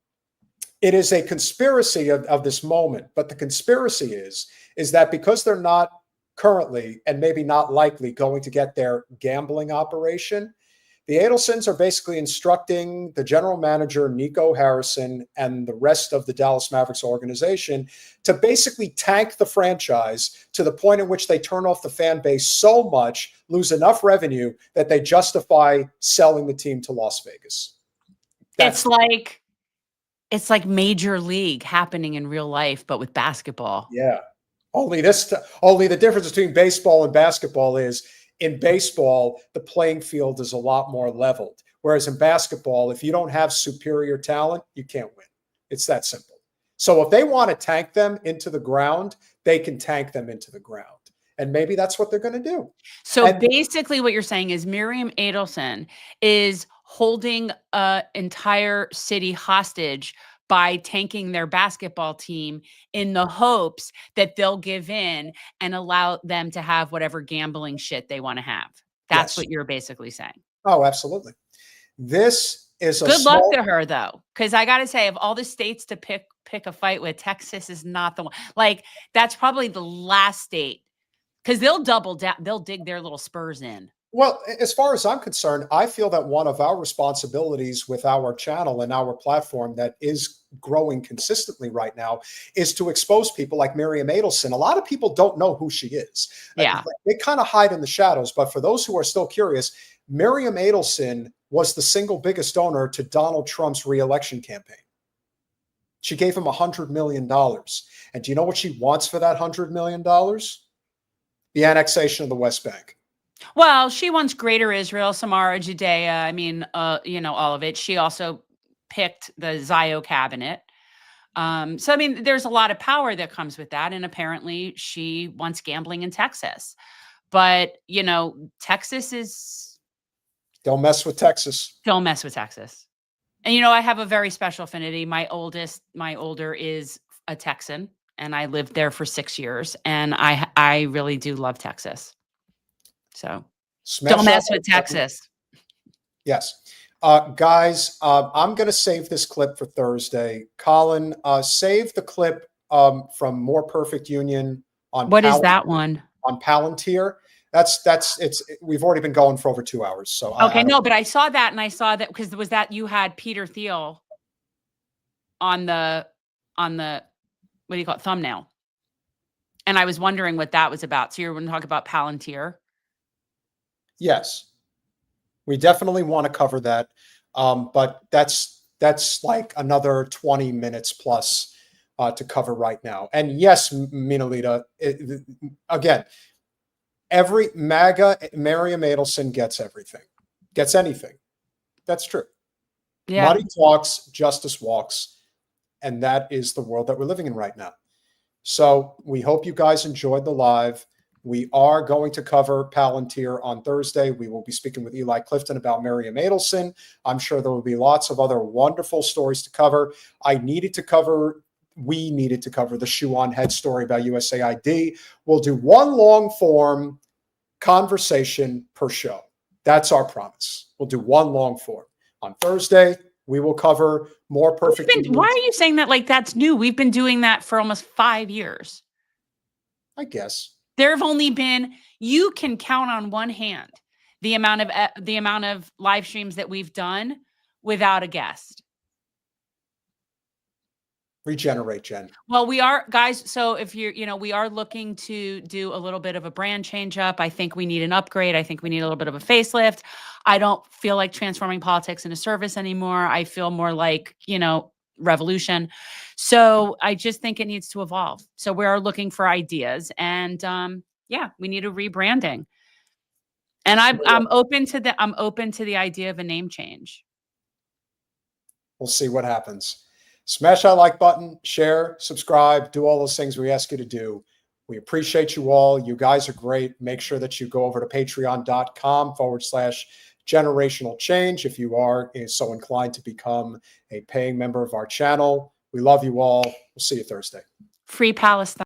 it is a conspiracy of this moment. But the conspiracy is that because they're not currently and maybe not likely going to get their gambling operation, the Adelsons are basically instructing the general manager, Nico Harrison, and the rest of the Dallas Mavericks organization to basically tank the franchise to the point in which they turn off the fan base so much, lose enough revenue that they justify selling the team to Las Vegas.
It's like Major League happening in real life, but with basketball.
Yeah. Only the difference between baseball and basketball is, in baseball, the playing field is a lot more leveled. Whereas in basketball, if you don't have superior talent, you can't win. It's that simple. So if they want to tank them into the ground, they can tank them into the ground. And maybe that's what they're going to do.
So basically what you're saying is Miriam Adelson is holding an entire city hostage by tanking their basketball team in the hopes that they'll give in and allow them to have whatever gambling shit they want to have. That's what you're basically saying.
Oh, absolutely. This is
good luck to her, though, because I got to say, of all the states to pick a fight with, Texas is not the one. Like, that's probably the last state, because they'll double down. They'll dig their little spurs in.
Well, as far as I'm concerned, I feel that one of our responsibilities with our channel and our platform that is growing consistently right now is to expose people like Miriam Adelson. A lot of people don't know who she is.
Yeah.
They kind of hide in the shadows. But for those who are still curious, Miriam Adelson was the single biggest donor to Donald Trump's reelection campaign. She gave him $100 million. And do you know what she wants for that $100 million? The annexation of the West Bank.
Well, she wants Greater Israel, Samara, Judea. I mean, all of it. She also picked the Zio cabinet. So, I mean, there's a lot of power that comes with that. And apparently she wants gambling in Texas. But, Texas is...
Don't mess with Texas.
Don't mess with Texas. And, I have a very special affinity. My older is a Texan, and I lived there for 6 years. And I really do love Texas. So don't mess with Texas.
Yes. Guys, I'm going to save this clip for Thursday. Colin, save the clip from More Perfect Union on
what is that one?
On Palantir. We've already been going for over 2 hours. So
okay, no, but I saw that, and I saw that because was that you had Peter Thiel on the what do you call it, thumbnail, and I was wondering what that was about. So you're going to talk about Palantir?
Yes, we definitely want to cover that, but that's like another 20 minutes plus to cover right now. And yes, Minalita, again. Every MAGA, Miriam Adelson gets everything, gets anything. That's true.
Yeah.
Money talks, justice walks. And that is the world that we're living in right now. So we hope you guys enjoyed the live. We are going to cover Palantir on Thursday. We will be speaking with Eli Clifton about Miriam Adelson. I'm sure there will be lots of other wonderful stories to cover. We needed to cover the shoe on head story about USAID. We'll do one long form conversation per show. That's our promise. We'll do one long form. On Thursday, we will cover More Perfect.
Why are you saying that like that's new? We've been doing that for almost 5 years.
I guess.
There have only been, you can count on one hand the amount of live streams that we've done without a guest.
Regenerate, Jen.
Well, we are, guys. So if we are looking to do a little bit of a brand change up. I think we need an upgrade. I think we need a little bit of a facelift. I don't feel like transforming politics into service anymore. I feel more like, revolution. So I just think it needs to evolve. So we are looking for ideas, and we need a rebranding. And I'm open to the idea of a name change.
We'll see what happens. Smash that like button, share, subscribe, do all those things we ask you to do. We appreciate you all. You guys are great. Make sure that you go over to patreon.com/generational change if you are so inclined to become a paying member of our channel. We love you all. We'll see you Thursday.
Free Palestine.